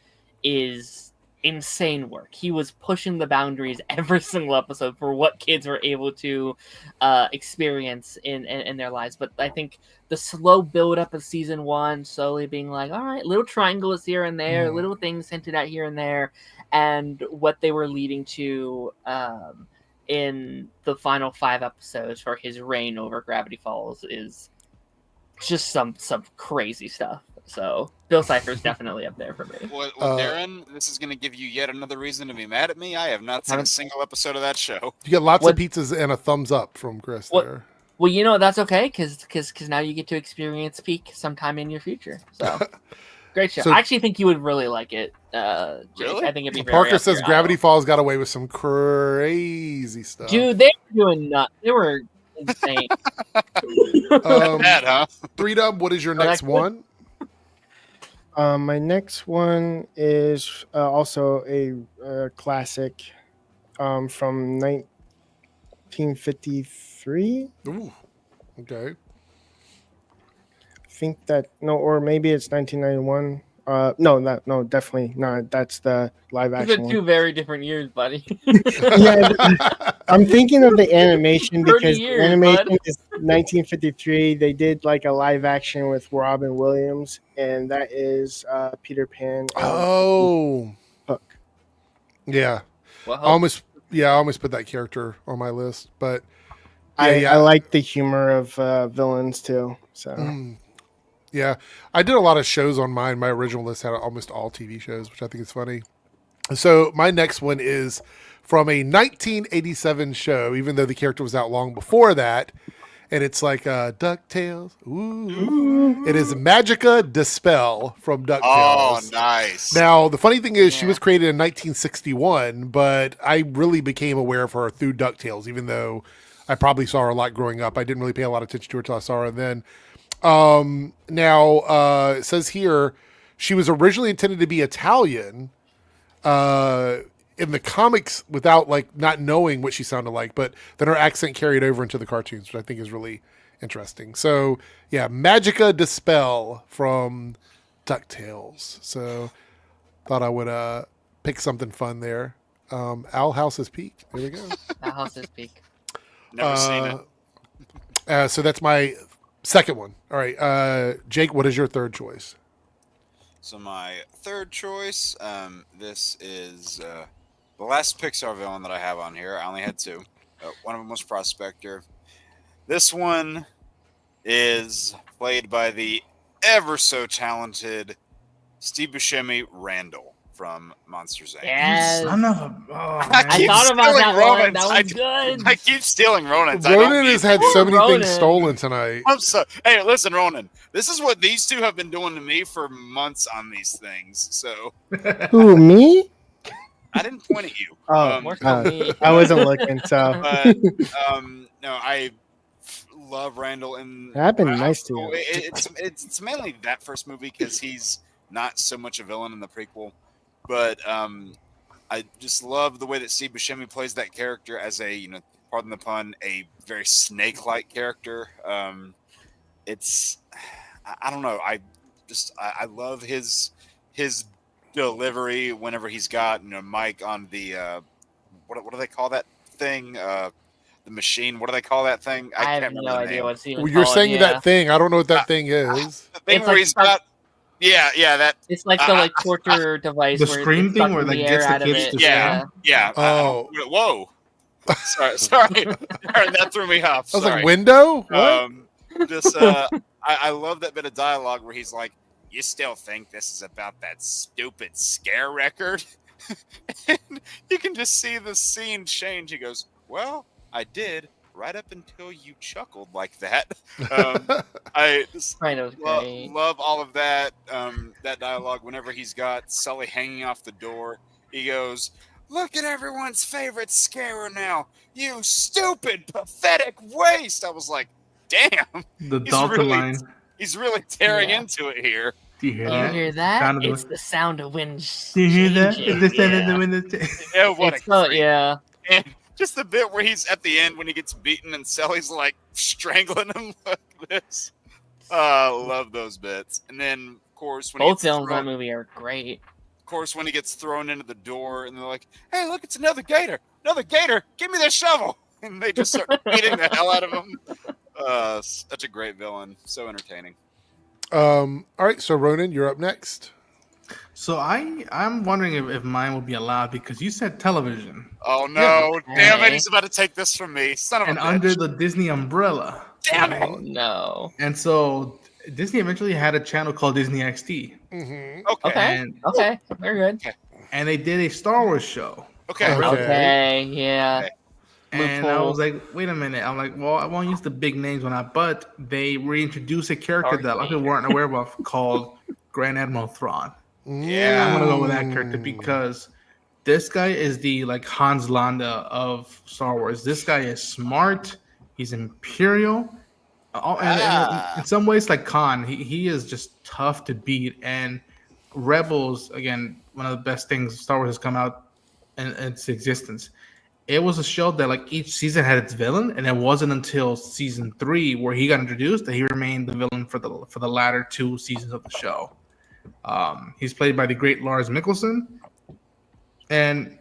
is insane work. He was pushing the boundaries every single episode for what kids were able to experience in their lives. But I think the slow build up of season 1, slowly being like, all right, little triangles here and there, little things hinted at here and there, and what they were leading to in the final 5 episodes for his reign over Gravity Falls is just some crazy stuff. So Bill Cipher's definitely up there for me. Well, Darren, this is going to give you yet another reason to be mad at me. I have not seen a single episode of that show. You get lots of pizzas and a thumbs up from Chris there. Well, you know, that's okay, because now you get to experience Peak sometime in your future. So, great show. So- I actually think you would really like it. Really? I think it'd be very Parker up says your Gravity alley. Falls got away with some crazy stuff. Dude, they were doing nuts. They were insane. Bad, huh? 3Dub, what is your Oh, next that's good. one? My next one is also a classic from 1953. Ooh, okay. I think that or maybe it's 1991. No, definitely not. That's the live These action are one. two very different years, buddy. Yeah, I'm thinking of the animation 30 because years, the animation bud. is 1953. They did like a live action with Robin Williams, and that is Peter Pan. And Oh, Hook. yeah. Well, I almost put that character on my list, but I yeah. like the humor of villains too. So Yeah, I did a lot of shows on mine. My original list had almost all TV shows, which I think is funny. So my next one is from a 1987 show, even though the character was out long before that. And it's like DuckTales. Ooh. It is Magica Dispel from DuckTales. Oh, nice. Now, the funny thing is, she was created in 1961, but I really became aware of her through DuckTales, even though I probably saw her a lot growing up. I didn't really pay a lot of attention to her until I saw her then. Now, it says here, she was originally intended to be Italian in the comics without like not knowing what she sounded like, but then her accent carried over into the cartoons, which I think is really interesting. So yeah, Magica Dispel from DuckTales. So thought I would pick something fun there. Owl House's Peak. There we go. Owl House's Peak. Never seen it. So that's my second one. All right, Jake, what is your third choice? So my third choice, this is the last Pixar villain that I have on here. I only had two. One of them was Prospector. This one is played by the ever so talented Steve Buscemi Randall from Monsters Inc. Yes. Son of a... Oh, I thought about that one. That was good. I keep stealing Ronan's. Ronan has had so many Ronan. things stolen tonight. Hey, listen, Ronan. This is what these two have been doing to me for months on these things. So Who, me? I didn't point at you. Oh, More so me. I wasn't looking, so. But no, I love Randall, and I've been nice to you. It's mainly that first movie because he's not so much a villain in the prequel, but I just love the way that Steve Buscemi plays that character as a, pardon the pun, a very snake-like character. It's, I don't know, I love his delivery whenever he's got Mike on the what do they call that thing? The machine. What do they call that thing? I have can't no remember the idea name. what's even Well, you're called, saying yeah. that thing. I don't know what that thing is. The thing It's where like he's got. Yeah, that. It's like the torture device. the where scream it's thing sucking where the that air gets the out of kids it. to Yeah. Oh. Whoa. Sorry. That threw me off. I was Sorry. like, window? What? I love that bit of dialogue where he's like, "You still think this is about that stupid scare record?" And you can just see the scene change. He goes, "Well, I did right up until you chuckled like that." I just Kind of great. love all of that. That dialogue. Whenever he's got Sully hanging off the door, he goes, "Look at everyone's favorite scarer now. You stupid, pathetic waste." I was like, damn. The Delta line. He's really tearing into it here. Do you hear You that? hear that? Sound of the It's the sound of wind. Do you hear that? changing. It's the sound of the Yeah. wind. Yeah, what It's a so, creep. yeah. And just the bit where he's at the end when he gets beaten and Sally's like strangling him like this. Love those bits. And then, of course, when Both he gets films in that thrown, movie are great. of course, when he gets thrown into the door and they're like, "Hey, look, it's another gator. Another gator. Give me that shovel." And they just start beating the hell out of him. Such a great villain. So entertaining. All right, so Ronan, you're up next. So I'm wondering if mine will be allowed because you said television. Oh, no. Damn it. Hey. He's about to take this from me. Son of And a bitch. under the Disney umbrella. Damn it. Oh, no. And so Disney eventually had a channel called Disney XD. Mm-hmm. Okay. And, Okay. Very good. and they did a Star Wars show. Okay. Okay. Okay. Yeah. And I Loophole. was like, wait a minute. I'm like, well, I won't use the big names on that, but they reintroduced a character that a lot of people weren't aware of called Grand Admiral Thrawn. Yeah. I'm gonna go with that character because this guy is the like Hans Landa of Star Wars. This guy is smart. He's imperial. And in some ways, like Khan, he is just tough to beat. And Rebels, again, one of the best things Star Wars has come out in its existence. It was a show that like each season had its villain, and it wasn't until season 3 where he got introduced that he remained the villain for the latter 2 seasons of the show. He's played by the great Lars Mikkelsen, and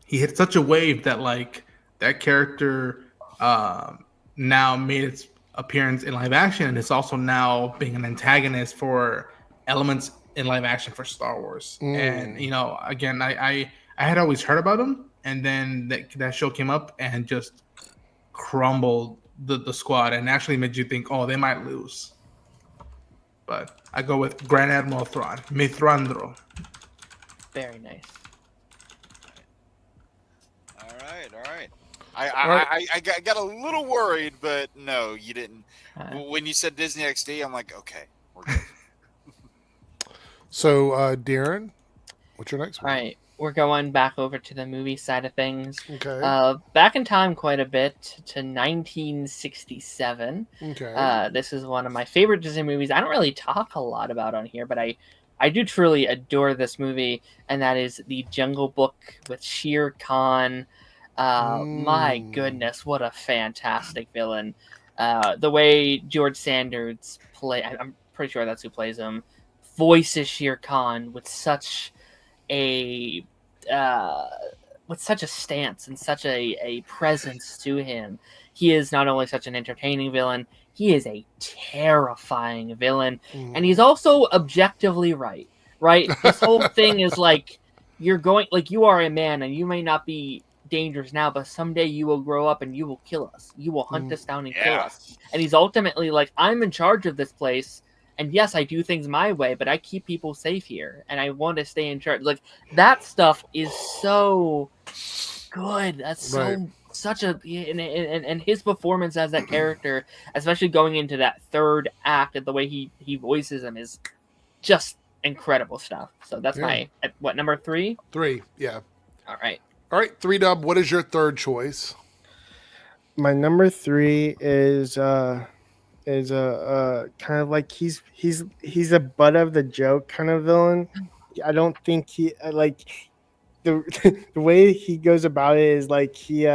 he hit such a wave that like that character now made its appearance in live action, and it's also now being an antagonist for elements in live action for Star Wars. And again, I had always heard about him, and then that show came up and just crumbled the squad and actually made you think, oh, they might lose. but I go with Grand Admiral Thrawn, Mithrandro. Very nice. All right. I got a little worried, but no, you didn't. When you said Disney XD, I'm like, okay, we're good. So, Darren, what's your next one? All right, we're going back over to the movie side of things. Okay. Back in time quite a bit to 1967. Okay. This is one of my favorite Disney movies. I don't really talk a lot about on here, but I do truly adore this movie, and that is The Jungle Book with Shere Khan. My goodness, what a fantastic villain. The way George Sanders I'm pretty sure that's who plays him, voices Shere Khan with such a stance and such a presence to him. He is not only such an entertaining villain, he is a terrifying villain, and he's also objectively right. This whole thing is like, you are a man and you may not be dangerous now, but someday you will grow up and you will kill us. You will hunt us down and kill us. And he's ultimately like, I'm in charge of this place, and yes, I do things my way, but I keep people safe here, and I want to stay in charge. Like, that stuff is so good. That's such a and his performance as that character, especially going into that third act, and the way he voices him is just incredible stuff. So that's my number 3? 3, yeah. All right, 3Dub. What is your third choice? My number 3 is kind of like he's a butt of the joke kind of villain. I don't think he like the the way he goes about it is like he's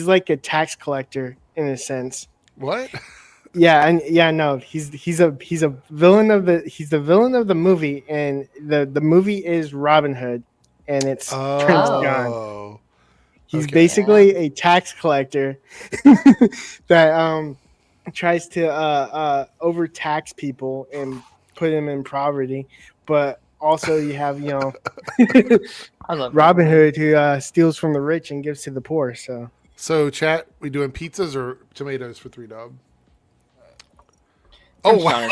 like a tax collector in a sense. What? Yeah, and no, he's a villain of the movie, and the movie is Robin Hood, and it's Prince Gunn. He's basically a tax collector that tries to overtax people and put them in poverty, but also you have Robin Hood who steals from the rich and gives to the poor. So chat, we doing pizzas or tomatoes for 3Dub? Oh wow!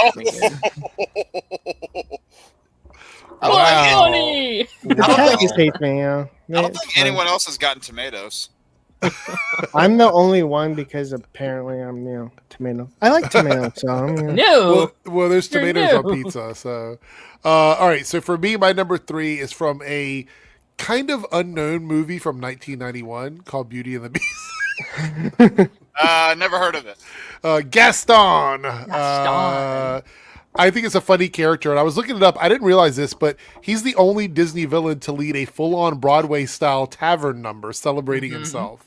Wow. I don't think anyone else has gotten tomatoes. I'm the only one because apparently I'm tomato. I like tomatoes, so no. Well, there's tomatoes on pizza. So, all right. So for me, my number 3 is from a kind of unknown movie from 1991 called Beauty and the Beast. Never heard of it. Gaston. I think it's a funny character, and I was looking it up. I didn't realize this, but he's the only Disney villain to lead a full-on Broadway-style tavern number celebrating himself,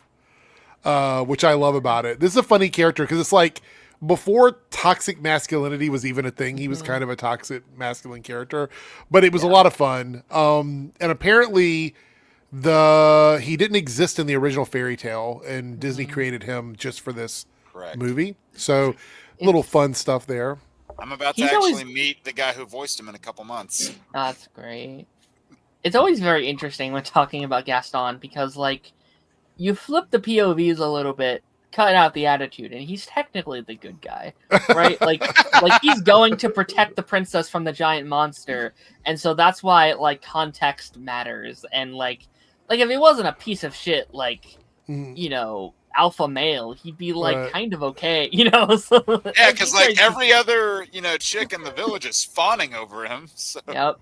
which I love about it. This is a funny character because it's like before toxic masculinity was even a thing, he was kind of a toxic masculine character, but it was a lot of fun. And apparently he didn't exist in the original fairy tale, and Disney created him just for this movie. So little fun stuff there. I'm about to actually meet the guy who voiced him in a couple months. That's great. It's always very interesting when talking about Gaston because, like, you flip the POVs a little bit, cut out the attitude, and he's technically the good guy, right? like he's going to protect the princess from the giant monster, and so that's why, like, context matters. And like if he wasn't a piece of shit, like, alpha male, he'd be like kind of okay, So, yeah, because like every other chick in the village is fawning over him. So. Yep.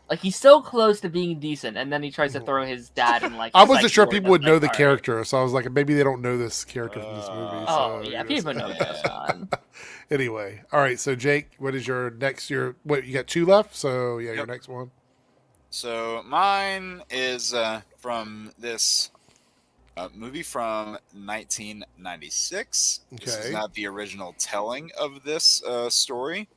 Like, he's so close to being decent, and then he tries to throw his dad in like. I wasn't sure people would know the character, so I was like, maybe they don't know this character from this movie. Oh yeah, people know Gaston. Anyway, all right. So Jake, what is your next? You got 2 left. So yeah, your next one. So mine is from this. Movie from 1996. Okay. This is not the original telling of this story.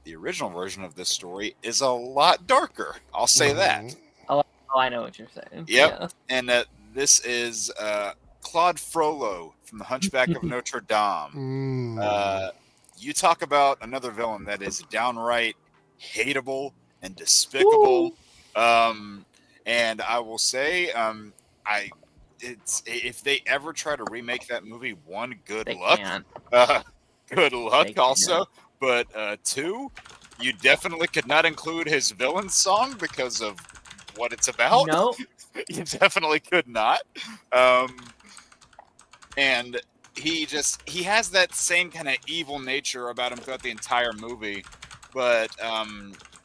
The original version of this story is a lot darker. I'll say that. Oh, I know what you're saying. Yep. Yeah. And this is Claude Frollo from The Hunchback of Notre Dame. You talk about another villain that is downright hateable and despicable. And I will say, if they ever try to remake that movie, good luck. Good luck. Also, But 2, you definitely could not include his villain song because of what it's about. No. You definitely could not. And he has that same kind of evil nature about him throughout the entire movie. But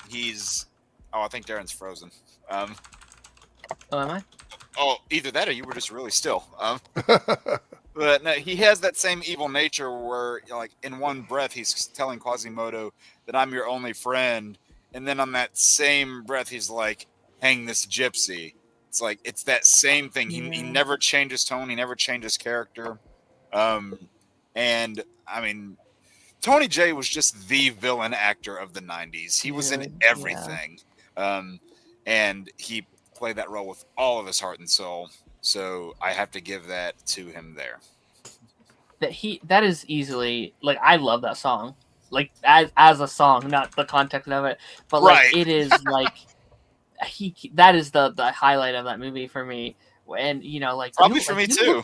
he's... Oh, I think Darren's frozen. Oh, am I? Oh, either that or you were just really still. But no, he has that same evil nature where, like, in one breath, he's telling Quasimodo that I'm your only friend. And then on that same breath, he's like, hang this gypsy. It's like, it's that same thing. He never changes tone. He never changes character. And, I mean, Tony Jay was just the villain actor of the 90s. He was in everything. And he played that role with all of his heart and soul. So I have to give that to him there. That is easily, like, I love that song. Like, as a song, not the context of it. But, like, it is, like, that is the highlight of that movie for me. And, you know, like... Probably for me, too.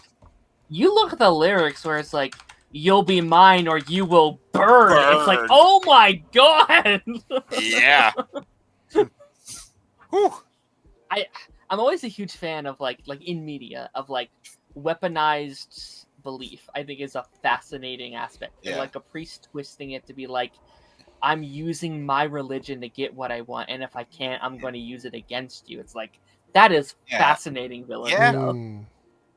You look at the lyrics where it's like, you'll be mine or you will burn. It's like, oh my god! Yeah. Whew. I'm always a huge fan of like in media of like weaponized belief. I think is a fascinating aspect. Yeah. Like a priest twisting it to be like, I'm using my religion to get what I want, and if I can't, I'm going to use it against you. It's like, that is fascinating villain stuff.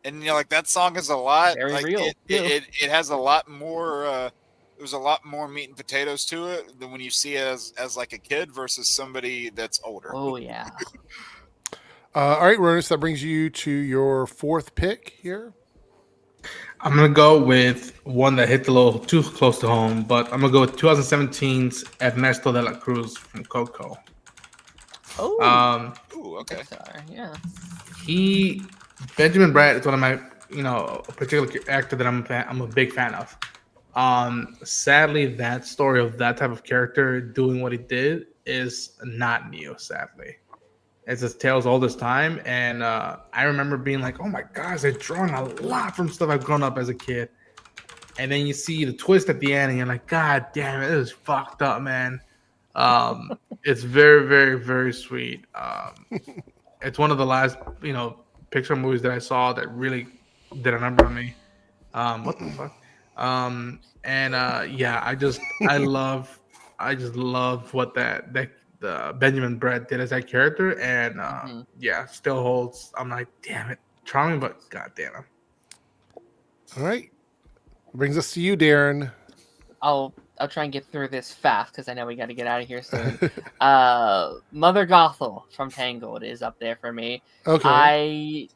And you know, like, that song is a lot Very like, real. It has a lot more. There's a lot more meat and potatoes to it than when you see it as like a kid versus somebody that's older. Oh yeah. All right, Ronus, that brings you to your 4th pick here. I'm going to go with one that hit a little too close to home, but I'm going to go with 2017's Ernesto de la Cruz from Coco. Oh. Okay. Yeah. Benjamin Bratt is one of my, a particular actor that I'm a big fan of. Sadly, that story of that type of character doing what he did is not new, sadly. It's his tales all this time, and I remember being like, "Oh my gosh, they're drawing a lot from stuff I've grown up as a kid." And then you see the twist at the end, and you're like, "God damn it, this is fucked up, man." It's very, very, very sweet. It's one of the last, Pixar movies that I saw that really did a number on me. What the fuck? I just love what the Benjamin Bratt did as that character, and still holds. I'm like, damn it, charming, but god damn it. All right, brings us to you, Darren. I'll try and get through this fast because I know we got to get out of here soon. Mother Gothel from Tangled is up there for me. Okay.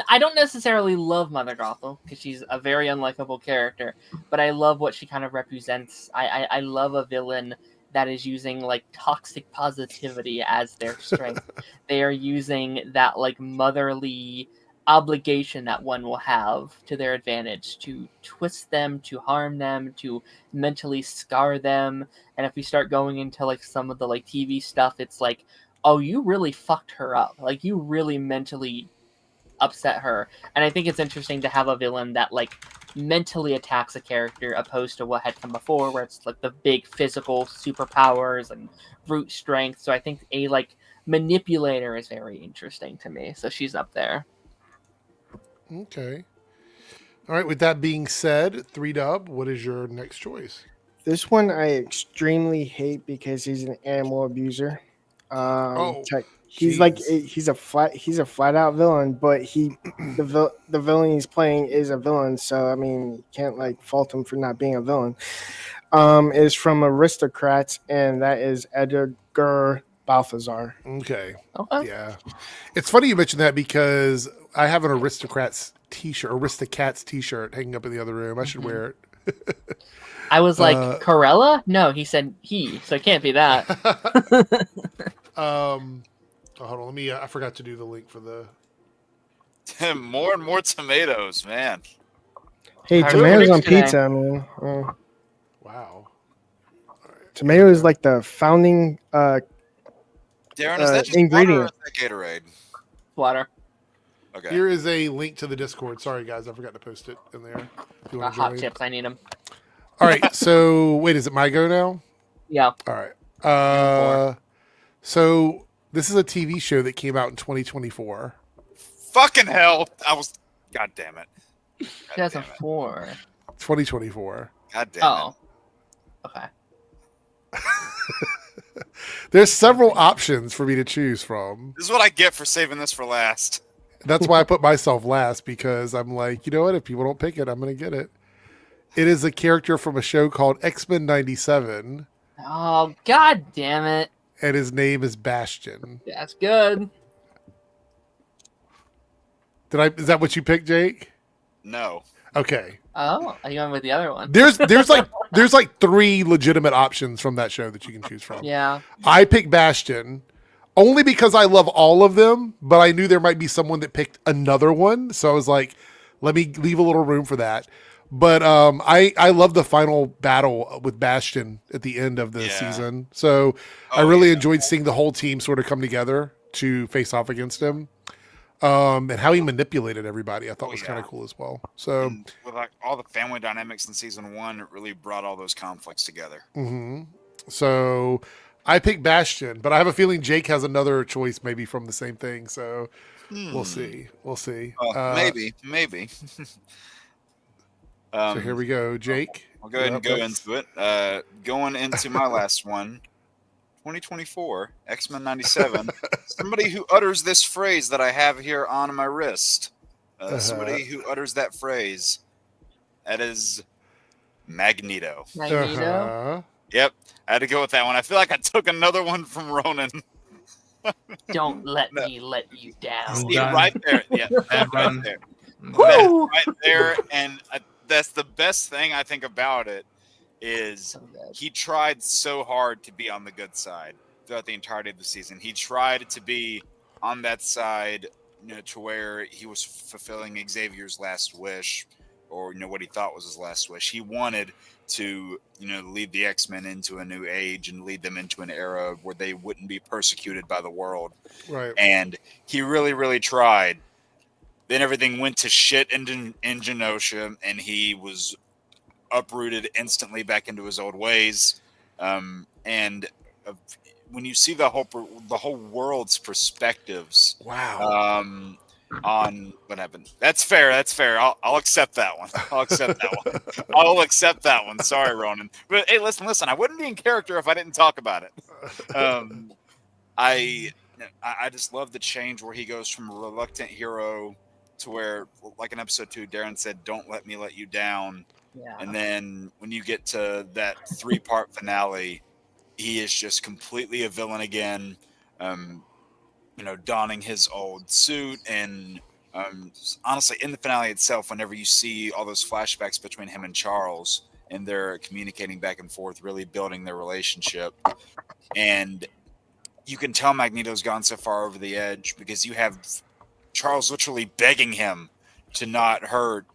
I don't necessarily love Mother Gothel because she's a very unlikable character, but I love what she kind of represents. I love a villain that is using like toxic positivity as their strength. They are using that like motherly obligation that one will have to their advantage to twist them, to harm them, to mentally scar them. And if we start going into like some of the like TV stuff, it's like, oh, you really fucked her up. Like you really mentally upset her. And I think it's interesting to have a villain that like mentally attacks a character opposed to what had come before, where it's like the big physical superpowers and brute strength. So I think a like manipulator is very interesting to me. So she's up there. Okay. All right. With that being said, 3Dub, what is your next choice? This one I extremely hate because he's an animal abuser. He's a flat out villain, but the villain he's playing is a villain, so I mean you can't like fault him for not being a villain. Is from Aristocrats, and that is Edgar Balthazar. Okay. Yeah. It's funny you mentioned that because I have an Aristocrats t-shirt hanging up in the other room. I should wear it. I was like, Corella? No, he said he, so it can't be that. Hold on, I forgot to do the link for the more and more tomatoes, man. Hey, tomatoes on pizza, I mean. Wow. Tomato is like the founding Darren, is that just ingredient. Water or is that Gatorade? Water. Okay. Here is a link to the Discord. Sorry, guys, I forgot to post it in there. If you want to Hot join. chips, I need them. All right. So wait, is it my go now? Yeah. All right. So this is a TV show that came out in 2024. Fucking hell! God damn it. 2004. 2024. God damn it. Okay. There's several options for me to choose from. This is what I get for saving this for last. That's why I put myself last, because I'm like, you know what? If people don't pick it, I'm going to get it. It is a character from a show called X-Men 97. Oh, god damn it. And his name is Bastion. That's good. Is that what you picked, Jake? No. Okay. Oh, are you going with the other one? There's like 3 legitimate options from that show that you can choose from. Yeah. I picked Bastion only because I love all of them, but I knew there might be someone that picked another one, so I was like, let me leave a little room for that. But I love the final battle with Bastion at the end of the season. So I really enjoyed seeing the whole team sort of come together to face off against him. And how he manipulated everybody, I thought was kind of cool as well. So and with like all the family dynamics in season 1, it really brought all those conflicts together. Mm-hmm. So I picked Bastion, but I have a feeling Jake has another choice, maybe from the same thing. So we'll see. We'll see. Maybe. So here we go, Jake. I'll go ahead and go into it. Going into my last one. 2024, X-Men 97. Somebody who utters this phrase that I have here on my wrist. Somebody who utters that phrase. That is Magneto. Magneto? Yep, I had to go with that one. I feel like I took another one from Ronan. Don't let me let you down. See, right there. Yeah, that right there. That right there. And that's the best thing I think about it. Is he tried so hard to be on the good side throughout the entirety of the season. He tried to be on that side, to where he was fulfilling Xavier's last wish, or what he thought was his last wish. He wanted to, lead the X-Men into a new age and lead them into an era where they wouldn't be persecuted by the world. Right. And he really, really tried. Then everything went to shit in Genosha, and he was uprooted instantly back into his old ways, and when you see the whole world's perspectives, on what happened, that's fair. I'll accept that one. I'll accept that one. Sorry, Ronan. But hey, listen. I wouldn't be in character if I didn't talk about it. I just love the change where he goes from a reluctant hero to where, like in episode 2, Darren said, "Don't let me let you down." Yeah. And then when you get to that 3-part finale, he is just completely a villain again, donning his old suit. And honestly, in the finale itself, whenever you see all those flashbacks between him and Charles, and they're communicating back and forth, really building their relationship, and you can tell Magneto's gone so far over the edge because you have Charles literally begging him to not hurt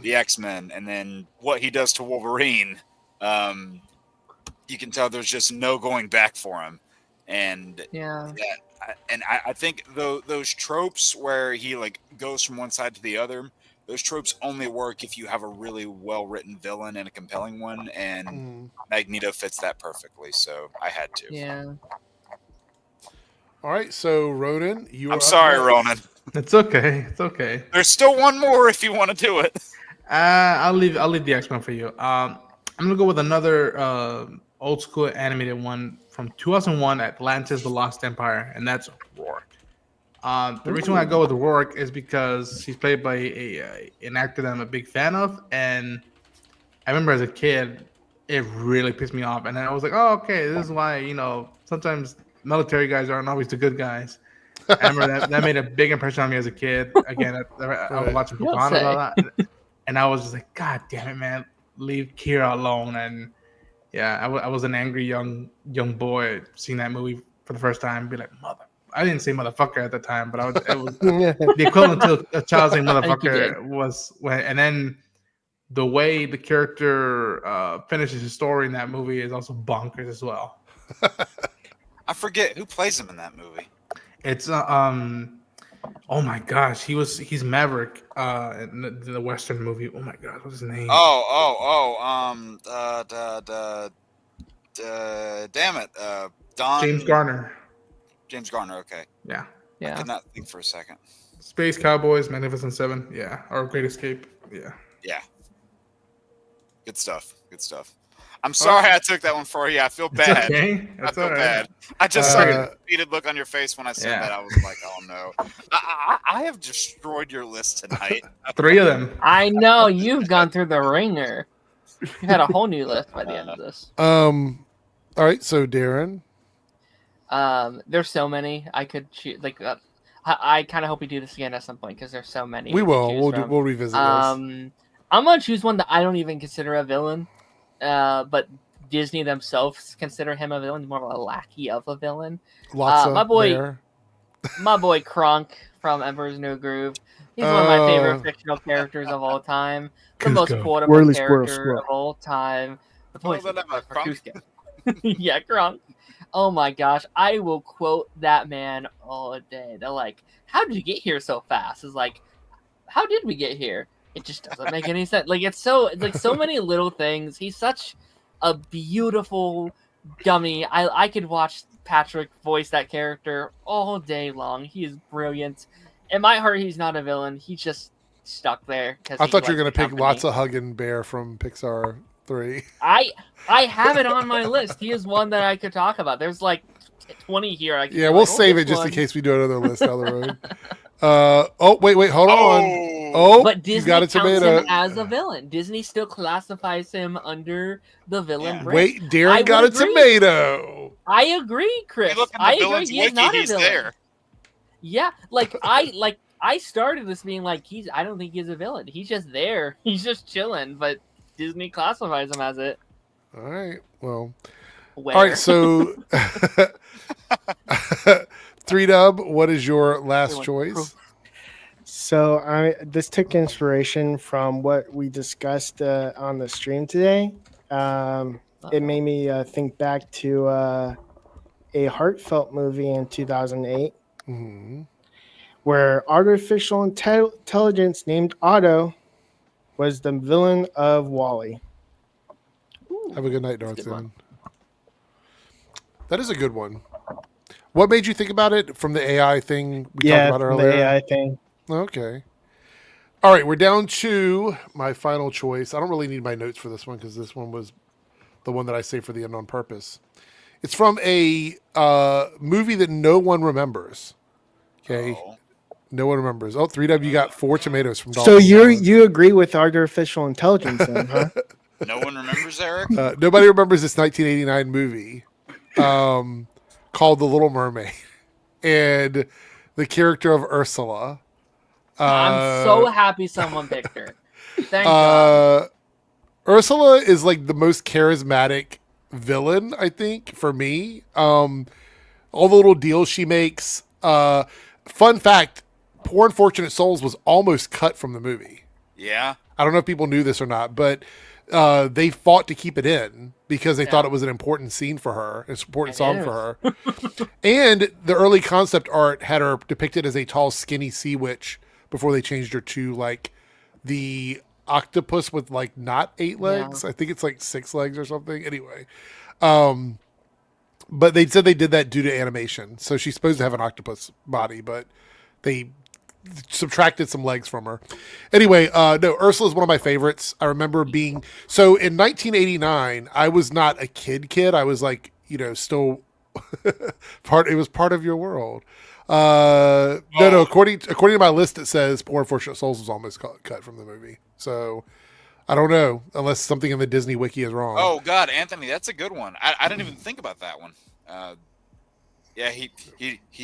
the X-Men, and then what he does to Wolverine, you can tell there's just no going back for him. And I think those tropes where he goes from one side to the other, those tropes only work if you have a really well-written villain and a compelling one, and Magneto fits that perfectly, so I had to. Yeah. All right, so Ronan, I'm sorry, Ronan. It's okay. There's still one more if you want to do it. I'll leave the X-Men for you. I'm gonna go with another old school animated one from 2001, Atlantis: The Lost Empire, and that's Rourke. The reason why I go with Rourke is because he's played by an actor that I'm a big fan of, and I remember as a kid, it really pissed me off, and then I was like, oh, okay, this is why sometimes military guys aren't always the good guys. I remember that made a big impression on me as a kid. Again, I was watching Pocahontas about that, and I was just like, God damn it, man, leave Kira alone. And yeah, I was an angry young boy seeing that movie for the first time, be like, mother. I didn't say motherfucker at the time, but it was the equivalent to a child saying motherfucker was when. And then the way the character finishes his story in that movie is also bonkers as well. I forget who plays him in that movie. It's Oh my gosh, he's Maverick in the Western movie. Oh my god, what's his name? Damn it, Don James Garner. James Garner. Okay, Yeah. I could not think for a second. Space Cowboys, Magnificent Seven. Yeah, or Great Escape. Yeah. Yeah. Good stuff. Good stuff. I'm sorry I took that one for you. I feel bad. Okay. I feel bad. I just saw your defeated look on your face when I said that. I was like, oh no. I have destroyed your list tonight. 3 of them. I know you've gone through the ringer. You had a whole new list by the end of this. All right, so Darren. There's so many I could choose. Like, I kind of hope we do this again at some point because there's so many. We will. We'll revisit this. I'm gonna choose one that I don't even consider a villain, but Disney themselves consider him a villain, more of a lackey of a villain. My boy Kronk from Emperor's New Groove. He's one of my favorite fictional characters of all time. The most quotable character of all time. The voice for Kuzco. Yeah, Kronk. Oh my gosh, I will quote that man all day. They're like, "How did you get here so fast?" It's like, "How did we get here?" It just doesn't make any sense. Like it's like so many little things. He's such a beautiful dummy. I could watch Patrick voice that character all day long. He is brilliant. In my heart, he's not a villain. He's just stuck there. I thought you were going to pick Lots of Huggin' Bear from Pixar 3. I have it on my list. He is one that I could talk about. There's like 20 here. We'll save it just in case we do another list down the road. Wait, hold on. But Disney got a tomato. Him as a villain. Disney still classifies him under the villain brand. Wait, Darren got a tomato. I agree, Chris. I agree. He's not a villain. There. Yeah, I started this being like I don't think he's a villain. He's just there. He's just chilling, but Disney classifies him as it. All right. Well. Where? All right, so 3Dub, what is your last choice? So this took inspiration from what we discussed on the stream today. It made me think back to a heartfelt movie in 2008 where artificial intelligence named Otto was the villain of WALL-E. Have a good night, Darthan. That is a good one. What made you think about it from the AI thing we talked about earlier? The AI thing. Okay. All right, we're down to my final choice. I don't really need my notes for this one because this one was the one that I saved for the end on purpose. It's from a movie that no one remembers. Okay. No one remembers. 3W, you got 4 tomatoes from Dolphin. So you agree with artificial intelligence then, huh? No one remembers, Eric? Nobody remembers this 1989 movie called The Little Mermaid and the character of Ursula. I'm so happy someone picked her. Thank God. Ursula is like the most charismatic villain, I think, for me. All the little deals she makes. Fun fact, Poor Unfortunate Souls was almost cut from the movie. Yeah. I don't know if people knew this or not, but they fought to keep it in because they thought it was an important scene for her, an important song for her. And the early concept art had her depicted as a tall, skinny sea witch before they changed her to like the octopus with like not 8 legs. I think it's like 6 legs or something. Anyway. But they said they did that due to animation. So she's supposed to have an octopus body, but they subtracted some legs from her. Anyway, no, Ursula is one of my favorites. I remember being... So in 1989, I was not a kid. I was like, still... it was part of your world. No, according to my list, it says Poor Unfortunate Souls was almost cut from the movie. So... I don't know, unless something in the Disney wiki is wrong. Oh God, Anthony, that's a good one. I didn't even think about that one. Yeah, he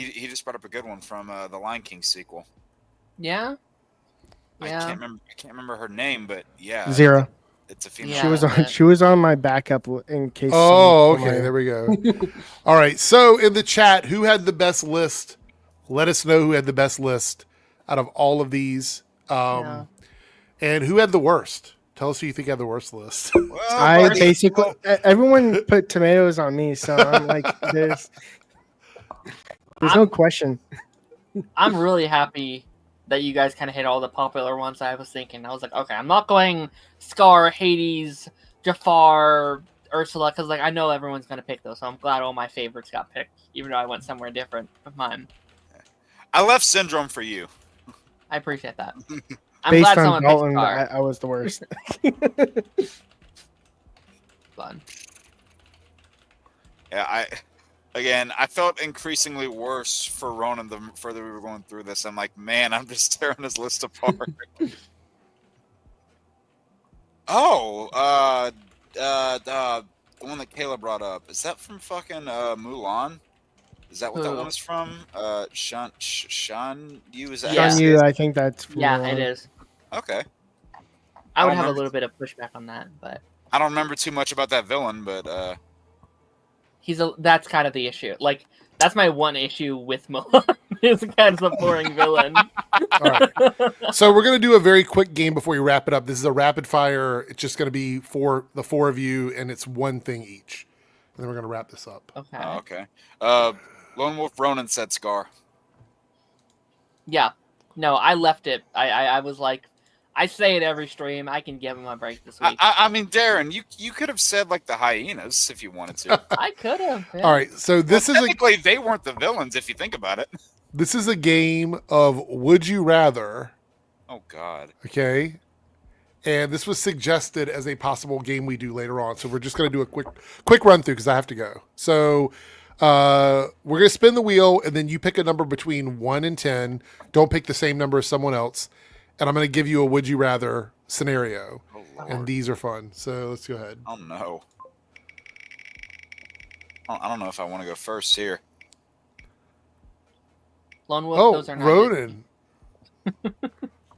just brought up a good one from the Lion King sequel. Yeah. I can't remember her name, but yeah. Zero. It's a female. Yeah, She was on my backup in case. Oh, okay. There we go. All right. So in the chat, who had the best list? Let us know who had the best list out of all of these, and who had the worst. Tell us who you think had the worst list. Well, everyone put tomatoes on me, so I'm like, there's no question. I'm really happy that you guys kind of hit all the popular ones. I was thinking, I was like, okay, I'm not going Scar, Hades, Jafar, Ursula, because like I know everyone's gonna pick those. So I'm glad all my favorites got picked, even though I went somewhere different with mine. I left Syndrome for you. I appreciate that. I'm Based glad on someone Dalton, picked Scar. I was the worst. Fun. Yeah, I felt increasingly worse for Ronan the further we were going through this. I'm like, man, I'm just tearing this list apart. The one that Kayla brought up, is that from fucking Mulan? Is that what that one is from? Shan Yu, is that? Shan Yu, I think that's from it is. Okay. I would have a little bit of pushback on that, but I don't remember too much about that villain, but that's kind of the issue. Like, that's my one issue with Mulan. He's kind of a boring villain. All right. So we're going to do a very quick game before we wrap it up. This is a rapid fire. It's just going to be for the four of you, and it's one thing each. And then we're going to wrap this up. Okay. Oh, okay. Lone Wolf Ronan said Scar. Yeah. No, I left it. I was like, I say it every stream. I can give him a break this week. I mean, Darren, you could have said like the hyenas if you wanted to. I could have. Yeah. All right. So this is technically they weren't the villains if you think about it. This is a game of Would You Rather. Oh God. Okay. And this was suggested as a possible game we do later on. So we're just going to do a quick run through because I have to go. So we're going to spin the wheel and then you pick a number between 1 and 10. Don't pick the same number as someone else. And I'm going to give you a Would You Rather scenario. Oh, and these are fun. So let's go ahead. Oh no. I don't know if I want to go first here. Lone Wolf, those are not Ronan.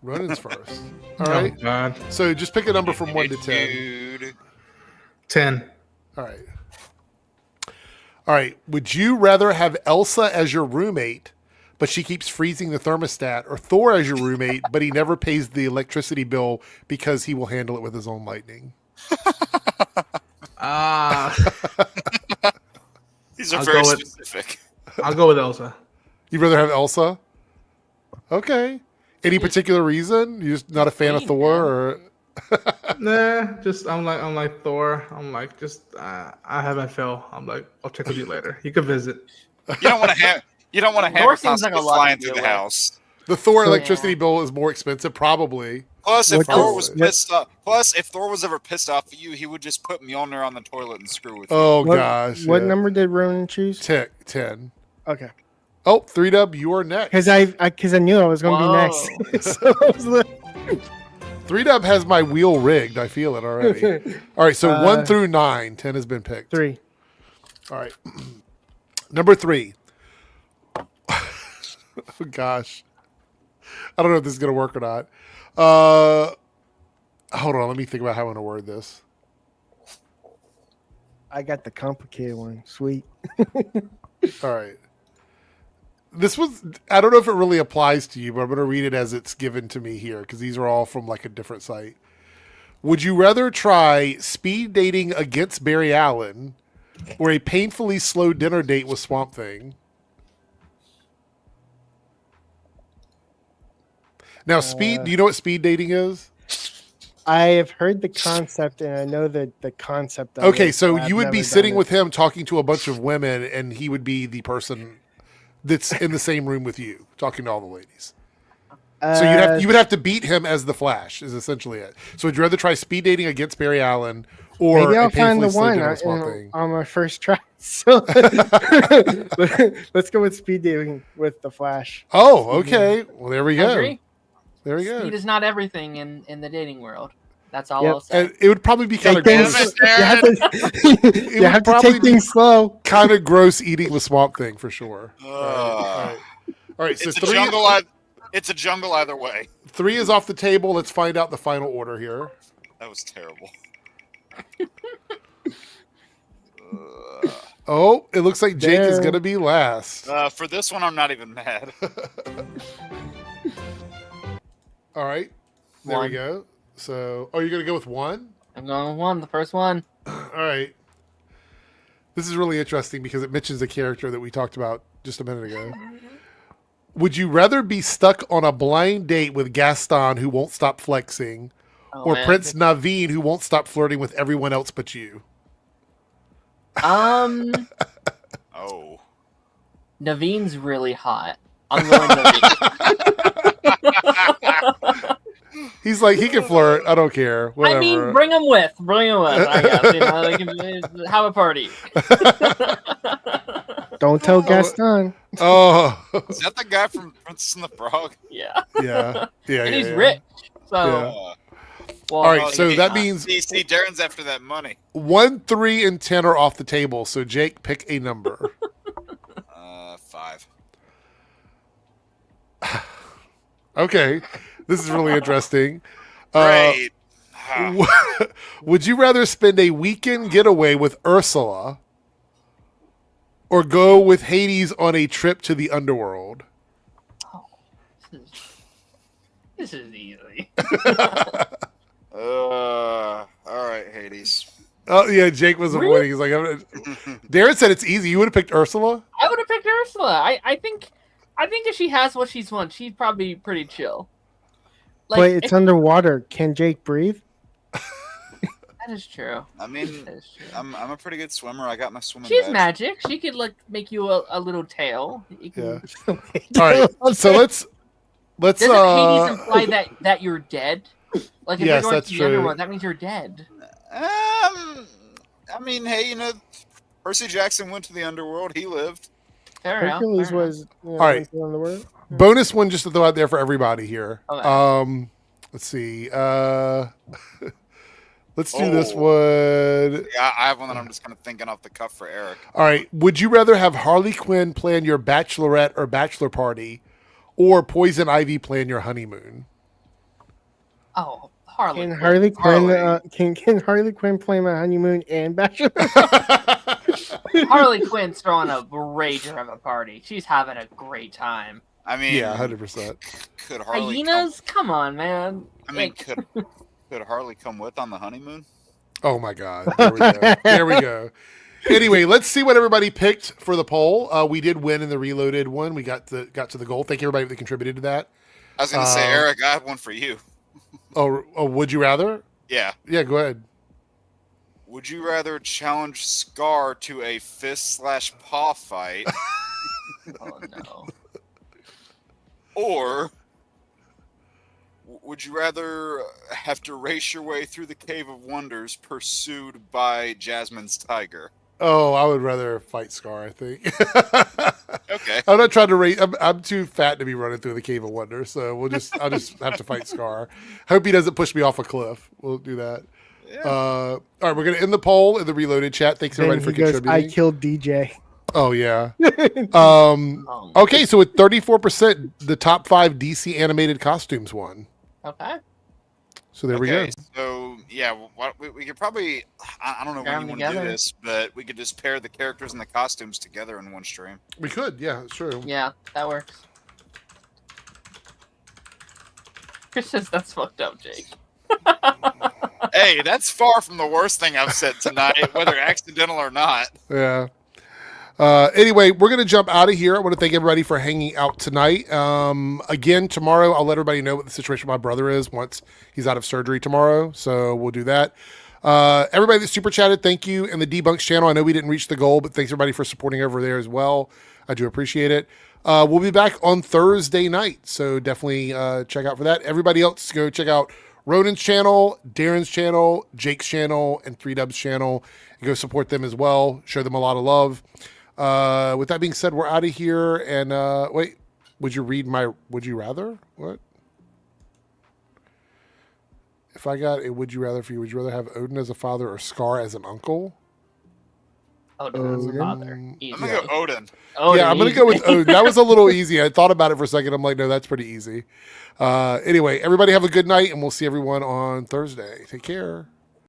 Ronan's first. All right. Oh, God. So just pick a number from 1 to 10. 10. All right. All right. Would you rather have Elsa as your roommate, but she keeps freezing the thermostat, or Thor as your roommate, but he never pays the electricity bill because he will handle it with his own lightning? These are very specific. I'll go with Elsa. You'd rather have Elsa? Okay. Any particular reason? You're just not a fan of Thor, or? Nah, just I'm like Thor. I'm like I have my fill. I'm like, I'll check with you later. You can visit. You don't want to have Thor seems like a lot flying through the house. The Thor electricity bill is more expensive, probably. Plus, if Thor was pissed off, if Thor was ever pissed off at you, he would just put Mjolnir on the toilet and screw with you. Oh gosh! What number did Ronan choose? 10. Okay. Oh, 3Dub, you are next. Because I knew I was going to be next. So I was like... 3Dub has my wheel rigged. I feel it already. All right, so 1 through 9, 10 has been picked. 3. All right. Number 3. Oh, gosh. I don't know if this is going to work or not. Hold on. Let me think about how I want to word this. I got the complicated one. Sweet. All right. This was, I don't know if it really applies to you, but I'm going to read it as it's given to me here because these are all from like a different site. Would you rather try speed dating against Barry Allen or a painfully slow dinner date with Swamp Thing? Now, do you know what speed dating is? I have heard the concept and I know that the concept of Okay, it, so I've you would never be done sitting it. with him talking to a bunch of women and he would be the person that's in the same room with you, talking to all the ladies. So you would have to beat him as the Flash, is essentially it. So would you rather try speed dating against Barry Allen or maybe I'll a find the painfully slow one dinner with Swamp Thing? on my first try. So let's go with speed dating with the Flash. Oh, okay. Well, there we go. Agree. There we go. Speed is not everything in the dating world. That's all I'll say. And it would probably be kind of Take gross. things- you have to take things slow. Kind of gross eating the Swamp Thing for sure. All right. So It's a 3. jungle. It's a jungle either way. 3 is off the table. Let's find out the final order here. That was terrible. Oh, it looks like Jake is going to be last. For this one, I'm not even mad. All right. There 1. we go. So, you're going to go with 1? I'm going with 1, the first one. All right. This is really interesting because it mentions a character that we talked about just a minute ago. Would you rather be stuck on a blind date with Gaston, who won't stop flexing, or Prince Naveen, who won't stop flirting with everyone else but you? Oh. Naveen's really hot. I'm going Naveen. He's like, he can flirt. I don't care. Whatever. I mean, bring him with. I guess. You know, like, have a party. Don't tell Gaston. Oh. Is that the guy from Princess and the Frog? Yeah. Yeah. And he's rich. So. Yeah. Well, all right, so that means see, Darren's after that money. 1, 3, and 10 are off the table. So Jake, pick a number. 5. Okay, this is really interesting. Great. Would you rather spend a weekend getaway with Ursula, or go with Hades on a trip to the underworld? Oh, this is easy. All right, Hades. Oh yeah, Jake was avoiding. He's like, Darren said it's easy. You would have picked Ursula. I would have picked Ursula. I think if she has what she's won, she's probably pretty chill. Like, but it's underwater. Can Jake breathe? That is true. I mean, I'm a pretty good swimmer. I got my swimming. She's badge. magic. She could like make you a little tail. You can... Yeah. All right. So let's. Doesn't Hades imply that you're dead? Like if yes, you're going that's to the true. underworld, that means you're dead. I mean, hey, Percy Jackson went to the underworld. He lived. Fair enough. Hercules was all right. underworld. Bonus one just to throw out there for everybody here. Okay. Let's see. Let's do this one. Yeah, I have one that I'm just kind of thinking off the cuff for Eric. All right. Would you rather have Harley Quinn plan your bachelorette or bachelor party, or Poison Ivy plan your honeymoon? Oh, Harley. Can Harley Quinn can Harley Quinn play my honeymoon and bachelor? Harley Quinn's throwing a rager of a party. She's having a great time. I mean, yeah, 100%. Could Harley hyenas? Come on, man. I mean, could Harley come with on the honeymoon? Oh my God! There we go. There we go. Anyway, let's see what everybody picked for the poll. We did win in the reloaded one. We got to the goal. Thank you everybody that contributed to that. I was going to say, Eric, I have one for you. Oh, would you rather? Yeah. Yeah, go ahead. Would you rather challenge Scar to a fist/paw fight? Oh no. Or would you rather have to race your way through the Cave of Wonders pursued by Jasmine's tiger? Oh, I would rather fight Scar, I think. Okay. I'm not trying to race. I'm too fat to be running through the Cave of Wonders, so I'll just have to fight Scar. Hope he doesn't push me off a cliff. We'll do that. Yeah. All right, we're gonna end the poll in the reloaded chat. Thanks everybody for contributing. I killed DJ. Oh yeah. Okay, so with 34%, the top 5 DC animated costumes won. Okay. So there we go. So yeah, we could probably, I don't know when you want to do this, but we could just pair the characters and the costumes together in one stream. We could, yeah, sure. Yeah, that works. Chris says that's fucked up, Jake. Hey, that's far from the worst thing I've said tonight, whether accidental or not. Yeah. Anyway, we're going to jump out of here. I want to thank everybody for hanging out tonight. Again, tomorrow, I'll let everybody know what the situation with my brother is once he's out of surgery tomorrow. So we'll do that. Everybody that super chatted, thank you. And the Debunks channel, I know we didn't reach the goal, but thanks everybody for supporting over there as well. I do appreciate it. We'll be back on Thursday night. So definitely check out for that. Everybody else, go check out Ronan's channel, Darren's channel, Jake's channel, and 3Dub's channel. And go support them as well. Show them a lot of love. With that being said, we're out of here. And wait, would you read my would you rather? What? If I got a would you rather for you, would you rather have Odin as a father or Scar as an uncle? Odin as a father. I'm going to go Odin. Yeah, I'm going to go with Odin. That was a little easy. I thought about it for a second. I'm like, no, that's pretty easy. Anyway, everybody have a good night, and we'll see everyone on Thursday. Take care.